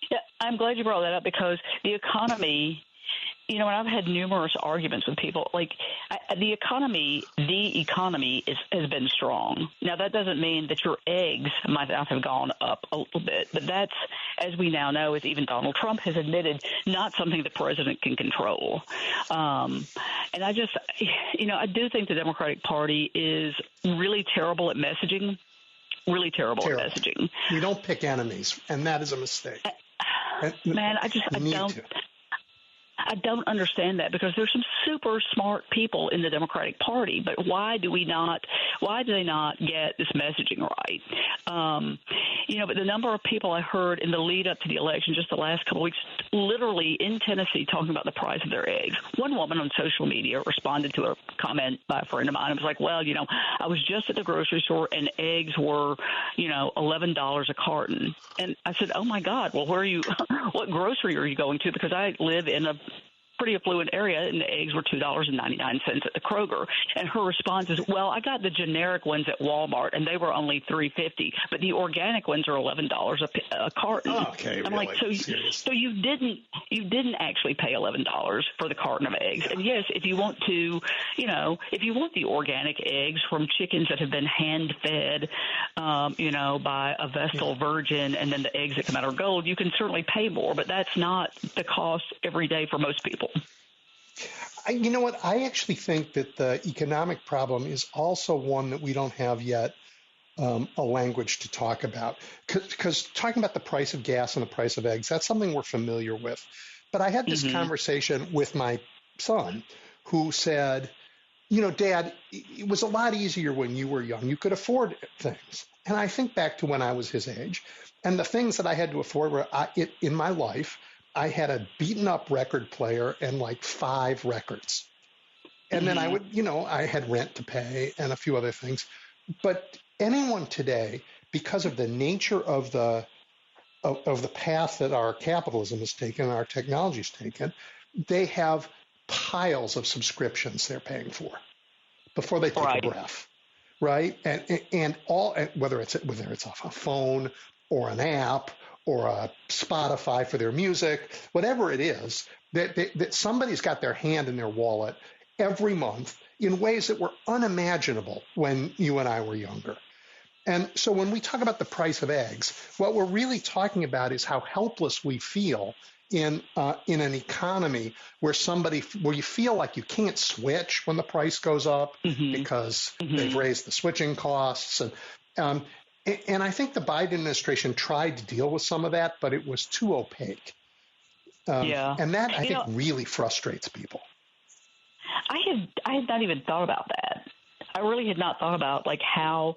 Yeah, I'm glad you brought that up because the economy, and I've had numerous arguments with people. The economy has been strong. Now, that doesn't mean that your eggs might not have gone up a little bit, but that's, as we now know, as even Donald Trump has admitted, not something the president can control. And I just, I do think the Democratic Party is really terrible at messaging. Really terrible at messaging. We don't pick enemies, and that is a mistake. Man, I don't understand that because there's some super smart people in the Democratic Party, but why do they not get this messaging right? But the number of people I heard in the lead up to the election, just the last couple of weeks, literally in Tennessee talking about the price of their eggs. One woman on social media responded to a comment by a friend of mine and was like, well, I was just at the grocery store and eggs were, $11 a carton. And I said, oh my God, well, what grocery are you going to? Because I live in a pretty affluent area, and the eggs were $2.99 at the Kroger. And her response is, well, I got the generic ones at Walmart, and they were only $3.50, but the organic ones are $11 a carton. Okay, I'm really? like, so you didn't actually pay $11 for the carton of eggs. And yes, if you want the organic eggs from chickens that have been hand fed, by a Vestal Virgin, and then the eggs that come out are gold, you can certainly pay more, but that's not the cost every day for most people. You know what? I actually think that the economic problem is also one that we don't have yet a language to talk about. Because talking about the price of gas and the price of eggs, that's something we're familiar with. But I had this conversation with my son who said, Dad, it was a lot easier when you were young. You could afford things. And I think back to when I was his age, and the things that I had to afford were in my life, I had a beaten up record player and 5 records. And then I would, I had rent to pay and a few other things. But anyone today because of the nature of the path that our capitalism has taken, our technology has taken, they have piles of subscriptions they're paying for before they take a breath, right? And all, whether it's off a phone or an app or a Spotify for their music, whatever it is, that somebody's got their hand in their wallet every month in ways that were unimaginable when you and I were younger. And so when we talk about the price of eggs, what we're really talking about is how helpless we feel in an economy where you feel like you can't switch when the price goes up because they've raised the switching costs. And I think the Biden administration tried to deal with some of that, but it was too opaque. And that, I think, really frustrates people. I had not even thought about that. I really had not thought about, like, how,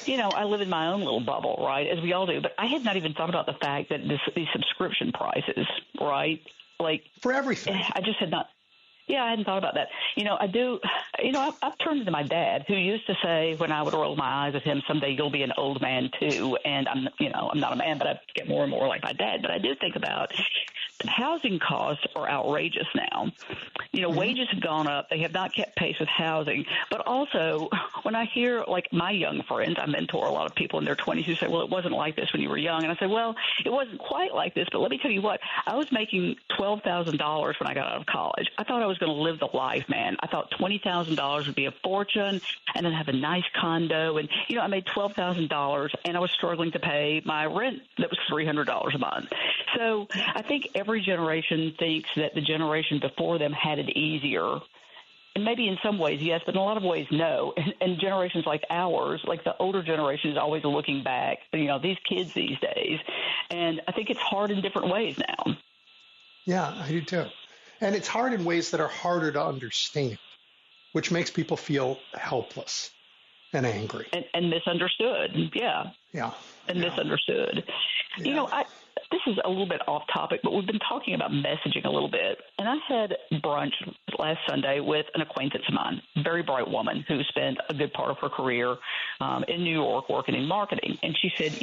I live in my own little bubble, right, as we all do. But I had not even thought about the fact that these subscription prices, right, like, for everything. I just had not. Yeah, I hadn't thought about that. I do. I've turned to my dad, who used to say when I would roll my eyes at him, "Someday you'll be an old man too." And I'm not a man, but I get more and more like my dad. But I do think about housing costs are outrageous now. Wages have gone up; they have not kept pace with housing. But also, when I hear, like, my young friends, I mentor a lot of people in their 20s who say, "Well, it wasn't like this when you were young," and I say, "Well, it wasn't quite like this, but let me tell you what. I was making $12,000 when I got out of college. I thought I was going to live the life, man. I thought $20,000 would be a fortune and then have a nice condo. And, I made $12,000 and I was struggling to pay my rent that was $300 a month. So I think every generation thinks that the generation before them had it easier. And maybe in some ways, yes, but in a lot of ways, no. And generations like ours, like the older generation, is always looking back, these kids these days. And I think it's hard in different ways now. Yeah, I do too. And it's hard in ways that are harder to understand, which makes people feel helpless and angry. And misunderstood. Yeah. Yeah. And misunderstood. Yeah. This is a little bit off topic, but we've been talking about messaging a little bit. And I had brunch last Sunday with an acquaintance of mine, a very bright woman who spent a good part of her career in New York working in marketing. And she said,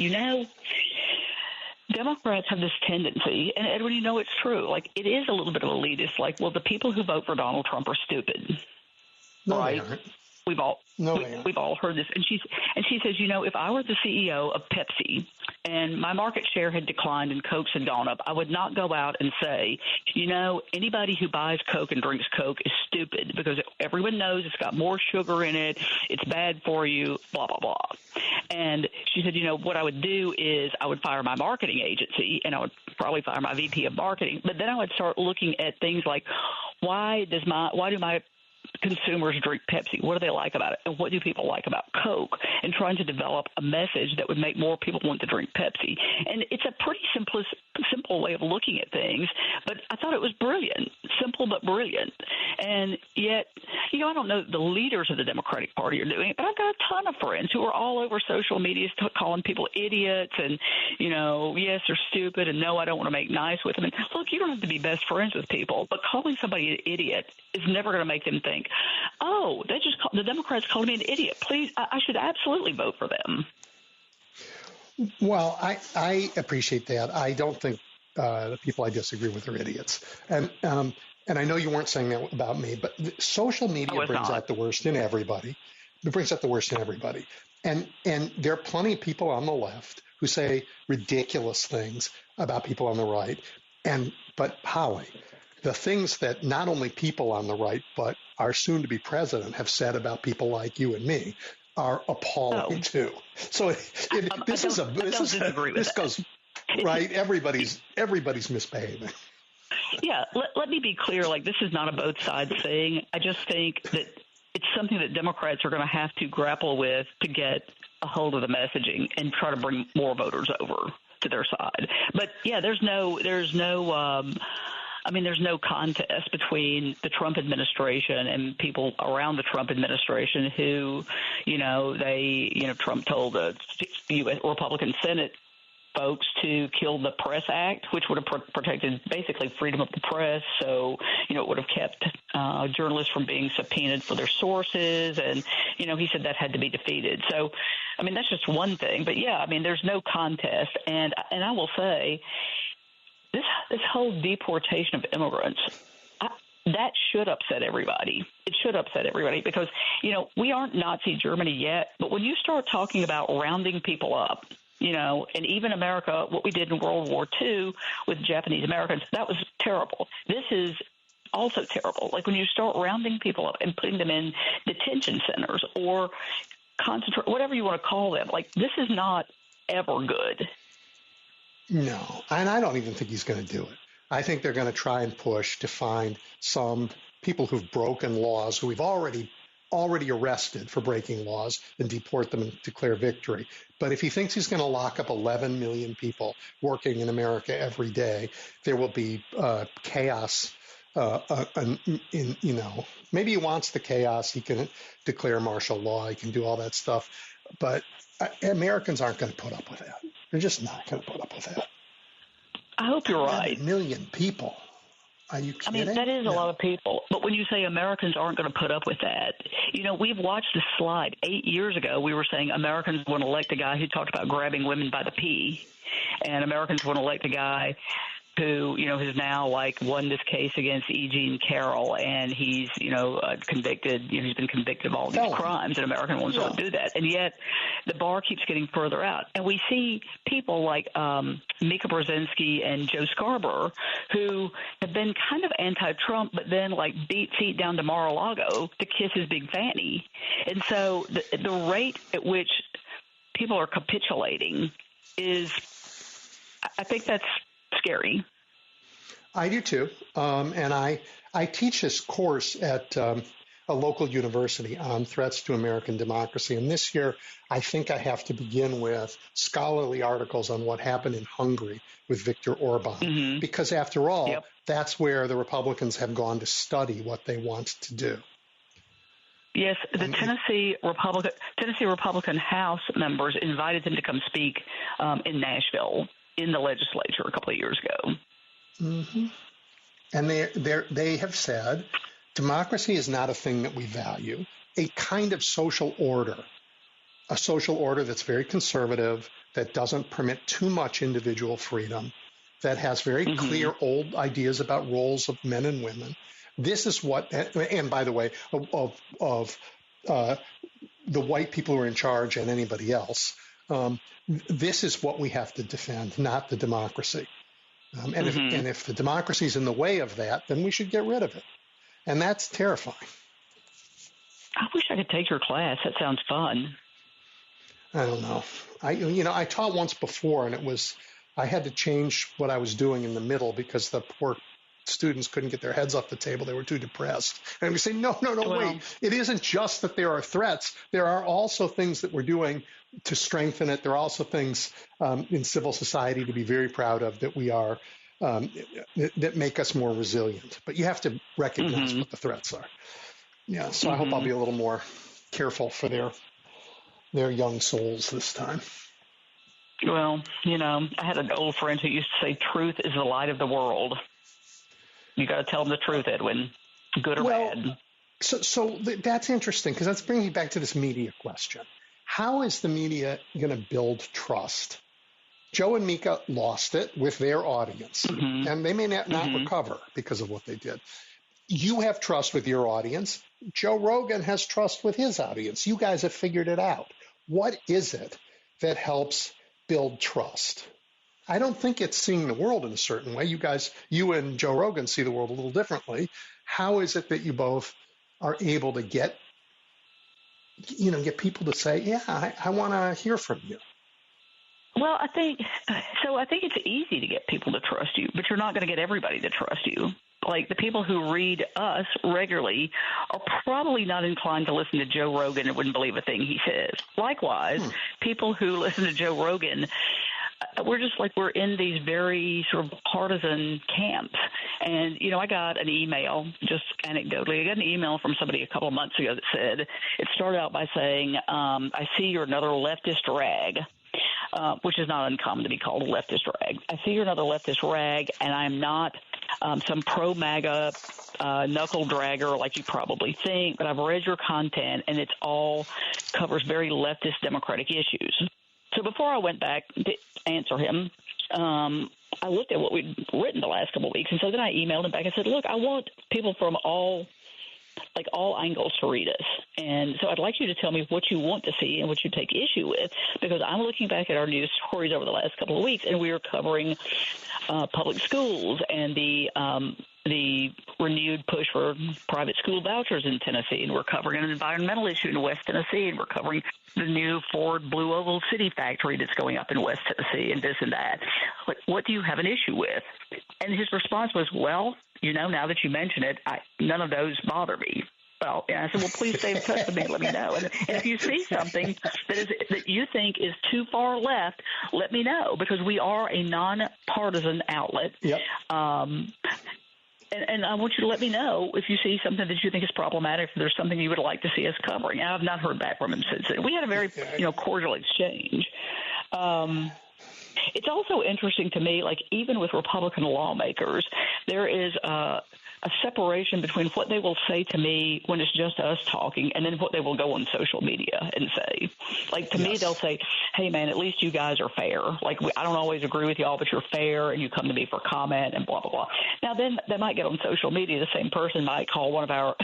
Democrats have this tendency, and Edwin, it's true. Like, it is a little bit of elitist. Like, well, the people who vote for Donald Trump are stupid, right? They aren't. We've all heard this. And she says, if I were the CEO of Pepsi and my market share had declined and Cokes had gone up, I would not go out and say, anybody who buys Coke and drinks Coke is stupid because everyone knows it's got more sugar in it, it's bad for you, blah, blah, blah. And she said, what I would do is I would fire my marketing agency and I would probably fire my VP of marketing, but then I would start looking at things like why do my consumers drink Pepsi? What do they like about it? And what do people like about Coke? And trying to develop a message that would make more people want to drink Pepsi. And it's a pretty simple way of looking at things, but I thought it was brilliant, simple but brilliant. And yet, I don't know the leaders of the Democratic Party are doing it, but I've got a ton of friends who are all over social media calling people idiots and, yes, they're stupid, and no, I don't want to make nice with them. And look, you don't have to be best friends with people, but calling somebody an idiot is never going to make them think, oh, the Democrats called me an idiot. Please, I should absolutely vote for them. Well, I appreciate that. I don't think the people I disagree with are idiots. And I know you weren't saying that about me, but social media brings out the worst in everybody. It brings out the worst in everybody. And there are plenty of people on the left who say ridiculous things about people on the right. But Holly, the things that not only people on the right, but our soon-to-be president have said about people like you and me are appalling too. So this goes right. Everybody's misbehaving. Yeah, let me be clear. Like, this is not a both sides thing. I just think that it's something that Democrats are going to have to grapple with to get a hold of the messaging and try to bring more voters over to their side. But yeah, there's no contest between the Trump administration and people around the Trump administration who, Trump told the U.S. Republican Senate folks to kill the Press Act, which would have protected basically freedom of the press. So, it would have kept journalists from being subpoenaed for their sources. And, he said that had to be defeated. So, I mean, that's just one thing. But, yeah, I mean, there's no contest. And I will say this whole deportation of immigrants, that should upset everybody. It should upset everybody because, we aren't Nazi Germany yet. But when you start talking about rounding people up, and even America, what we did in World War II with Japanese Americans, that was terrible. This is also terrible. Like when you start rounding people up and putting them in detention centers or whatever you want to call them, like this is not ever good. No, and I don't even think he's going to do it. I think they're going to try and push to find some people who've broken laws, who we've already arrested for breaking laws, and deport them and declare victory. But if he thinks he's going to lock up 11 million people working in America every day, there will be chaos. Maybe he wants the chaos. He can declare martial law. He can do all that stuff. But Americans aren't going to put up with that. They're just not going to put up with that. I hope you're right. 11 million people. Are you kidding? I mean, that is a lot of people. But when you say Americans aren't going to put up with that, we've watched this slide. 8 years ago, we were saying Americans want to elect a guy who talked about grabbing women by the pee, and Americans want to elect a guy who, has now won this case against E. Jean Carroll, and he's, convicted, he's been convicted of all these crimes, and Americans won't do that. And yet the bar keeps getting further out. And we see people like Mika Brzezinski and Joe Scarborough, who have been kind of anti-Trump, but then beat feet down to Mar-a-Lago to kiss his big fanny. And so the rate at which people are capitulating is, I think that's scary. I do too. And I teach this course at a local university on threats to American democracy. And this year, I think I have to begin with scholarly articles on what happened in Hungary with Viktor Orban. Because after all, that's where the Republicans have gone to study what they want to do. Yes, the Tennessee Republican House members invited him to come speak in Nashville in the legislature a couple of years ago. Mm-hmm. And they have said democracy is not a thing that we value. A kind of social order, a social order that's very conservative, that doesn't permit too much individual freedom, that has very clear old ideas about roles of men and women. This is what, and by the way, of the white people who are in charge and anybody else, this is what we have to defend, not the democracy. And if the democracy is in the way of that, then we should get rid of it. And that's terrifying. I wish I could take your class. That sounds fun. I don't know. I taught once before, and I had to change what I was doing in the middle because the poor students couldn't get their heads off the table. They were too depressed. And we say, no, wait. It isn't just that there are threats. There are also things that we're doing to strengthen it. There are also things in civil society to be very proud of that we are that make us more resilient. But you have to recognize what the threats are. Yeah. So I hope I'll be a little more careful for their young souls this time. Well, I had an old friend who used to say, "Truth is the light of the world." You got to tell them the truth, Edwin, good or bad. So that's interesting because that's bringing me back to this media question. How is the media going to build trust? Joe and Mika lost it with their audience, and they may not recover because of what they did. You have trust with your audience. Joe Rogan has trust with his audience. You guys have figured it out. What is it that helps build trust? I don't think it's seeing the world in a certain way. You and Joe Rogan see the world a little differently. How is it that you both are able to get people to say, yeah, I want to hear from you? Well, I think it's easy to get people to trust you, but you're not going to get everybody to trust you. Like the people who read us regularly are probably not inclined to listen to Joe Rogan and wouldn't believe a thing he says. Likewise, people who listen to Joe Rogan, we're in these very sort of partisan camps. And, I got an email, just anecdotally, I got an email from somebody a couple of months ago that said, it started out by saying, I see you're another leftist rag, which is not uncommon to be called a leftist rag. I see you're another leftist rag, and I'm not some pro-MAGA knuckle dragger like you probably think, but I've read your content, and it's all covers very leftist Democratic issues. So before I went back to answer him, I looked at what we'd written the last couple of weeks, and so then I emailed him back and said, look, I want people from all angles to read us. And so I'd like you to tell me what you want to see and what you take issue with, because I'm looking back at our news stories over the last couple of weeks, and we are covering public schools and the renewed push for private school vouchers in Tennessee, and we're covering an environmental issue in West Tennessee, and we're covering the new Ford Blue Oval City factory that's going up in West Tennessee, and this and that. What do you have an issue with? And his response was, well, now that you mention it, none of those bother me. Well, and I said, well, please stay in touch with me and let me know. And if you see something that you think is too far left, let me know, because we are a nonpartisan outlet. Yep. And I want you to let me know if you see something that you think is problematic, if there's something you would like to see us covering. I've not heard back from him since then. We had a very, cordial exchange. It's also interesting to me, like even with Republican lawmakers, there is a separation between what they will say to me when it's just us talking and then what they will go on social media and say. Like to me, they'll say, hey, man, at least you guys are fair. Like I don't always agree with y'all, but you're fair and you come to me for comment and blah, blah, blah. Now, then they might get on social media. The same person might call one of our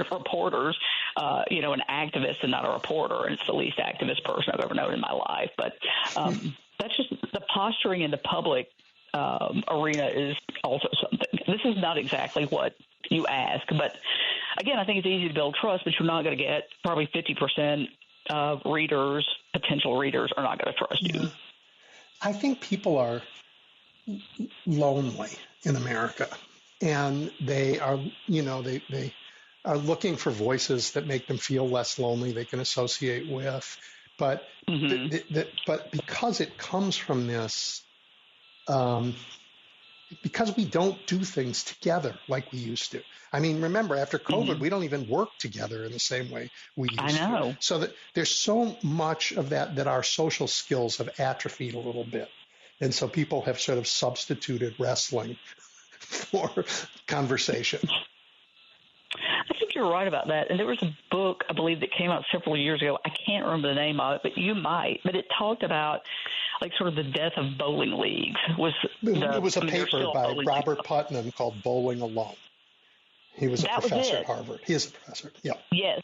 reporters, an activist and not a reporter. And it's the least activist person I've ever known in my life. But that's just the posturing in the public arena is also something. This is not exactly what you ask, but again, I think it's easy to build trust, but you're not going to get probably 50% of potential readers are not going to trust you. I think people are lonely in America, and they are, they are looking for voices that make them feel less lonely, they can associate with. But but because it comes from this, because we don't do things together like we used to. I mean, remember, after COVID, we don't even work together in the same way we used to. So that there's so much of that our social skills have atrophied a little bit. And so people have sort of substituted wrestling for conversation. I think you're right about that. And there was a book, I believe, that came out several years ago. I can't remember the name of it, but you might. But it talked about like sort of the death of bowling leagues. It was a paper by Robert Putnam called Bowling Alone. He was a professor at Harvard. He is a professor. Yeah. Yes.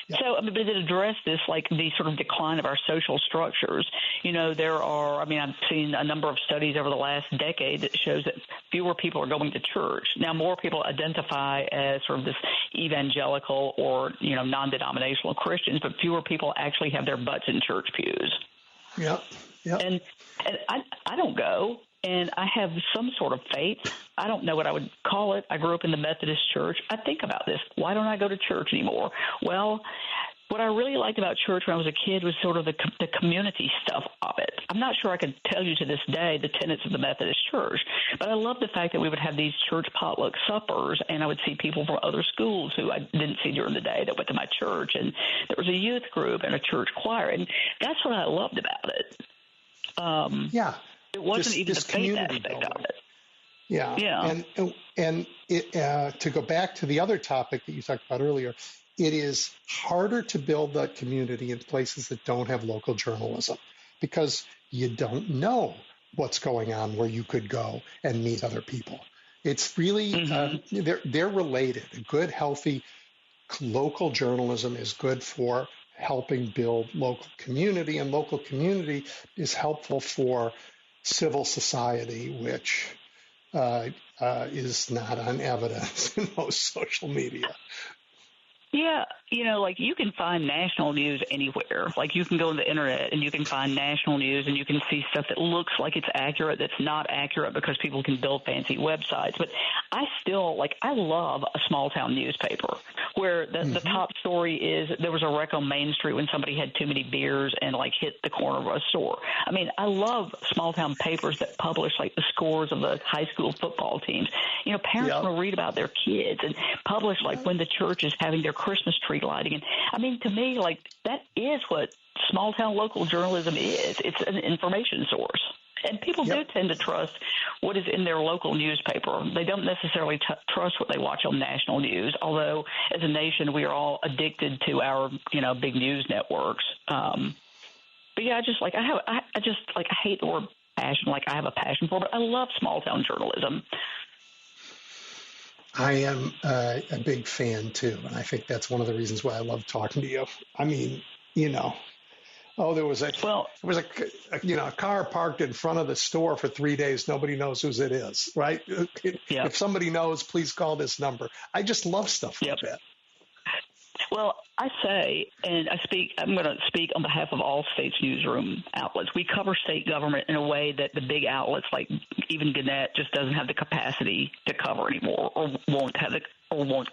Yep. So, but it addressed this, like the sort of decline of our social structures. I've seen a number of studies over the last decade that shows that fewer people are going to church. Now, more people identify as sort of this evangelical or, non-denominational Christians, but fewer people actually have their butts in church pews. Yep. And I don't go, and I have some sort of faith. I don't know what I would call it. I grew up in the Methodist church. I think about this. Why don't I go to church anymore? Well, what I really liked about church when I was a kid was sort of the community stuff of it. I'm not sure I could tell you to this day the tenets of the Methodist church, but I love the fact that we would have these church potluck suppers, and I would see people from other schools who I didn't see during the day that went to my church, and there was a youth group and a church choir, and that's what I loved about it. It wasn't even the faith aspect of it. Yeah. And to go back to the other topic that you talked about earlier, it is harder to build that community in places that don't have local journalism because you don't know what's going on where you could go and meet other people. It's really, they're related. Good, healthy local journalism is good for helping build local community, and local community is helpful for civil society, which is not on evidence in most social media. Yeah, like you can find national news anywhere. Like you can go on the internet and you can find national news and you can see stuff that looks like it's accurate that's not accurate because people can build fancy websites. But I love a small town newspaper where the top story is there was a wreck on Main Street when somebody had too many beers and like hit the corner of a store. I mean, I love small town papers that publish like the scores of the high school football teams. Parents want to read about their kids and publish like when the church is having their Christmas tree lighting. And I mean, to me, like that is what small town local journalism is. It's an information source. And people do tend to trust what is in their local newspaper. They don't necessarily trust what they watch on national news, although as a nation we are all addicted to our, big news networks. But yeah, I hate the word passion, like I have a passion for, but I love small-town journalism. I am a big fan, too, and I think that's one of the reasons why I love talking to you. I mean, there was a car parked in front of the store for 3 days. Nobody knows whose it is, right? If somebody knows, please call this number. I just love stuff like that. Well, I say, and I'm going to speak on behalf of all states' newsroom outlets. We cover state government in a way that the big outlets, like even Gannett, just doesn't have the capacity to cover anymore, or won't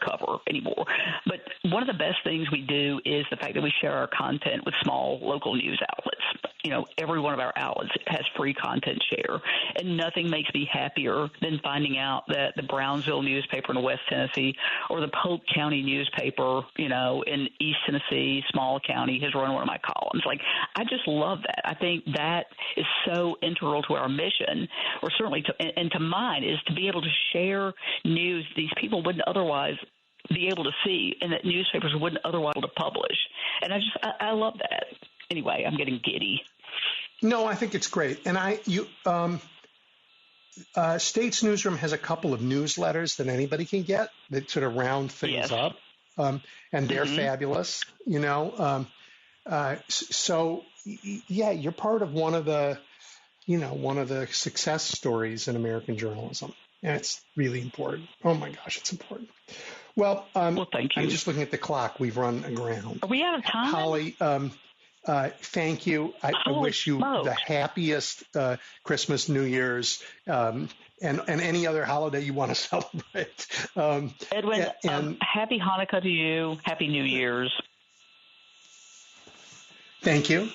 cover anymore. But one of the best things we do is the fact that we share our content with small local news outlets. Every one of our outlets has free content share, and nothing makes me happier than finding out that the Brownsville newspaper in West Tennessee or the Polk County newspaper, in East Tennessee, small county, has run one of my columns. Like, I just love that. I think that is so integral to our mission, or certainly to mine, is to be able to share news these people wouldn't otherwise be able to see, and that newspapers wouldn't otherwise be able to publish. And I love that. Anyway, I'm getting giddy. No, I think it's great. And States Newsroom has a couple of newsletters that anybody can get that sort of round things up. And they're fabulous, So, you're part of one of the success stories in American journalism. And it's really important. Oh, my gosh, it's important. Well, thank you. I'm just looking at the clock. We've run aground. Are we out of time? Holly, thank you. I wish you the happiest Christmas, New Year's, and any other holiday you want to celebrate. Edwin, happy Hanukkah to you. Happy New Year's. Thank you.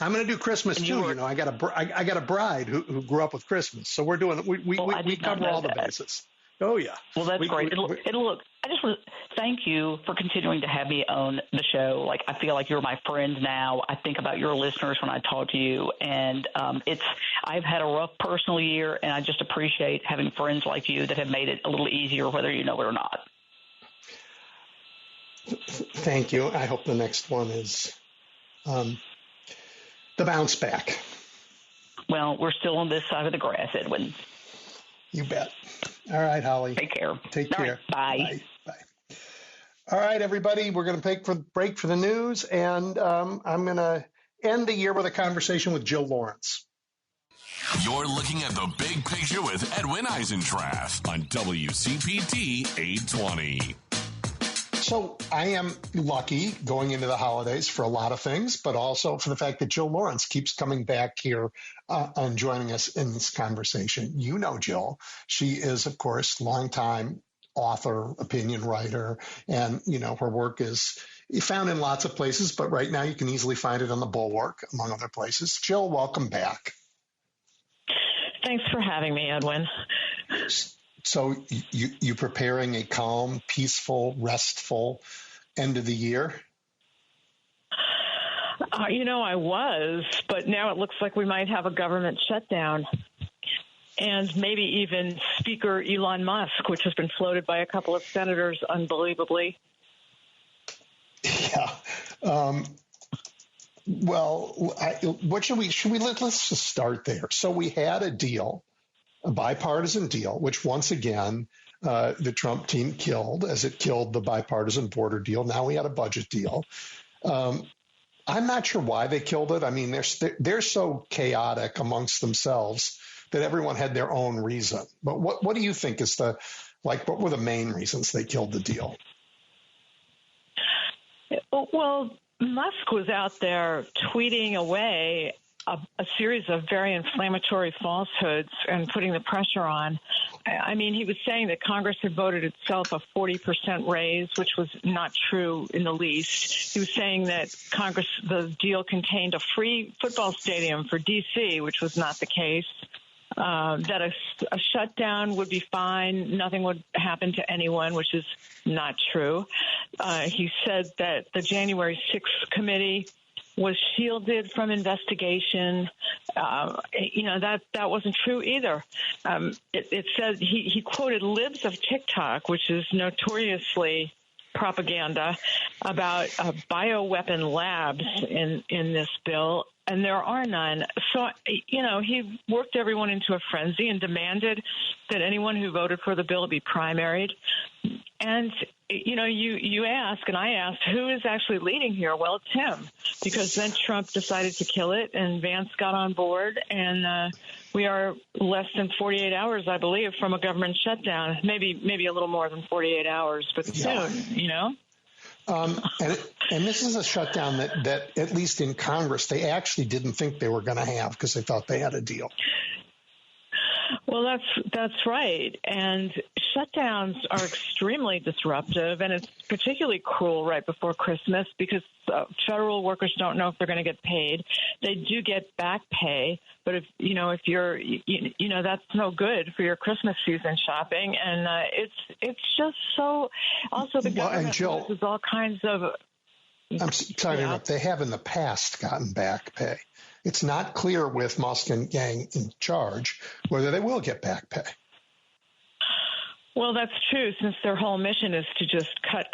I'm going to do Christmas too. I got a bride who grew up with Christmas, so we're doing we cover all the bases. Oh yeah. Well, that's great. It'll look. I just want to thank you for continuing to have me on the show. Like, I feel like you're my friend now. I think about your listeners when I talk to you, and I've had a rough personal year, and I just appreciate having friends like you that have made it a little easier, whether you know it or not. Thank you. I hope the next one is the bounce back. Well, we're still on this side of the grass, Edwin. You bet. All right, Holly. Take care. Take care. Right, bye. All right, everybody. We're going to take a break for the news, and I'm going to end the year with a conversation with Jill Lawrence. You're looking at the big picture with Edwin Eisendrath on WCPT 820. So I am lucky going into the holidays for a lot of things, but also for the fact that Jill Lawrence keeps coming back here and joining us in this conversation. You know Jill. She is, of course, longtime author, opinion writer, and, her work is found in lots of places, but right now you can easily find it on the Bulwark, among other places. Jill, welcome back. Thanks for having me, Edwin. So you preparing a calm, peaceful, restful end of the year? I was, but now it looks like we might have a government shutdown. And maybe even Speaker Elon Musk, which has been floated by a couple of senators, unbelievably. Yeah. Let's just start there. So we had a deal, a bipartisan deal, which once again, the Trump team killed, as it killed the bipartisan border deal. Now we had a budget deal. I'm not sure why they killed it. I mean, they're so chaotic amongst themselves that everyone had their own reason. But what do you think is what were the main reasons they killed the deal? Well, Musk was out there tweeting away a series of very inflammatory falsehoods and putting the pressure on. I mean, he was saying that Congress had voted itself a 40% raise, which was not true in the least. He was saying that the deal contained a free football stadium for D.C., which was not the case. That a shutdown would be fine. Nothing would happen to anyone, which is not true. He said that the January 6th committee was shielded from investigation. That wasn't true either. It says he quoted libs of TikTok, which is notoriously propaganda, about bioweapon labs in this bill, and there are none. So, he worked everyone into a frenzy and demanded that anyone who voted for the bill be primaried. And, you ask, and I asked, who is actually leading here? Well, it's him, because then Trump decided to kill it, and Vance got on board, and we are less than 48 hours, I believe, from a government shutdown. Maybe a little more than 48 hours, but soon, And this is a shutdown that, at least in Congress, they actually didn't think they were going to have because they thought they had a deal. Well, that's right. And shutdowns are extremely disruptive, and it's particularly cruel right before Christmas because federal workers don't know if they're going to get paid. They do get back pay, but if you're, that's no good for your Christmas season shopping. And it's just so. Also, the government loses all kinds of. I'm sorry to interrupt. They have in the past gotten back pay. It's not clear with Musk and gang in charge whether they will get back pay. Well, that's true, since their whole mission is to just cut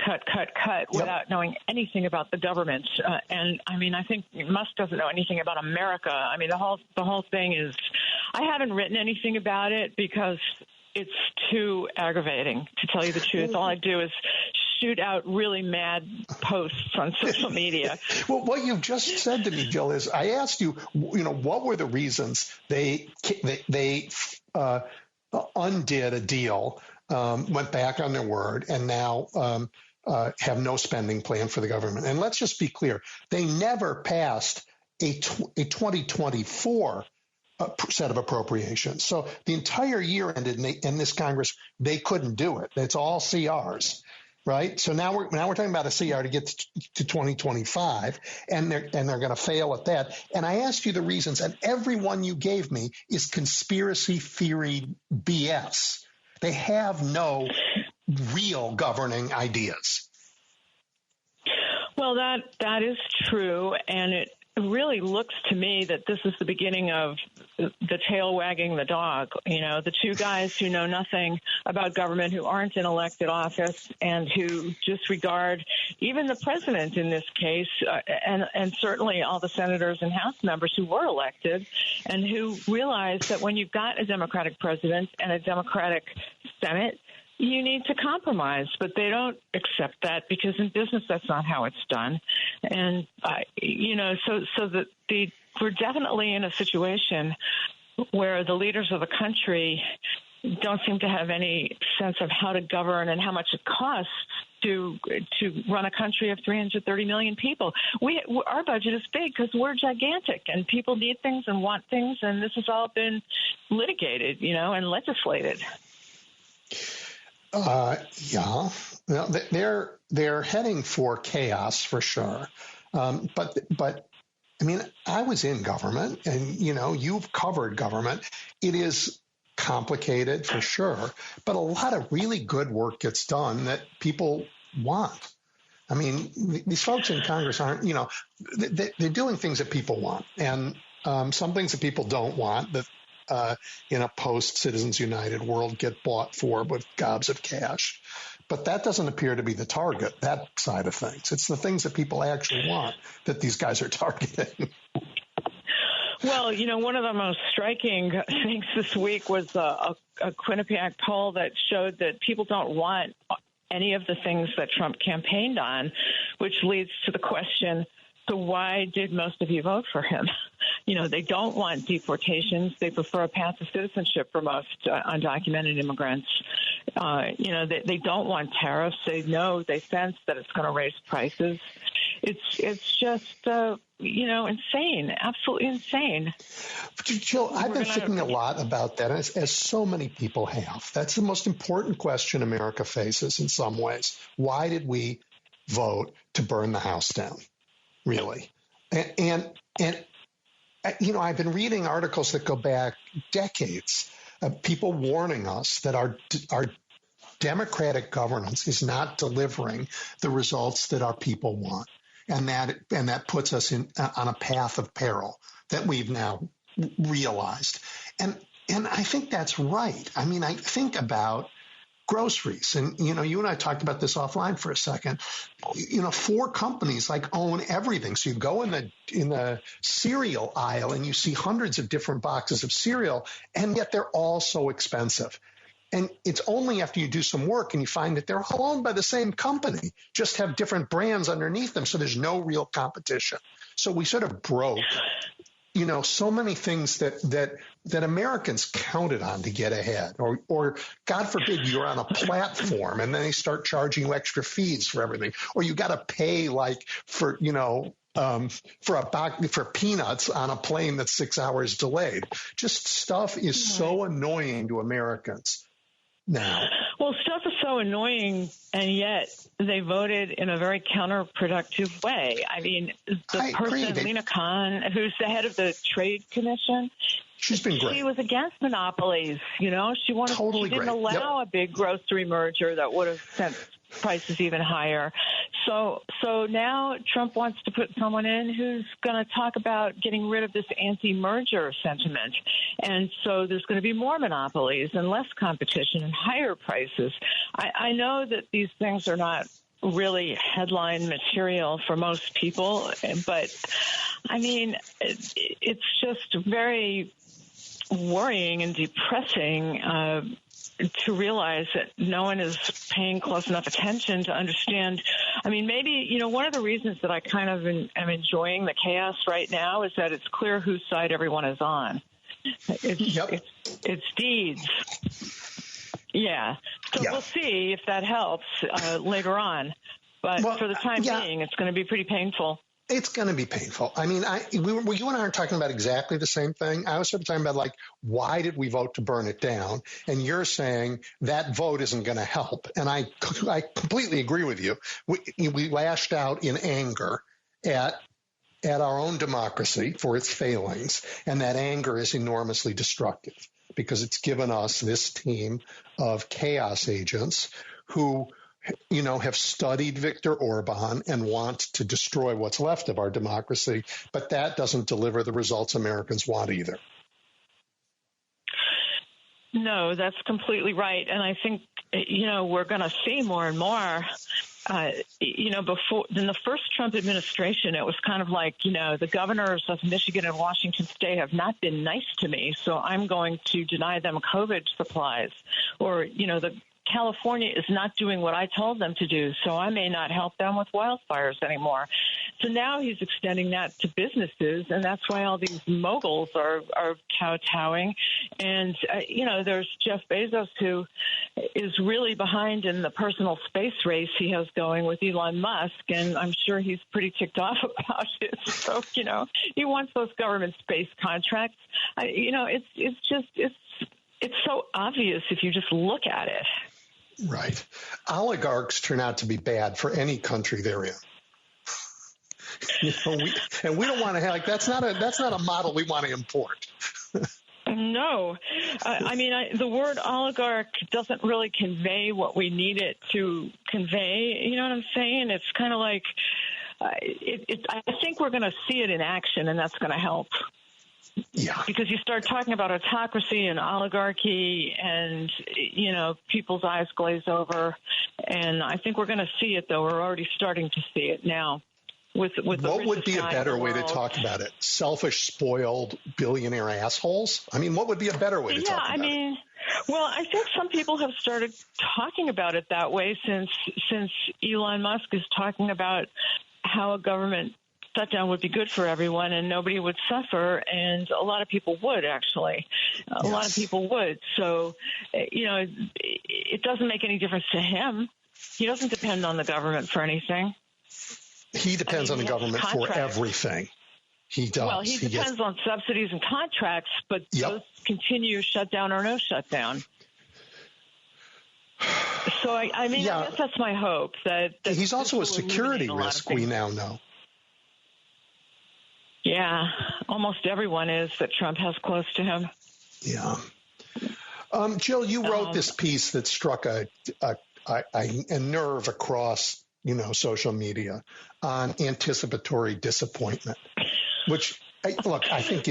without knowing anything about the government. And I mean, I think Musk doesn't know anything about America. I mean, the whole thing is, I haven't written anything about it because it's too aggravating, to tell you the truth. All I do is shoot out really mad posts on social media. Well, what you've just said to me, Jill, is I asked you, what were the reasons they undid a deal, went back on their word, and now have no spending plan for the government. And let's just be clear, they never passed a 2024 set of appropriations. So the entire year ended in this Congress, they couldn't do it. It's all CRs. Right. So now we're talking about a CR to get to 2025, and they're going to fail at that. And I asked you the reasons, and every one you gave me is conspiracy theory BS. They have no real governing ideas. Well, that is true, and it really looks to me that this is the beginning of the tail wagging the dog. The two guys who know nothing about government, who aren't in elected office, and who disregard even the president in this case, and certainly all the senators and House members who were elected, and who realize that when you've got a Democratic president and a Democratic Senate, you need to compromise, but they don't accept that because in business that's not how it's done. And we're definitely in a situation where the leaders of the country don't seem to have any sense of how to govern and how much it costs to run a country of 330 million people. Our budget is big because we're gigantic, and people need things and want things, and this has all been litigated, and legislated. Yeah, well, they're heading for chaos for sure. But I mean, I was in government, and you've covered government. It is complicated for sure, but a lot of really good work gets done that people want. I mean, these folks in Congress aren't, they're doing things that people want, and some things that people don't want that. In a post-Citizens United world get bought for with gobs of cash. But that doesn't appear to be the target, that side of things. It's the things that people actually want that these guys are targeting. Well, one of the most striking things this week was a Quinnipiac poll that showed that people don't want any of the things that Trump campaigned on, which leads to the question, so why did most of you vote for him? They don't want deportations. They prefer a path to citizenship for most undocumented immigrants. They don't want tariffs. They sense that it's going to raise prices. It's just, insane, absolutely insane. Jill, I've been thinking a lot about that, as so many people have. That's the most important question America faces in some ways. Why did we vote to burn the house down, really? And I've been reading articles that go back decades of people warning us that our democratic governance is not delivering the results that our people want. and that puts us on a path of peril that we've now realized. And I think that's right. I mean, I think about groceries, and you and I talked about this offline for a second. 4 companies own everything. So you go in the cereal aisle and you see hundreds of different boxes of cereal, and yet they're all so expensive. And it's only after you do some work and you find that they're all owned by the same company, just have different brands underneath them. So there's no real competition. So we sort of broke, so many things that Americans counted on to get ahead, or God forbid you're on a platform and then they start charging you extra fees for everything, or you got to pay for peanuts on a plane that's 6 hours delayed. Just stuff is so annoying to Americans now. Well, stuff is so annoying, and yet they voted in a very counterproductive way. I mean, Lena Khan, who's the head of the Trade Commission, she's been great. She was against monopolies. She didn't allow a big grocery merger that would have sent prices even higher. So now Trump wants to put someone in who's going to talk about getting rid of this anti-merger sentiment. And so there's going to be more monopolies and less competition and higher prices. I know that these things are not really headline material for most people, but I mean, it's just very worrying and depressing to realize that no one is paying close enough attention to understand. I mean, maybe, one of the reasons that I kind of am enjoying the chaos right now is that it's clear whose side everyone is on. It's deeds. Yeah. So we'll see if that helps later on. But for the time being, it's going to be pretty painful. It's going to be painful. I mean, you and I are talking about exactly the same thing. I was sort of talking about why did we vote to burn it down? And you're saying that vote isn't going to help. And I completely agree with you. We lashed out in anger at our own democracy for its failings. And that anger is enormously destructive because it's given us this team of chaos agents who have studied Viktor Orban and want to destroy what's left of our democracy, but that doesn't deliver the results Americans want either. No, that's completely right. And I think, we're going to see more and more. Before in the first Trump administration, it was kind of like, the governors of Michigan and Washington State have not been nice to me, so I'm going to deny them COVID supplies. Or, California is not doing what I told them to do, so I may not help them with wildfires anymore. So now he's extending that to businesses, and that's why all these moguls are kowtowing. And, there's Jeff Bezos, who is really behind in the personal space race he has going with Elon Musk, and I'm sure he's pretty ticked off about it. So, he wants those government space contracts. It's so obvious if you just look at it. Right. Oligarchs turn out to be bad for any country they're in. We don't want to have that's not a model we want to import. No. The word oligarch doesn't really convey what we need it to convey. You know what I'm saying? It's kind of like I think we're going to see it in action, and that's going to help. Yeah. Because you start talking about autocracy and oligarchy and, people's eyes glaze over. And I think we're going to see it, though. We're already starting to see it now. What would be a better way to talk about it? Selfish, spoiled, billionaire assholes? I mean, what would be a better way to talk about it? Well, I think some people have started talking about it that way since Elon Musk is talking about how a government shutdown would be good for everyone and nobody would suffer. And a lot of people would, actually. A lot of people would. So, it doesn't make any difference to him. He doesn't depend on the government for anything. He depends on the government for everything. He does. Well, he depends on subsidies and contracts, but those continue shutdown or no shutdown. So, I guess that's my hope. That he's also a security risk, we now know. Yeah, almost everyone is that Trump has close to him. Yeah. Jill, you wrote this piece that struck a nerve across social media on anticipatory disappointment, which, I think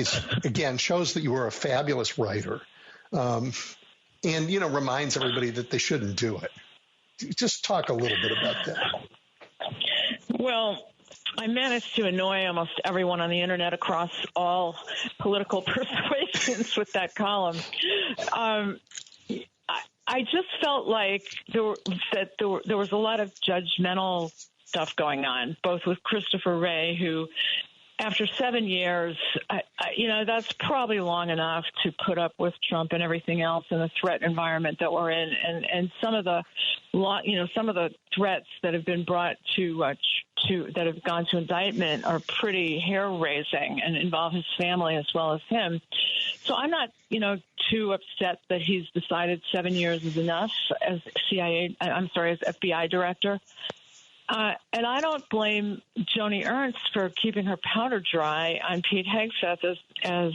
shows that you are a fabulous writer, and, reminds everybody that they shouldn't do it. Just talk a little bit about that. Well, I managed to annoy almost everyone on the internet across all political persuasions with that column. I just felt like there was a lot of judgmental stuff going on, both with Christopher Wray, who, after 7 years, that's probably long enough to put up with Trump and everything else in the threat environment that we're in, and some of the threats that have been brought that have gone to indictment are pretty hair-raising and involve his family as well as him. So I'm not, too upset that he's decided 7 years is enough as FBI director. And I don't blame Joni Ernst for keeping her powder dry on Pete Hegseth as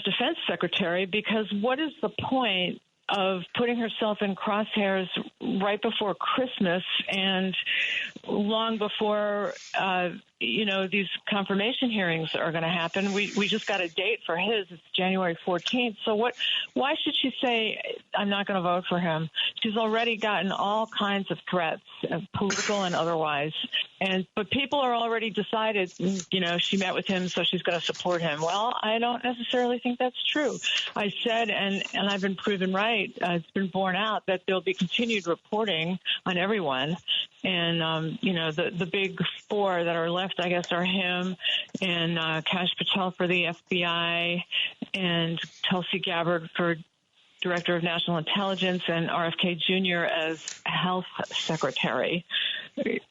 defense secretary, because what is the point of putting herself in crosshairs right before Christmas and long before, these confirmation hearings are going to happen? We just got a date for his. It's January 14th. So why should she say, I'm not going to vote for him? She's already gotten all kinds of threats, political and otherwise. But people are already decided, she met with him, so she's going to support him. Well, I don't necessarily think that's true. I said, and I've been proven right, it's been borne out, that there'll be continued reporting on everyone. And, the big four that are left, I guess, are him and Kash Patel for the FBI and Tulsi Gabbard for Director of National Intelligence and RFK Jr. as Health Secretary.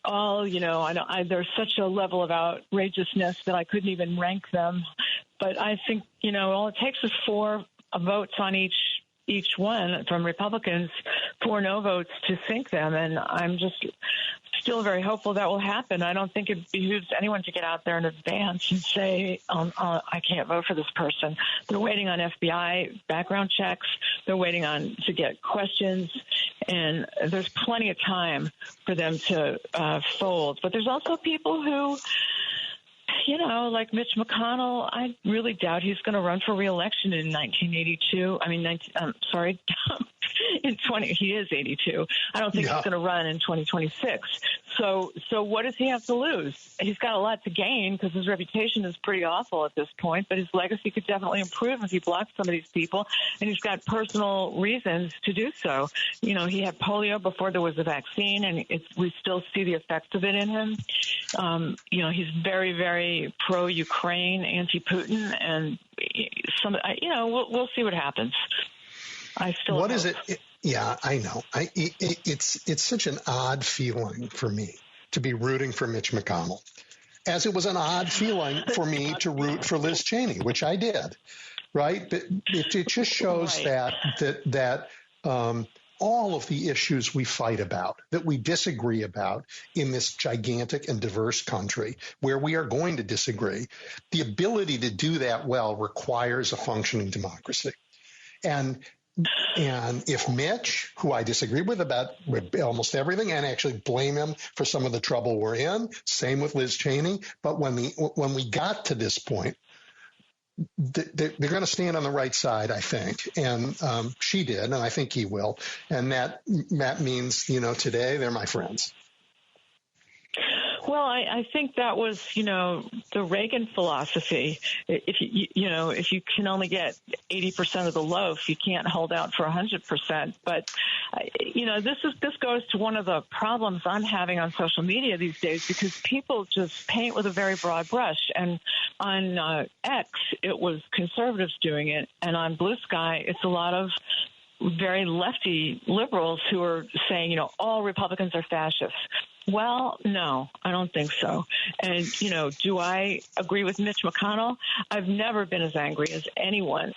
All, there's such a level of outrageousness that I couldn't even rank them. But I think, all it takes is 4 votes on each one from Republicans, 4 no votes to sink them. And I'm just still very hopeful that will happen. I don't think it behooves anyone to get out there in advance and say, I can't vote for this person. They're waiting on FBI background checks. They're waiting to get questions. And there's plenty of time for them to fold. But there's also people who, like Mitch McConnell, I really doubt he's going to run for re-election in 1982. In 20, he is 82. I don't think he's going to run in 2026. So what does he have to lose? He's got a lot to gain because his reputation is pretty awful at this point, but his legacy could definitely improve if he blocks some of these people, and he's got personal reasons to do so. He had polio before there was a vaccine, and we still see the effects of it in him. He's very, very pro-Ukraine, anti-Putin, and we'll see what happens. What is it? Yeah, I know. It's such an odd feeling for me to be rooting for Mitch McConnell, as it was an odd feeling for me to root for Liz Cheney, which I did, right? But it just shows that all of the issues we fight about, that we disagree about in this gigantic and diverse country where we are going to disagree, the ability to do that well requires a functioning democracy. And if Mitch, who I disagree with about almost everything and actually blame him for some of the trouble we're in, same with Liz Cheney, but when we got to this point, they're going to stand on the right side, I think. And she did, and I think he will. And that means, today they're my friends. Well, I think that was, the Reagan philosophy. If you can only get 80% of the loaf, you can't hold out for 100%. But, this goes to one of the problems I'm having on social media these days, because people just paint with a very broad brush. And on X, it was conservatives doing it. And on Blue Sky, it's a lot of very lefty liberals who are saying, all Republicans are fascists. Well, no, I don't think so. And, do I agree with Mitch McConnell? I've never been as angry as anyone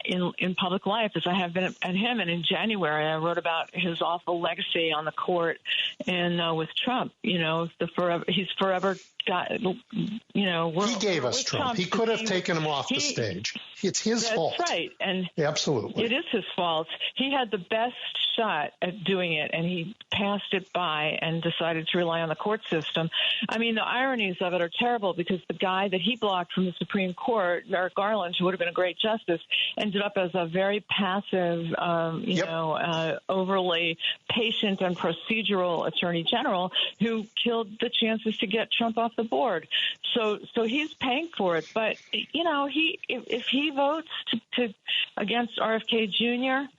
in public life as I have been at him. And in January, I wrote about his awful legacy on the court and with Trump. He's forever got, he gave us Trump. He could have taken him off the stage. It's his fault. That's right. And absolutely, it is his fault. He had the best shot at doing it, and he passed it by and decided to rely on the court system. I mean, the ironies of it are terrible because the guy that he blocked from the Supreme Court, Merrick Garland, who would have been a great justice, ended up as a very passive, overly patient and procedural attorney general who killed the chances to get Trump off the board. So he's paying for it. But, if he votes to against RFK Jr.,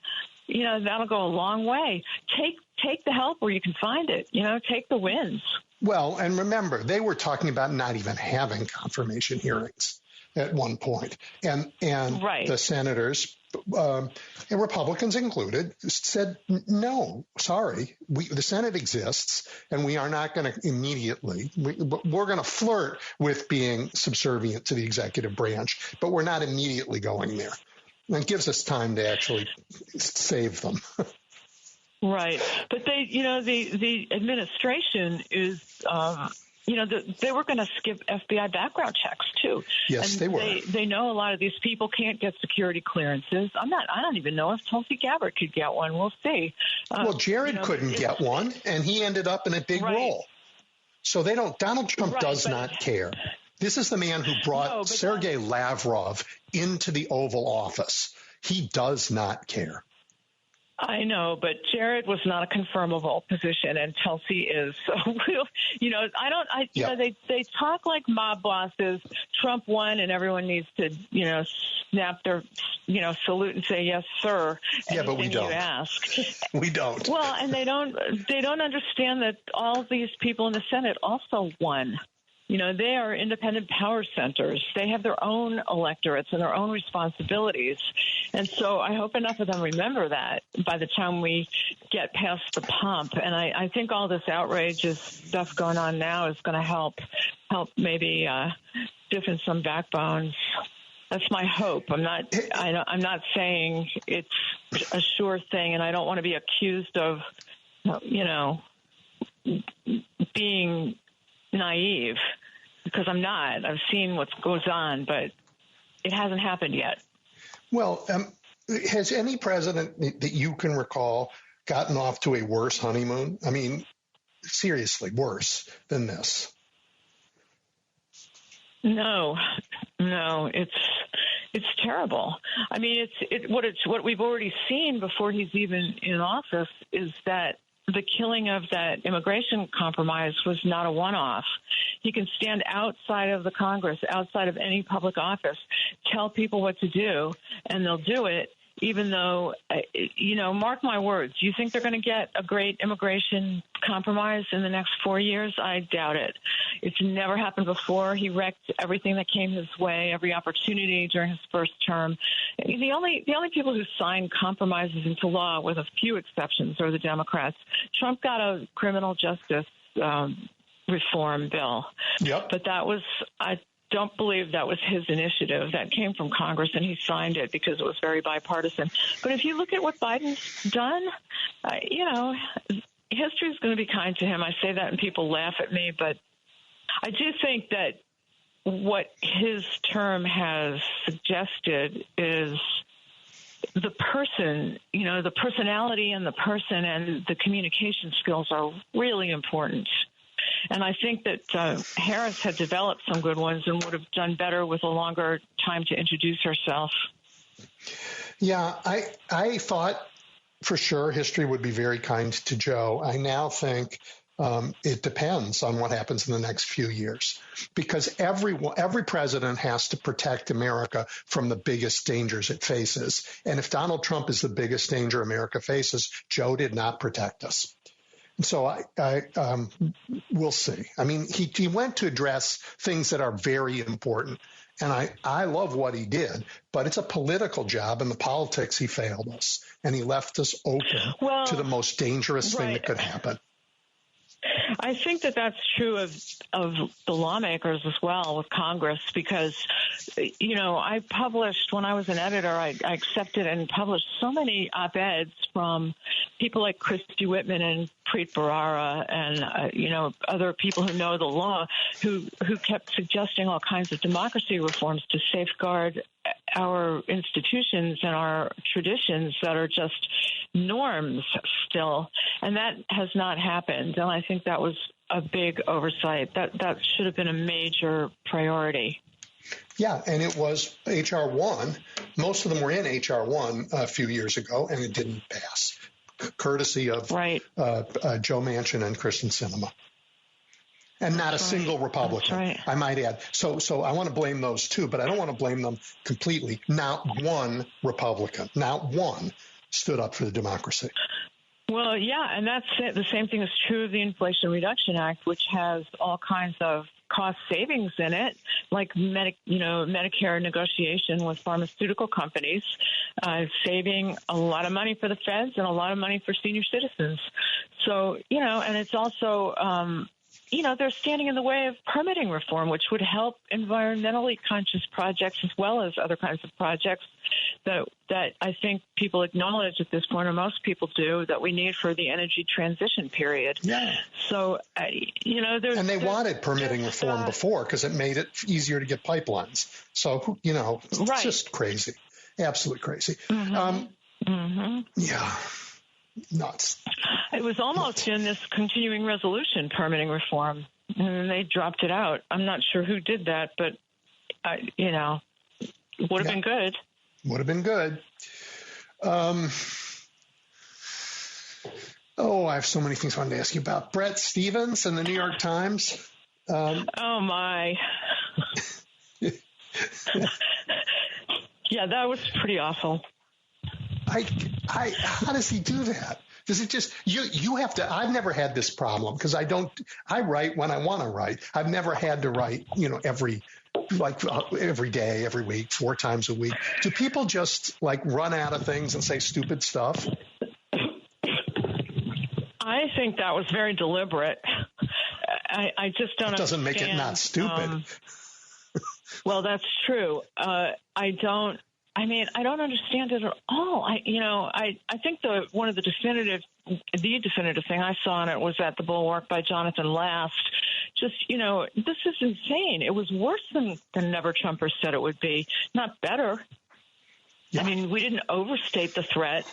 that'll go a long way. Take the help where you can find it. Take the wins. Well, and remember, they were talking about not even having confirmation hearings at one point. And right. The senators, and Republicans included, said, no, sorry, the Senate exists, and we are not going to immediately, we're going to flirt with being subservient to the executive branch, but we're not immediately going there. And it gives us time to actually save them. Right. But the administration is, they were going to skip FBI background checks too. Yes, and they were. They know a lot of these people can't get security clearances. I don't even know if Tulsi Gabbard could get one. We'll see. Well, Jared couldn't get one, and he ended up in a big role. So Donald Trump does not care. This is the man who brought Sergei Lavrov into the Oval Office. He does not care. I know, but Jared was not a confirmable position, and Tulsi is. So, they talk like mob bosses. Trump won, and everyone needs to, snap their, salute and say, yes, sir. Yeah, but we don't. You ask. We don't. Well, and they don't understand that all these people in the Senate also won. They are independent power centers. They have their own electorates and their own responsibilities. And so I hope enough of them remember that by the time we get past the pump. And I think all this outrageous stuff going on now is going to help maybe stiffen some backbones. That's my hope. I'm not saying it's a sure thing, and I don't want to be accused of, being naive, because I'm not. I've seen what goes on, but it hasn't happened yet. Well, has any president that you can recall gotten off to a worse honeymoon? I mean, seriously, worse than this? No, it's terrible. I mean, what we've already seen before he's even in office is that the killing of that immigration compromise was not a one-off. He can stand outside of the Congress, outside of any public office, tell people what to do, and they'll do it, even though, mark my words, you think they're going to get a great immigration compromise in the next 4 years? I doubt it. It's never happened before. He wrecked everything that came his way, every opportunity during his first term. The only people who signed compromises into law, with a few exceptions, are the Democrats. Trump got a criminal justice reform bill. Yep. But I don't believe that was his initiative. That came from Congress, and he signed it because it was very bipartisan. But if you look at what Biden's done, history is going to be kind to him. I say that and people laugh at me, but I do think that what his term has suggested is the person, the personality and the person and the communication skills are really important. And I think that Harris had developed some good ones and would have done better with a longer time to introduce herself. Yeah, I thought for sure history would be very kind to Joe. I now think it depends on what happens in the next few years, because every president has to protect America from the biggest dangers it faces. And if Donald Trump is the biggest danger America faces, Joe did not protect us. So we'll see. I mean, he went to address things that are very important, and I love what he did, but it's a political job, and the politics, he failed us, and he left us open to the most dangerous thing that could happen. I think that that's true of the lawmakers as well with Congress, because, I published, when I was an editor, I accepted and published so many op-eds from people like Christy Whitman and Preet Bharara and, other people who know the law who kept suggesting all kinds of democracy reforms to safeguard our institutions and our traditions that are just norms still. And that has not happened. And I think that was a big oversight. That should have been a major priority. Yeah, and it was H.R. 1. Most of them were in H.R. 1 a few years ago, and it didn't pass, courtesy of Right. Joe Manchin and Kristen Sinema. And not a single Republican, I might add. So I want to blame those too, but I don't want to blame them completely. Not one Republican, not one stood up for the democracy. Well, yeah, and that's it. The same thing is true of the Inflation Reduction Act, which has all kinds of cost savings in it, like Medicare negotiation with pharmaceutical companies, saving a lot of money for the feds and a lot of money for senior citizens. So, and it's also, they're standing in the way of permitting reform, which would help environmentally conscious projects as well as other kinds of projects that I think people acknowledge at this point, or most people do, that we need for the energy transition period. Yeah. So, and they wanted permitting reform before because it made it easier to get pipelines. So, it's just crazy. Absolutely crazy. Mm-hmm. Yeah. Nuts. It was almost in this continuing resolution, permitting reform, and they dropped it out. I'm not sure who did that, but, it would have been good. Would have been good. I have so many things I wanted to ask you about. Brett Stevens in the New York Times. Oh, my. Yeah, that was pretty awful. How does he do that? Does it just, you have to, I've never had this problem because I write when I want to write. I've never had to write, every day, every week, 4 times a week. Do people just run out of things and say stupid stuff? I think that was very deliberate. I just don't understand. It doesn't make it not stupid. Well, that's true. I don't understand it at all. I think one of the definitive thing I saw in it was at the Bulwark by Jonathan Last. Just, this is insane. It was worse than Never Trumpers said it would be, not better. Yeah. I mean, we didn't overstate the threat.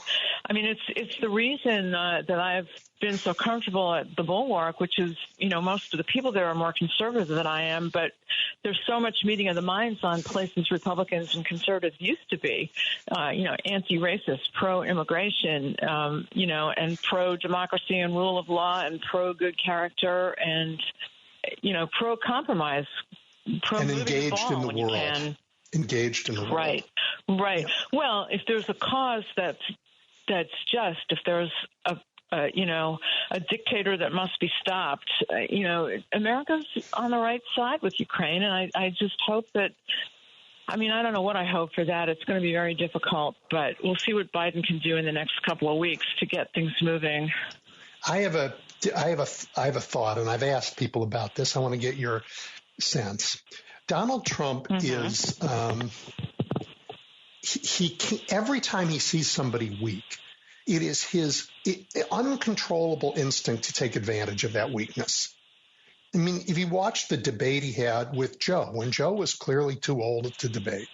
I mean, it's the reason that I've been so comfortable at the Bulwark, which is, most of the people there are more conservative than I am, but there's so much meeting of the minds on places Republicans and conservatives used to be, anti-racist, pro-immigration, and pro-democracy and rule of law and pro-good character and, pro-compromise, pro-moving engaged in the world. Engaged in the world. Right. Yeah. Well, if there's a cause that's just, if there's a dictator that must be stopped, America's on the right side with Ukraine. And I just hope that, I don't know what I hope for that. It's going to be very difficult, but we'll see what Biden can do in the next couple of weeks to get things moving. I have a thought, and I've asked people about this. I want to get your sense. Donald Trump is, he every time he sees somebody weak, it is his uncontrollable instinct to take advantage of that weakness. I mean, if you watch the debate he had with Joe, when Joe was clearly too old to debate,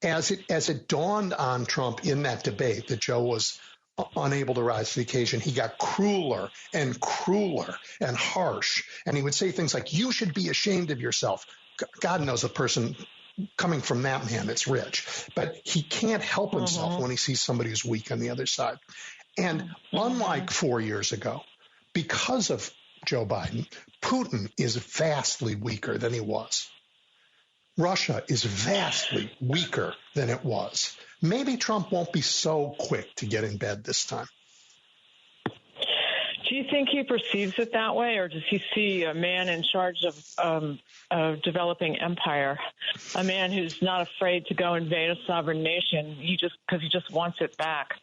as it dawned on Trump in that debate that Joe was unable to rise to the occasion, he got crueler and harsh. And he would say things like, "You should be ashamed of yourself." God knows a person coming from that man, it's rich. But he can't help himself when he sees somebody who's weak on the other side. And unlike 4 years ago, because of Joe Biden, Putin is vastly weaker than he was. Russia is vastly weaker than it was. Maybe Trump won't be so quick to get in bed this time. Do you think he perceives it that way, or does he see a man in charge of a developing empire, a man who's not afraid to go invade a sovereign nation because he just wants it back?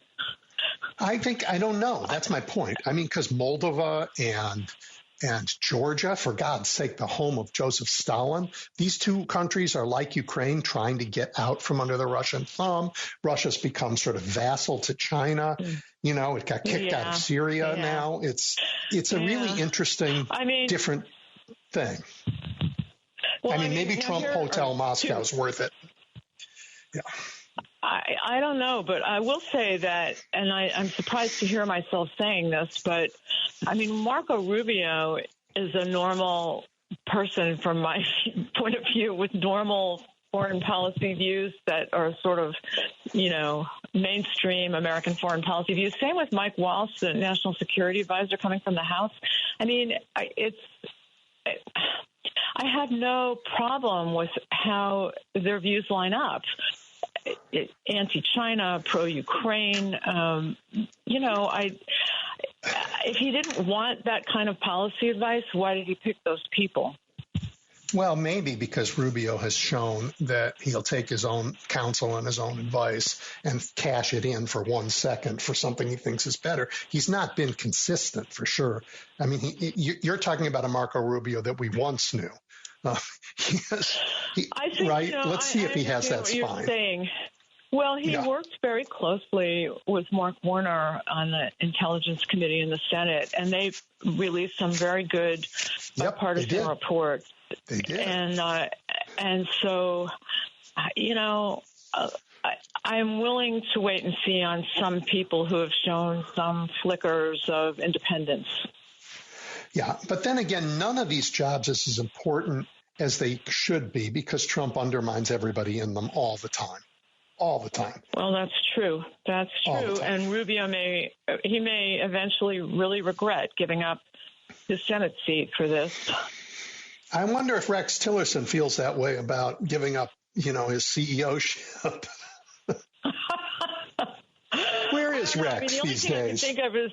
I don't know. That's my point. I mean, because Moldova and Georgia, for God's sake, the home of Joseph Stalin. These two countries are like Ukraine, trying to get out from under the Russian thumb. Russia's become sort of vassal to China. It got kicked out of Syria now. It's a really interesting, different thing. Well, maybe Trump Hotel Moscow is worth it. Yeah. I don't know, but I will say that, and I'm surprised to hear myself saying this, but I mean, Marco Rubio is a normal person from my point of view with normal foreign policy views that are sort of, mainstream American foreign policy views. Same with Mike Waltz, the national security advisor coming from the House. I mean, I have no problem with how their views line up. Anti-China, pro-Ukraine. If he didn't want that kind of policy advice, why did he pick those people? Well, maybe because Rubio has shown that he'll take his own counsel and his own advice and cash it in for 1 second for something he thinks is better. He's not been consistent, for sure. I mean, you're talking about a Marco Rubio that we once knew. I think, right? Let's see if he has that spine. Well, he worked very closely with Mark Warner on the Intelligence Committee in the Senate, and they've released some very good bipartisan reports. They did. And so, I'm willing to wait and see on some people who have shown some flickers of independence. Yeah, but then again, none of these jobs is as important as they should be because Trump undermines everybody in them all the time. All the time. Well, that's true. That's true. And Rubio may eventually really regret giving up his Senate seat for this. I wonder if Rex Tillerson feels that way about giving up, his CEO-ship. Where is Rex these days? The only thing I can think of is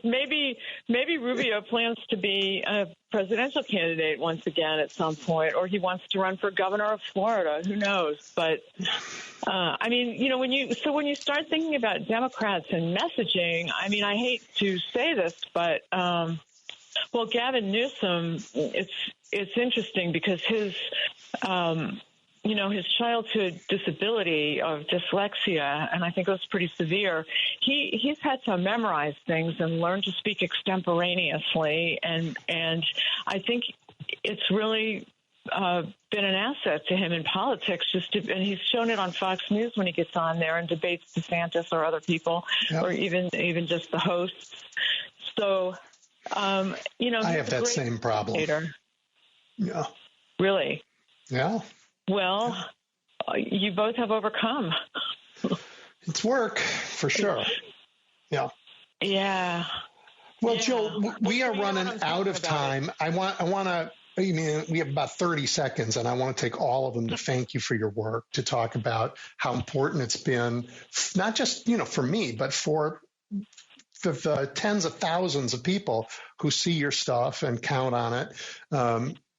maybe Rubio plans to be a presidential candidate once again at some point, or he wants to run for governor of Florida. Who knows? But when you start thinking about Democrats and messaging, I mean, I hate to say this, but Gavin Newsom, it's interesting because his his childhood disability of dyslexia, and I think it was pretty severe, he's had to memorize things and learn to speak extemporaneously. And I think it's really been an asset to him in politics. And he's shown it on Fox News when he gets on there and debates DeSantis or other people, or even just the hosts. So, I have that same problem. Leader. Yeah. Really? Yeah. Well, you both have overcome. It's work, for sure. Yeah. Yeah. Well, Jill, we are running out of time. I want to, we have about 30 seconds, and I want to take all of them to thank you for your work, to talk about how important it's been, not just, for me, but for the tens of thousands of people who see your stuff and count on it.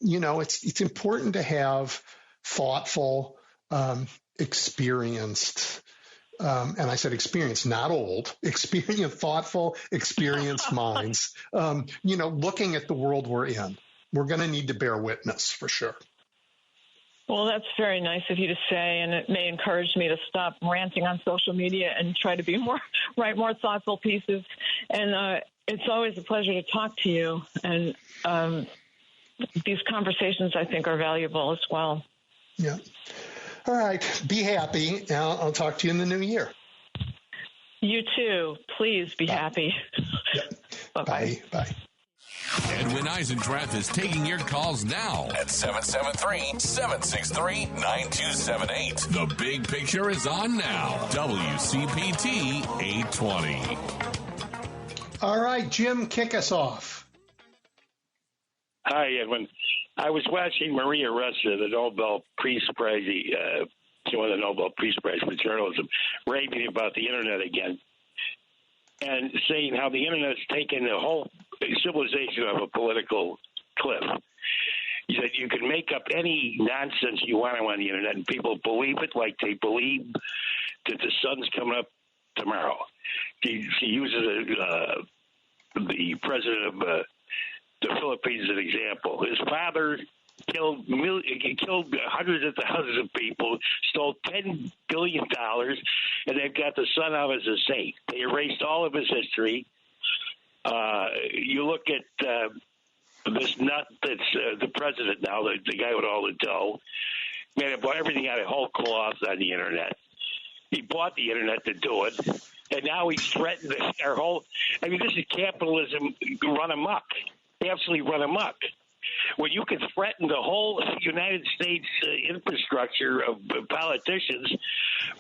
It's important to have thoughtful, experienced, and I said experienced, not old, thoughtful, experienced minds, looking at the world we're in. We're going to need to bear witness for sure. Well, that's very nice of you to say, and it may encourage me to stop ranting on social media and try to write more thoughtful pieces. And it's always a pleasure to talk to you. And these conversations, I think, are valuable as well. Yeah. All right. Be happy. I'll talk to you in the new year. You too. Please be happy. Yep. Bye-bye. Bye. Edwin Eisendrath is taking your calls now at 773-763-9278. The Big Picture is on now. WCPT 820. All right, Jim, kick us off. Hi, Edwin. I was watching Maria Ressa, the Nobel Peace Prize, she won the Nobel Peace Prize for journalism, raving about the Internet again and saying how the Internet's taken the whole civilization of a political cliff. He said you can make up any nonsense you want on the Internet, and people believe it like they believe that the sun's coming up tomorrow. He uses the president of the Philippines as an example. His father killed hundreds of thousands of people, stole $10 billion, and they've got the son out as a saint. They erased all of his history. You look at this nut that's the president now, the guy with all the dough, made up everything out of whole cloth on the Internet. He bought the internet to do it, and now he's threatened our whole. I mean, this is capitalism run amok, absolutely run amok. When you can threaten the whole United States infrastructure of politicians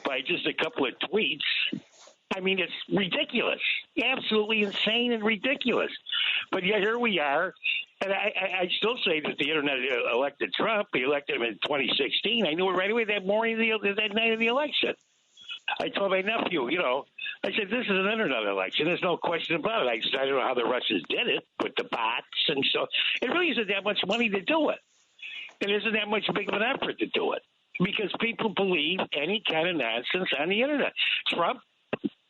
by just a couple of tweets, I mean, it's ridiculous, absolutely insane and ridiculous. But yet here we are, and I still say that the internet elected Trump. He elected him in 2016. I knew it right away that morning, that night of the election. I told my nephew, I said, this is an internet election. There's no question about it. I said, I don't know how the Russians did it with the bots. And so it really isn't that much money to do it. It isn't that much big of an effort to do it because people believe any kind of nonsense on the internet. Trump,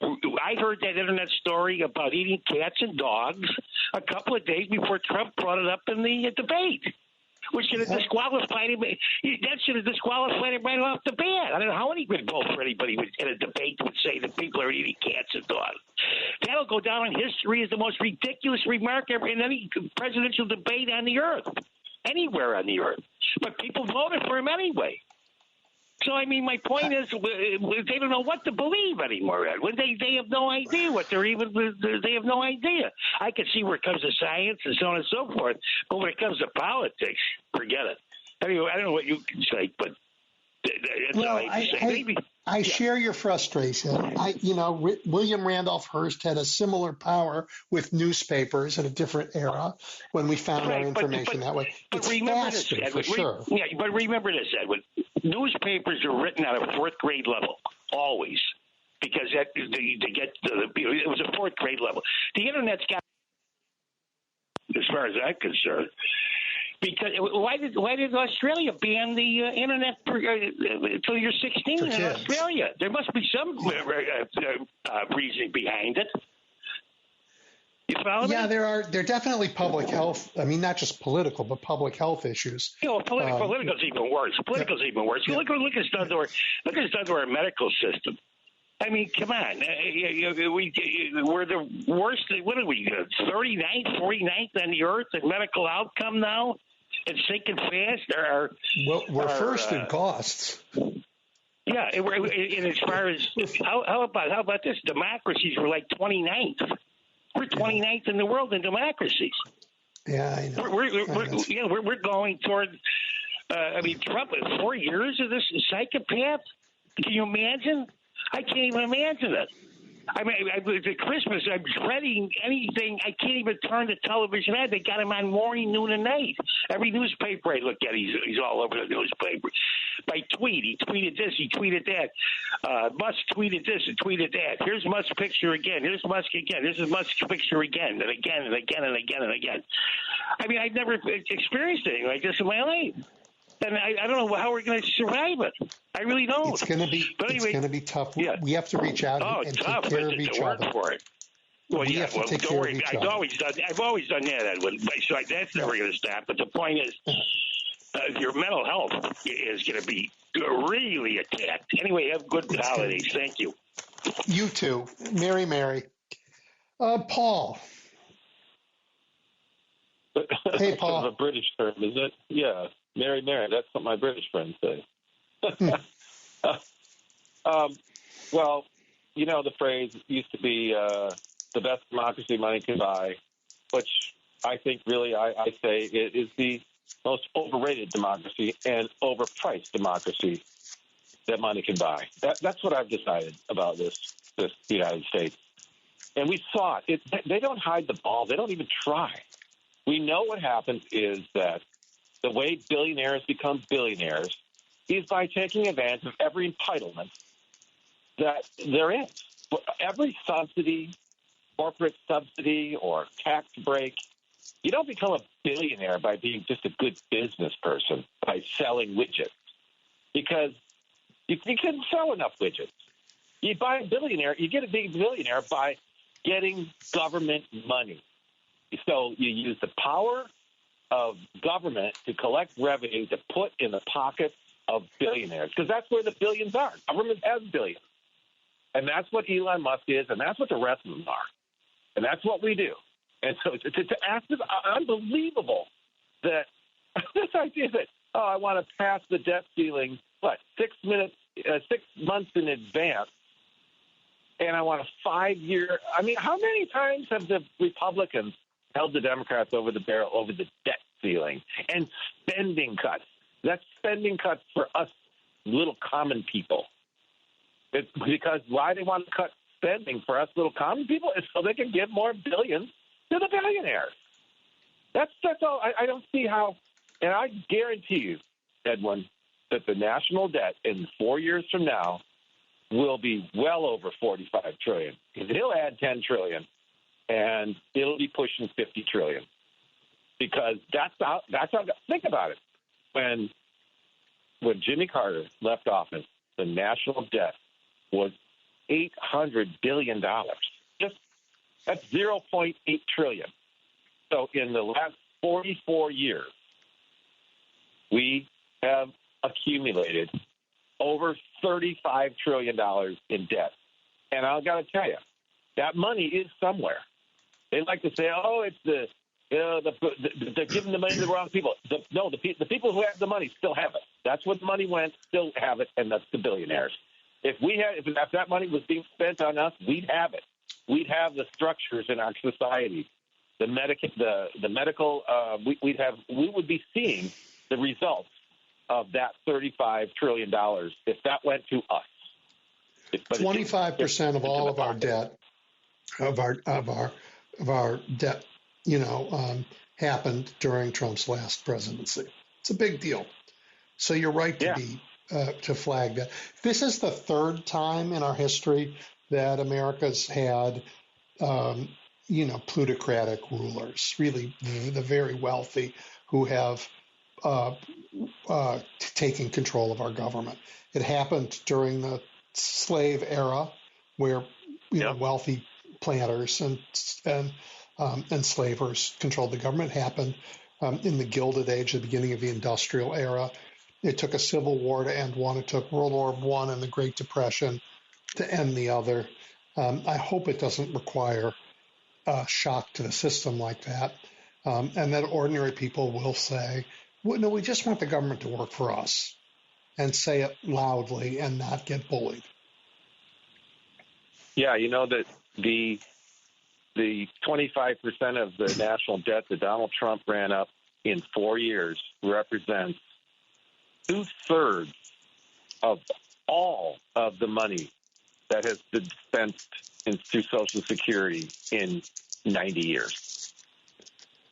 I heard that internet story about eating cats and dogs a couple of days before Trump brought it up in the debate. Which should have disqualified him. That should have disqualified him right off the bat. I don't know how any good vote for anybody in a debate would say that people are eating cats and dogs. That'll go down in history as the most ridiculous remark ever in any presidential debate on the earth, anywhere on the earth. But people voted for him anyway. So, I mean, my point is they don't know what to believe anymore, Edwin. They have no idea what they have no idea. I can see where it comes to science and so on and so forth, but when it comes to politics, forget it. Anyway, I don't know what you can say, but that's all I say. I share your frustration. William Randolph Hearst had a similar power with newspapers in a different era when we found our information that way. It's faster, for sure. Yeah, but remember this, Edwin. Newspapers are written at a fourth grade level, always, because it was a fourth grade level. The Internet's got, as far as I'm concerned, because why did Australia ban the internet until you're 16 in Australia? There must be some reason behind it. You follow me? Yeah, there are definitely public health. I mean, not just political, but public health issues. Political's even worse. Political's even worse. Yeah. Look at it's done to our medical system. I mean, come on. We're the worst. What are we? 39th, 49th on the earth in medical outcome now. It's sinking fast. We're first in costs. Yeah, and as far as how about this? Democracies were like 29th. We're 29th in the world in democracies. Yeah, I know. We're going toward. Trump, 4 years of this psychopath. Can you imagine? I can't even imagine it. I mean, at Christmas, I'm dreading anything. I can't even turn the television on. They got him on morning, noon, and night. Every newspaper I look at, he's all over the newspaper. By tweet, he tweeted this, he tweeted that. Musk tweeted this and tweeted that. Here's Musk's picture again. Here's Musk again. This is Musk's picture again, and again, and again, and again, and again. I mean, I've never experienced anything like this in my life. And I don't know how we're going to survive it. I really don't. It's going to be. But anyway, it's going to be tough. Yeah. We have to reach out and take care of each other. For it. Well, we have to take care of each other. I've always done that, Edwin. So that's never going to stop. But the point is, your mental health is going to be really attacked. Anyway, have good holidays. Thank you. You too. Merry. Paul. Hey, Paul. That's a British term, is it? Yeah. Mary, that's what my British friends say. Well, the phrase used to be the best democracy money can buy, which I think really I say it is the most overrated democracy and overpriced democracy that money can buy. That's what I've decided about this United States. And we saw it. They don't hide the ball. They don't even try. We know what happens is that the way billionaires become billionaires is by taking advantage of every entitlement that there is. Every subsidy, corporate subsidy or tax break, you don't become a billionaire by being just a good business person, by selling widgets, because you couldn't sell enough widgets. You get a big billionaire by getting government money. So you use the power of government to collect revenue to put in the pockets of billionaires, because that's where the billions are. Government has billions. And that's what Elon Musk is, and that's what the rest of them are. And that's what we do. And so it's unbelievable that this idea that, I want to pass the debt ceiling, 6 minutes 6 months in advance, and I want a 5-year. I mean, how many times have the Republicans held the Democrats over the barrel over the debt ceiling and spending cuts? That's spending cuts for us little common people. It's because why they want to cut spending for us little common people is so they can give more billions to the billionaires. That's all. I don't see how, and I guarantee you, Edwin, that the national debt in 4 years from now will be well over $45 trillion. He'll add $10 trillion, and it'll be pushing $50 trillion. Because that's how. Think about it. When Jimmy Carter left office, the national debt was $800 billion. That's $0.8 trillion. So in the last 44 years, we have accumulated over $35 trillion in debt. And I've got to tell you, that money is somewhere. They like to say, oh, it's they're giving the money to the wrong people. The people who have the money still have it. That's where the money went, still have it, and that's the billionaires. If that money was being spent on us, we'd have it. We'd have the structures in our society, the medical. We would be seeing the results of that $35 trillion if that went to us. 25% of all of our debt, of our debt, happened during Trump's last presidency. It's a big deal. So you're right to flag that. This is the third time in our history that America's had, plutocratic rulers, really the very wealthy, who have taken control of our government. It happened during the slave era, where wealthy planters and enslavers controlled the government. It happened in the Gilded Age, the beginning of the Industrial Era. It took a civil war to end one. It took World War I and the Great Depression to end the other. I hope it doesn't require a shock to the system like that, and that ordinary people will say, well, no, we just want the government to work for us, and say it loudly and not get bullied. Yeah, that the 25% of the national debt that Donald Trump ran up in 4 years represents 2/3 of all of the money that has been spent through Social Security in 90 years.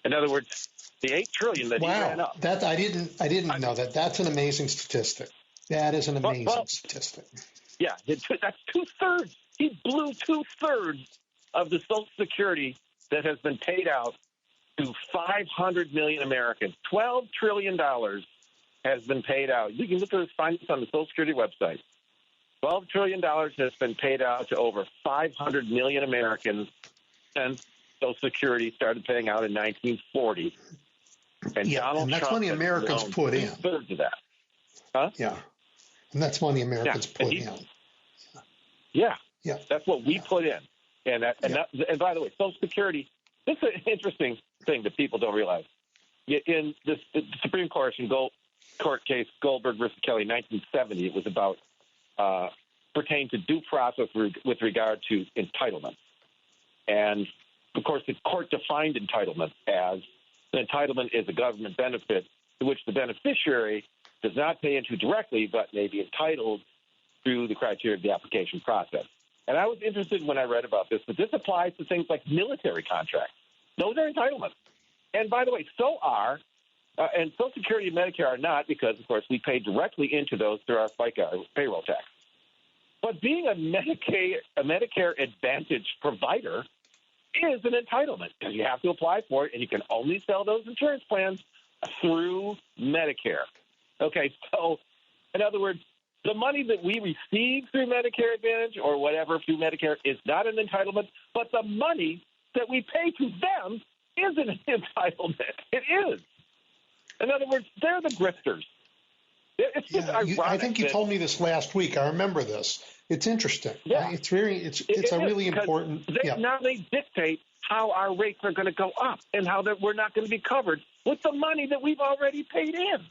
In other words, the $8 trillion that he ran up. That I didn't know that. That's an amazing statistic. That is an amazing statistic. Yeah, that's 2/3. He blew 2/3 of the Social Security that has been paid out to 500 million Americans. $12 trillion has been paid out. You can find this on the Social Security website. $12 trillion has been paid out to over 500 million Americans since Social Security started paying out in 1940. And Donald that's Trump money Americans put in. 2/3 of that. Huh? Yeah. And that's money Americans put in. Yeah. That's what we put in. And by the way, Social Security, this is an interesting thing that people don't realize. In the Supreme Court court case Goldberg versus Kelly, 1970, it was about pertained to due process with regard to entitlement. And, of course, the court defined entitlement as an entitlement is a government benefit to which the beneficiary does not pay into directly but may be entitled through the criteria of the application process. And I was interested when I read about this, but this applies to things like military contracts. Those are entitlements. And by the way, so are, and Social Security and Medicare are not, because, of course, we pay directly into those through our FICA payroll tax. But being a Medicare Advantage provider is an entitlement, because you have to apply for it, and you can only sell those insurance plans through Medicare. Okay, so in other words, the money that we receive through Medicare Advantage or whatever through Medicare is not an entitlement, but the money that we pay to them is an entitlement. It is. In other words, they're the grifters. It's just ironic. I think you told me this last week. I remember this. It's interesting. Yeah. It's a really important. Now they dictate how our rates are going to go up and how that we're not going to be covered with the money that we've already paid in.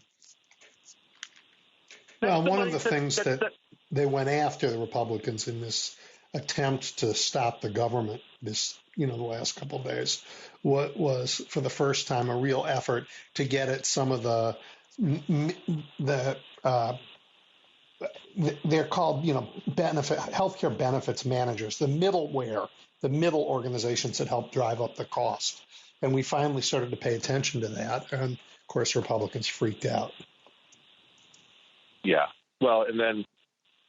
Well, one of the things that they went after the Republicans in this attempt to stop the government the last couple of days was for the first time a real effort to get at some of they're called healthcare benefits managers, the middle organizations that help drive up the cost. And we finally started to pay attention to that, and of course Republicans freaked out. Yeah, well, and then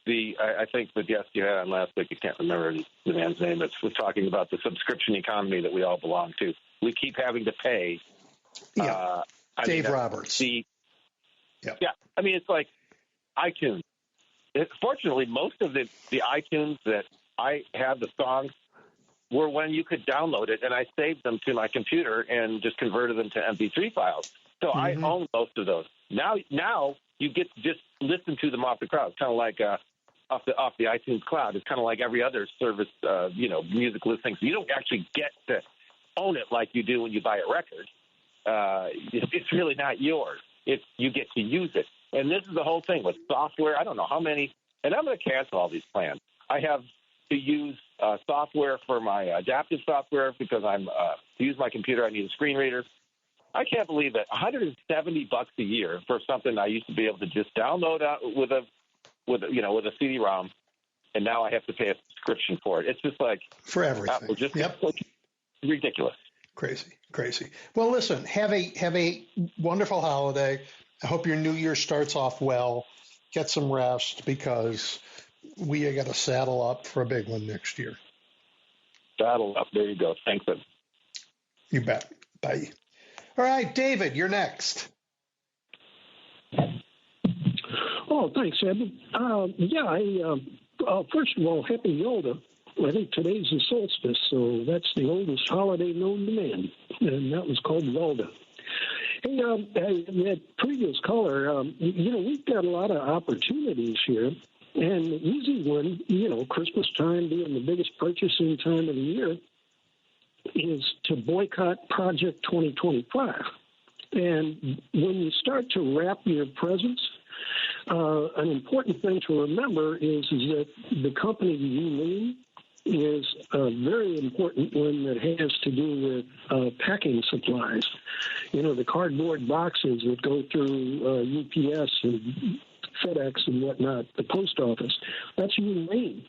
I think the guest you had on last week, I can't remember the man's name, was talking about the subscription economy that we all belong to. We keep having to pay. Dave Roberts. Yeah, I mean, it's like iTunes. Fortunately, most of the iTunes that I have, the songs, were when you could download it, and I saved them to my computer and just converted them to MP3 files. So I own most of those. Now you get to just listen to them off the cloud, kind of like off the iTunes cloud. It's kind of like every other service, music listening. So you don't actually get to own it like you do when you buy a record. It's really not yours. You get to use it. And this is the whole thing with software. I don't know how many, and I'm going to cancel all these plans. I have to use software for my adaptive software because to use my computer, I need a screen reader. I can't believe that $170 a year for something I used to be able to just download out with a CD-ROM, and now I have to pay a subscription for it. It's just like for everything. Ridiculous. Crazy. Well, listen, have a wonderful holiday. I hope your new year starts off well. Get some rest because we got to saddle up for a big one next year. Saddle up. There you go. Thanks, Ed. You bet. Bye. All right, David, you're next. Oh, thanks, Ed. First of all, happy Yolda. I think today's the solstice, so that's the oldest holiday known to man, and that was called Yolda. Hey, that previous caller, we've got a lot of opportunities here, and the easy one, Christmas time being the biggest purchasing time of the year, is to boycott Project 2025. And when you start to wrap your presents, an important thing to remember is that the company Yulin is a very important one that has to do with packing supplies. The cardboard boxes that go through UPS and FedEx and whatnot, the post office. That's Yulin.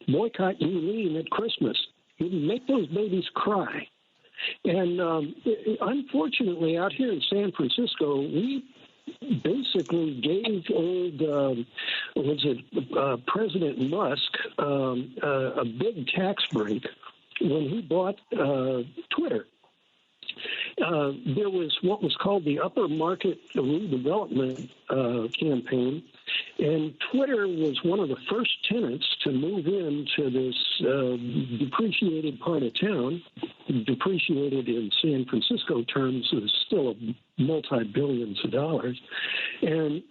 Boycott Yulin at Christmas. You make those babies cry. And unfortunately, out here in San Francisco, we basically gave President Musk a big tax break when he bought Twitter. There was what was called the Upper Market Redevelopment Campaign, and Twitter was one of the first tenants to move into this depreciated part of town. Depreciated in San Francisco terms is still multi-billions of dollars. And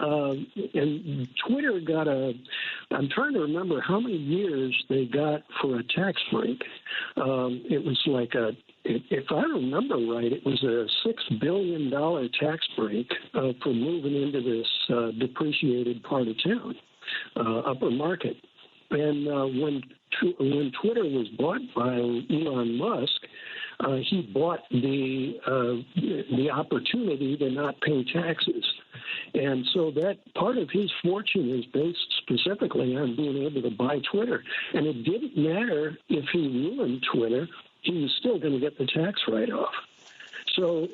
Twitter got I'm trying to remember how many years they got for a tax break. It was like if I remember right, it was a $6 billion tax break for moving into this depreciated part of town, upper market. And when Twitter was bought by Elon Musk, he bought the opportunity to not pay taxes. And so that part of his fortune is based specifically on being able to buy Twitter. And it didn't matter if he ruined Twitter, he was still going to get the tax write-off. So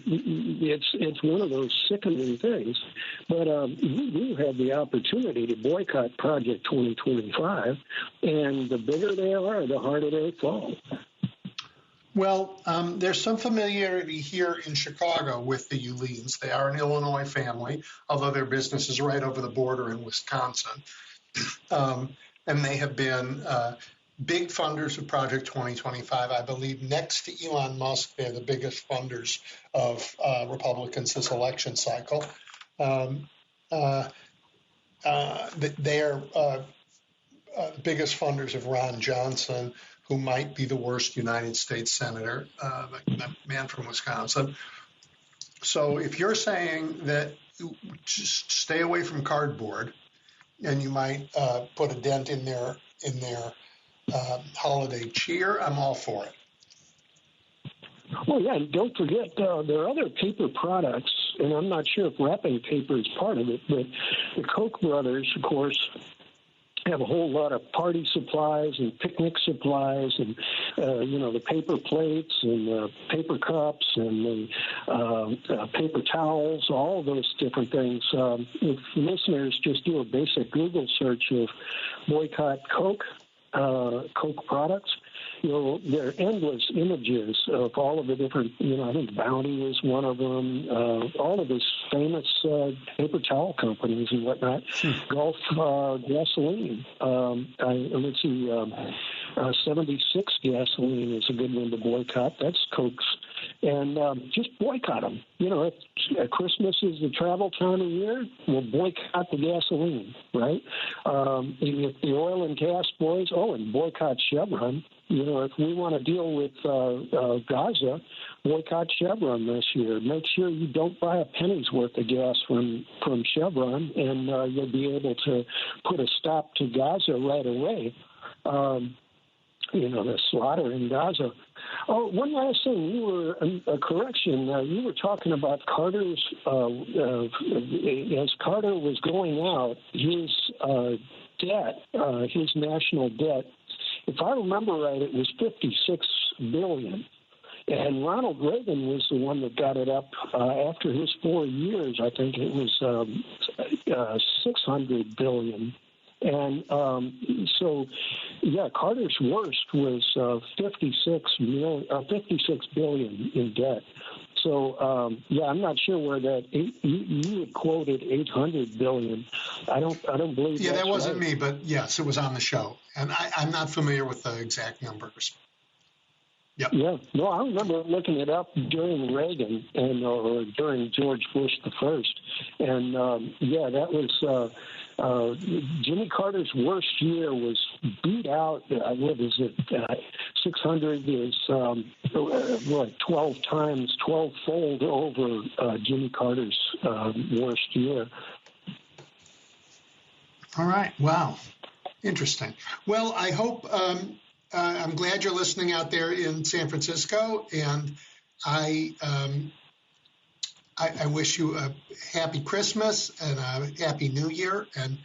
it's one of those sickening things. But we do have the opportunity to boycott Project 2025, and the bigger they are, the harder they fall. Well, there's some familiarity here in Chicago with the Yulins. They are an Illinois family, although their business is right over the border in Wisconsin. And they have been big funders of Project 2025. I believe next to Elon Musk, they're the biggest funders of Republicans this election cycle. They are the biggest funders of Ron Johnson, who might be the worst United States senator, the man from Wisconsin. So if you're saying that just stay away from cardboard, and you might put a dent in their holiday cheer. I'm all for it. Oh, yeah, and don't forget there are other paper products, and I'm not sure if wrapping paper is part of it, but the Koch brothers, of course, have a whole lot of party supplies and picnic supplies and, the paper plates and paper cups and the paper towels, all of those different things. If listeners just do a basic Google search of boycott Coke products, there are endless images of all of the different, I think Bounty was one of them, all of these famous paper towel companies and whatnot. Gulf Gasoline. Let's see, 76 gasoline is a good one to boycott. That's Coke's. And just boycott them. If Christmas is the travel time of year, we'll boycott the gasoline, right? If the oil and gas boys, and boycott Chevron. If we want to deal with Gaza, boycott Chevron this year. Make sure you don't buy a penny's worth of gas from Chevron, and you'll be able to put a stop to Gaza right away. The slaughter in Gaza. Oh, one last thing. You were a correction. You were talking about Carter's. As Carter was going out, his debt, his national debt. If I remember right, it was $56 billion. And Ronald Reagan was the one that got it up after his 4 years. I think it was $600 billion. And Carter's worst was $56 billion in debt. So, I'm not sure where that you had quoted $800 billion. I don't believe. Yeah, that wasn't right. me, but yes, it was on the show, and I'm not familiar with the exact numbers. Yep. Yeah, no, I remember looking it up during Reagan or during George Bush the first, and that was. Jimmy Carter's worst year was beat out. What is it? 600 is 12-fold over Jimmy Carter's worst year. All right. Wow. Interesting. Well, I hope I'm glad you're listening out there in San Francisco, and I wish you a happy Christmas and a happy New Year. And,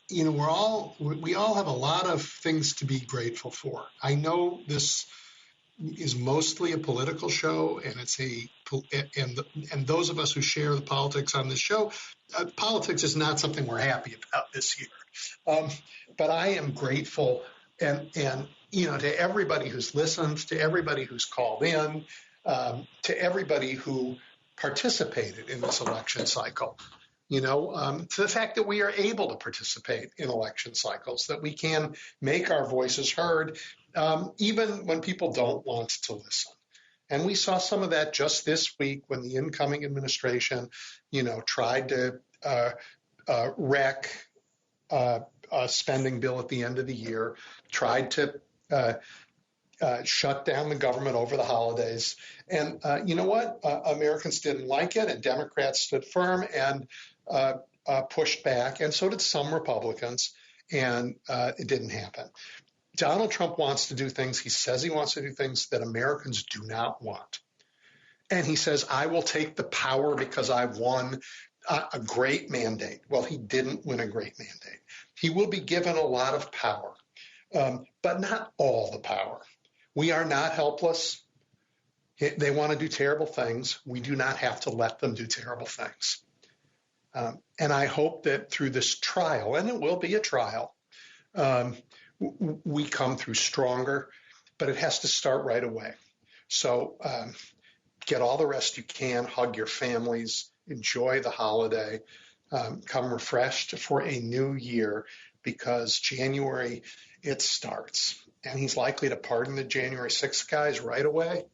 we all have a lot of things to be grateful for. I know this is mostly a political show, and and those of us who share the politics on this show, politics is not something we're happy about this year. But I am grateful and to everybody who's listened, to everybody who's called in, to everybody who participated in this election cycle, to the fact that we are able to participate in election cycles, that we can make our voices heard, even when people don't want to listen. And we saw some of that just this week when the incoming administration, tried to wreck a spending bill at the end of the year, tried to shut down the government over the holidays. And you know what? Americans didn't like it, and Democrats stood firm and pushed back, and so did some Republicans, and it didn't happen. Donald Trump wants to do things. He says he wants to do things that Americans do not want. And he says, I will take the power because I won a great mandate. Well, he didn't win a great mandate. He will be given a lot of power, but not all the power. We are not helpless. They want to do terrible things. We do not have to let them do terrible things. And I hope that through this trial, and it will be a trial, we come through stronger, but it has to start right away. So get all the rest you can, hug your families, enjoy the holiday, come refreshed for a new year, because January, it starts. And he's likely to pardon the January 6th guys right away.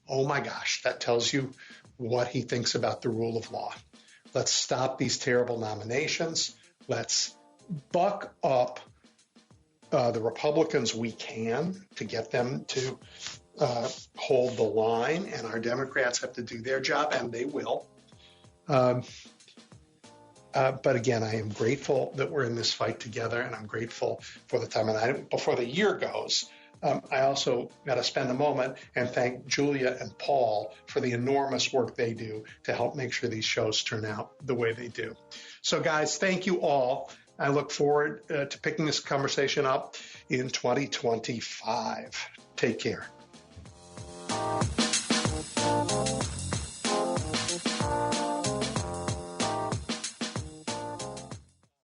Oh my gosh, that tells you what he thinks about the rule of law. Let's stop these terrible nominations. Let's buck up the Republicans we can to get them to hold the line, and our Democrats have to do their job, and they will. But again, I am grateful that we're in this fight together, and I'm grateful for the time. And before the year goes, I also got to spend a moment and thank Julia and Paul for the enormous work they do to help make sure these shows turn out the way they do. So, guys, thank you all. I look forward to picking this conversation up in 2025. Take care.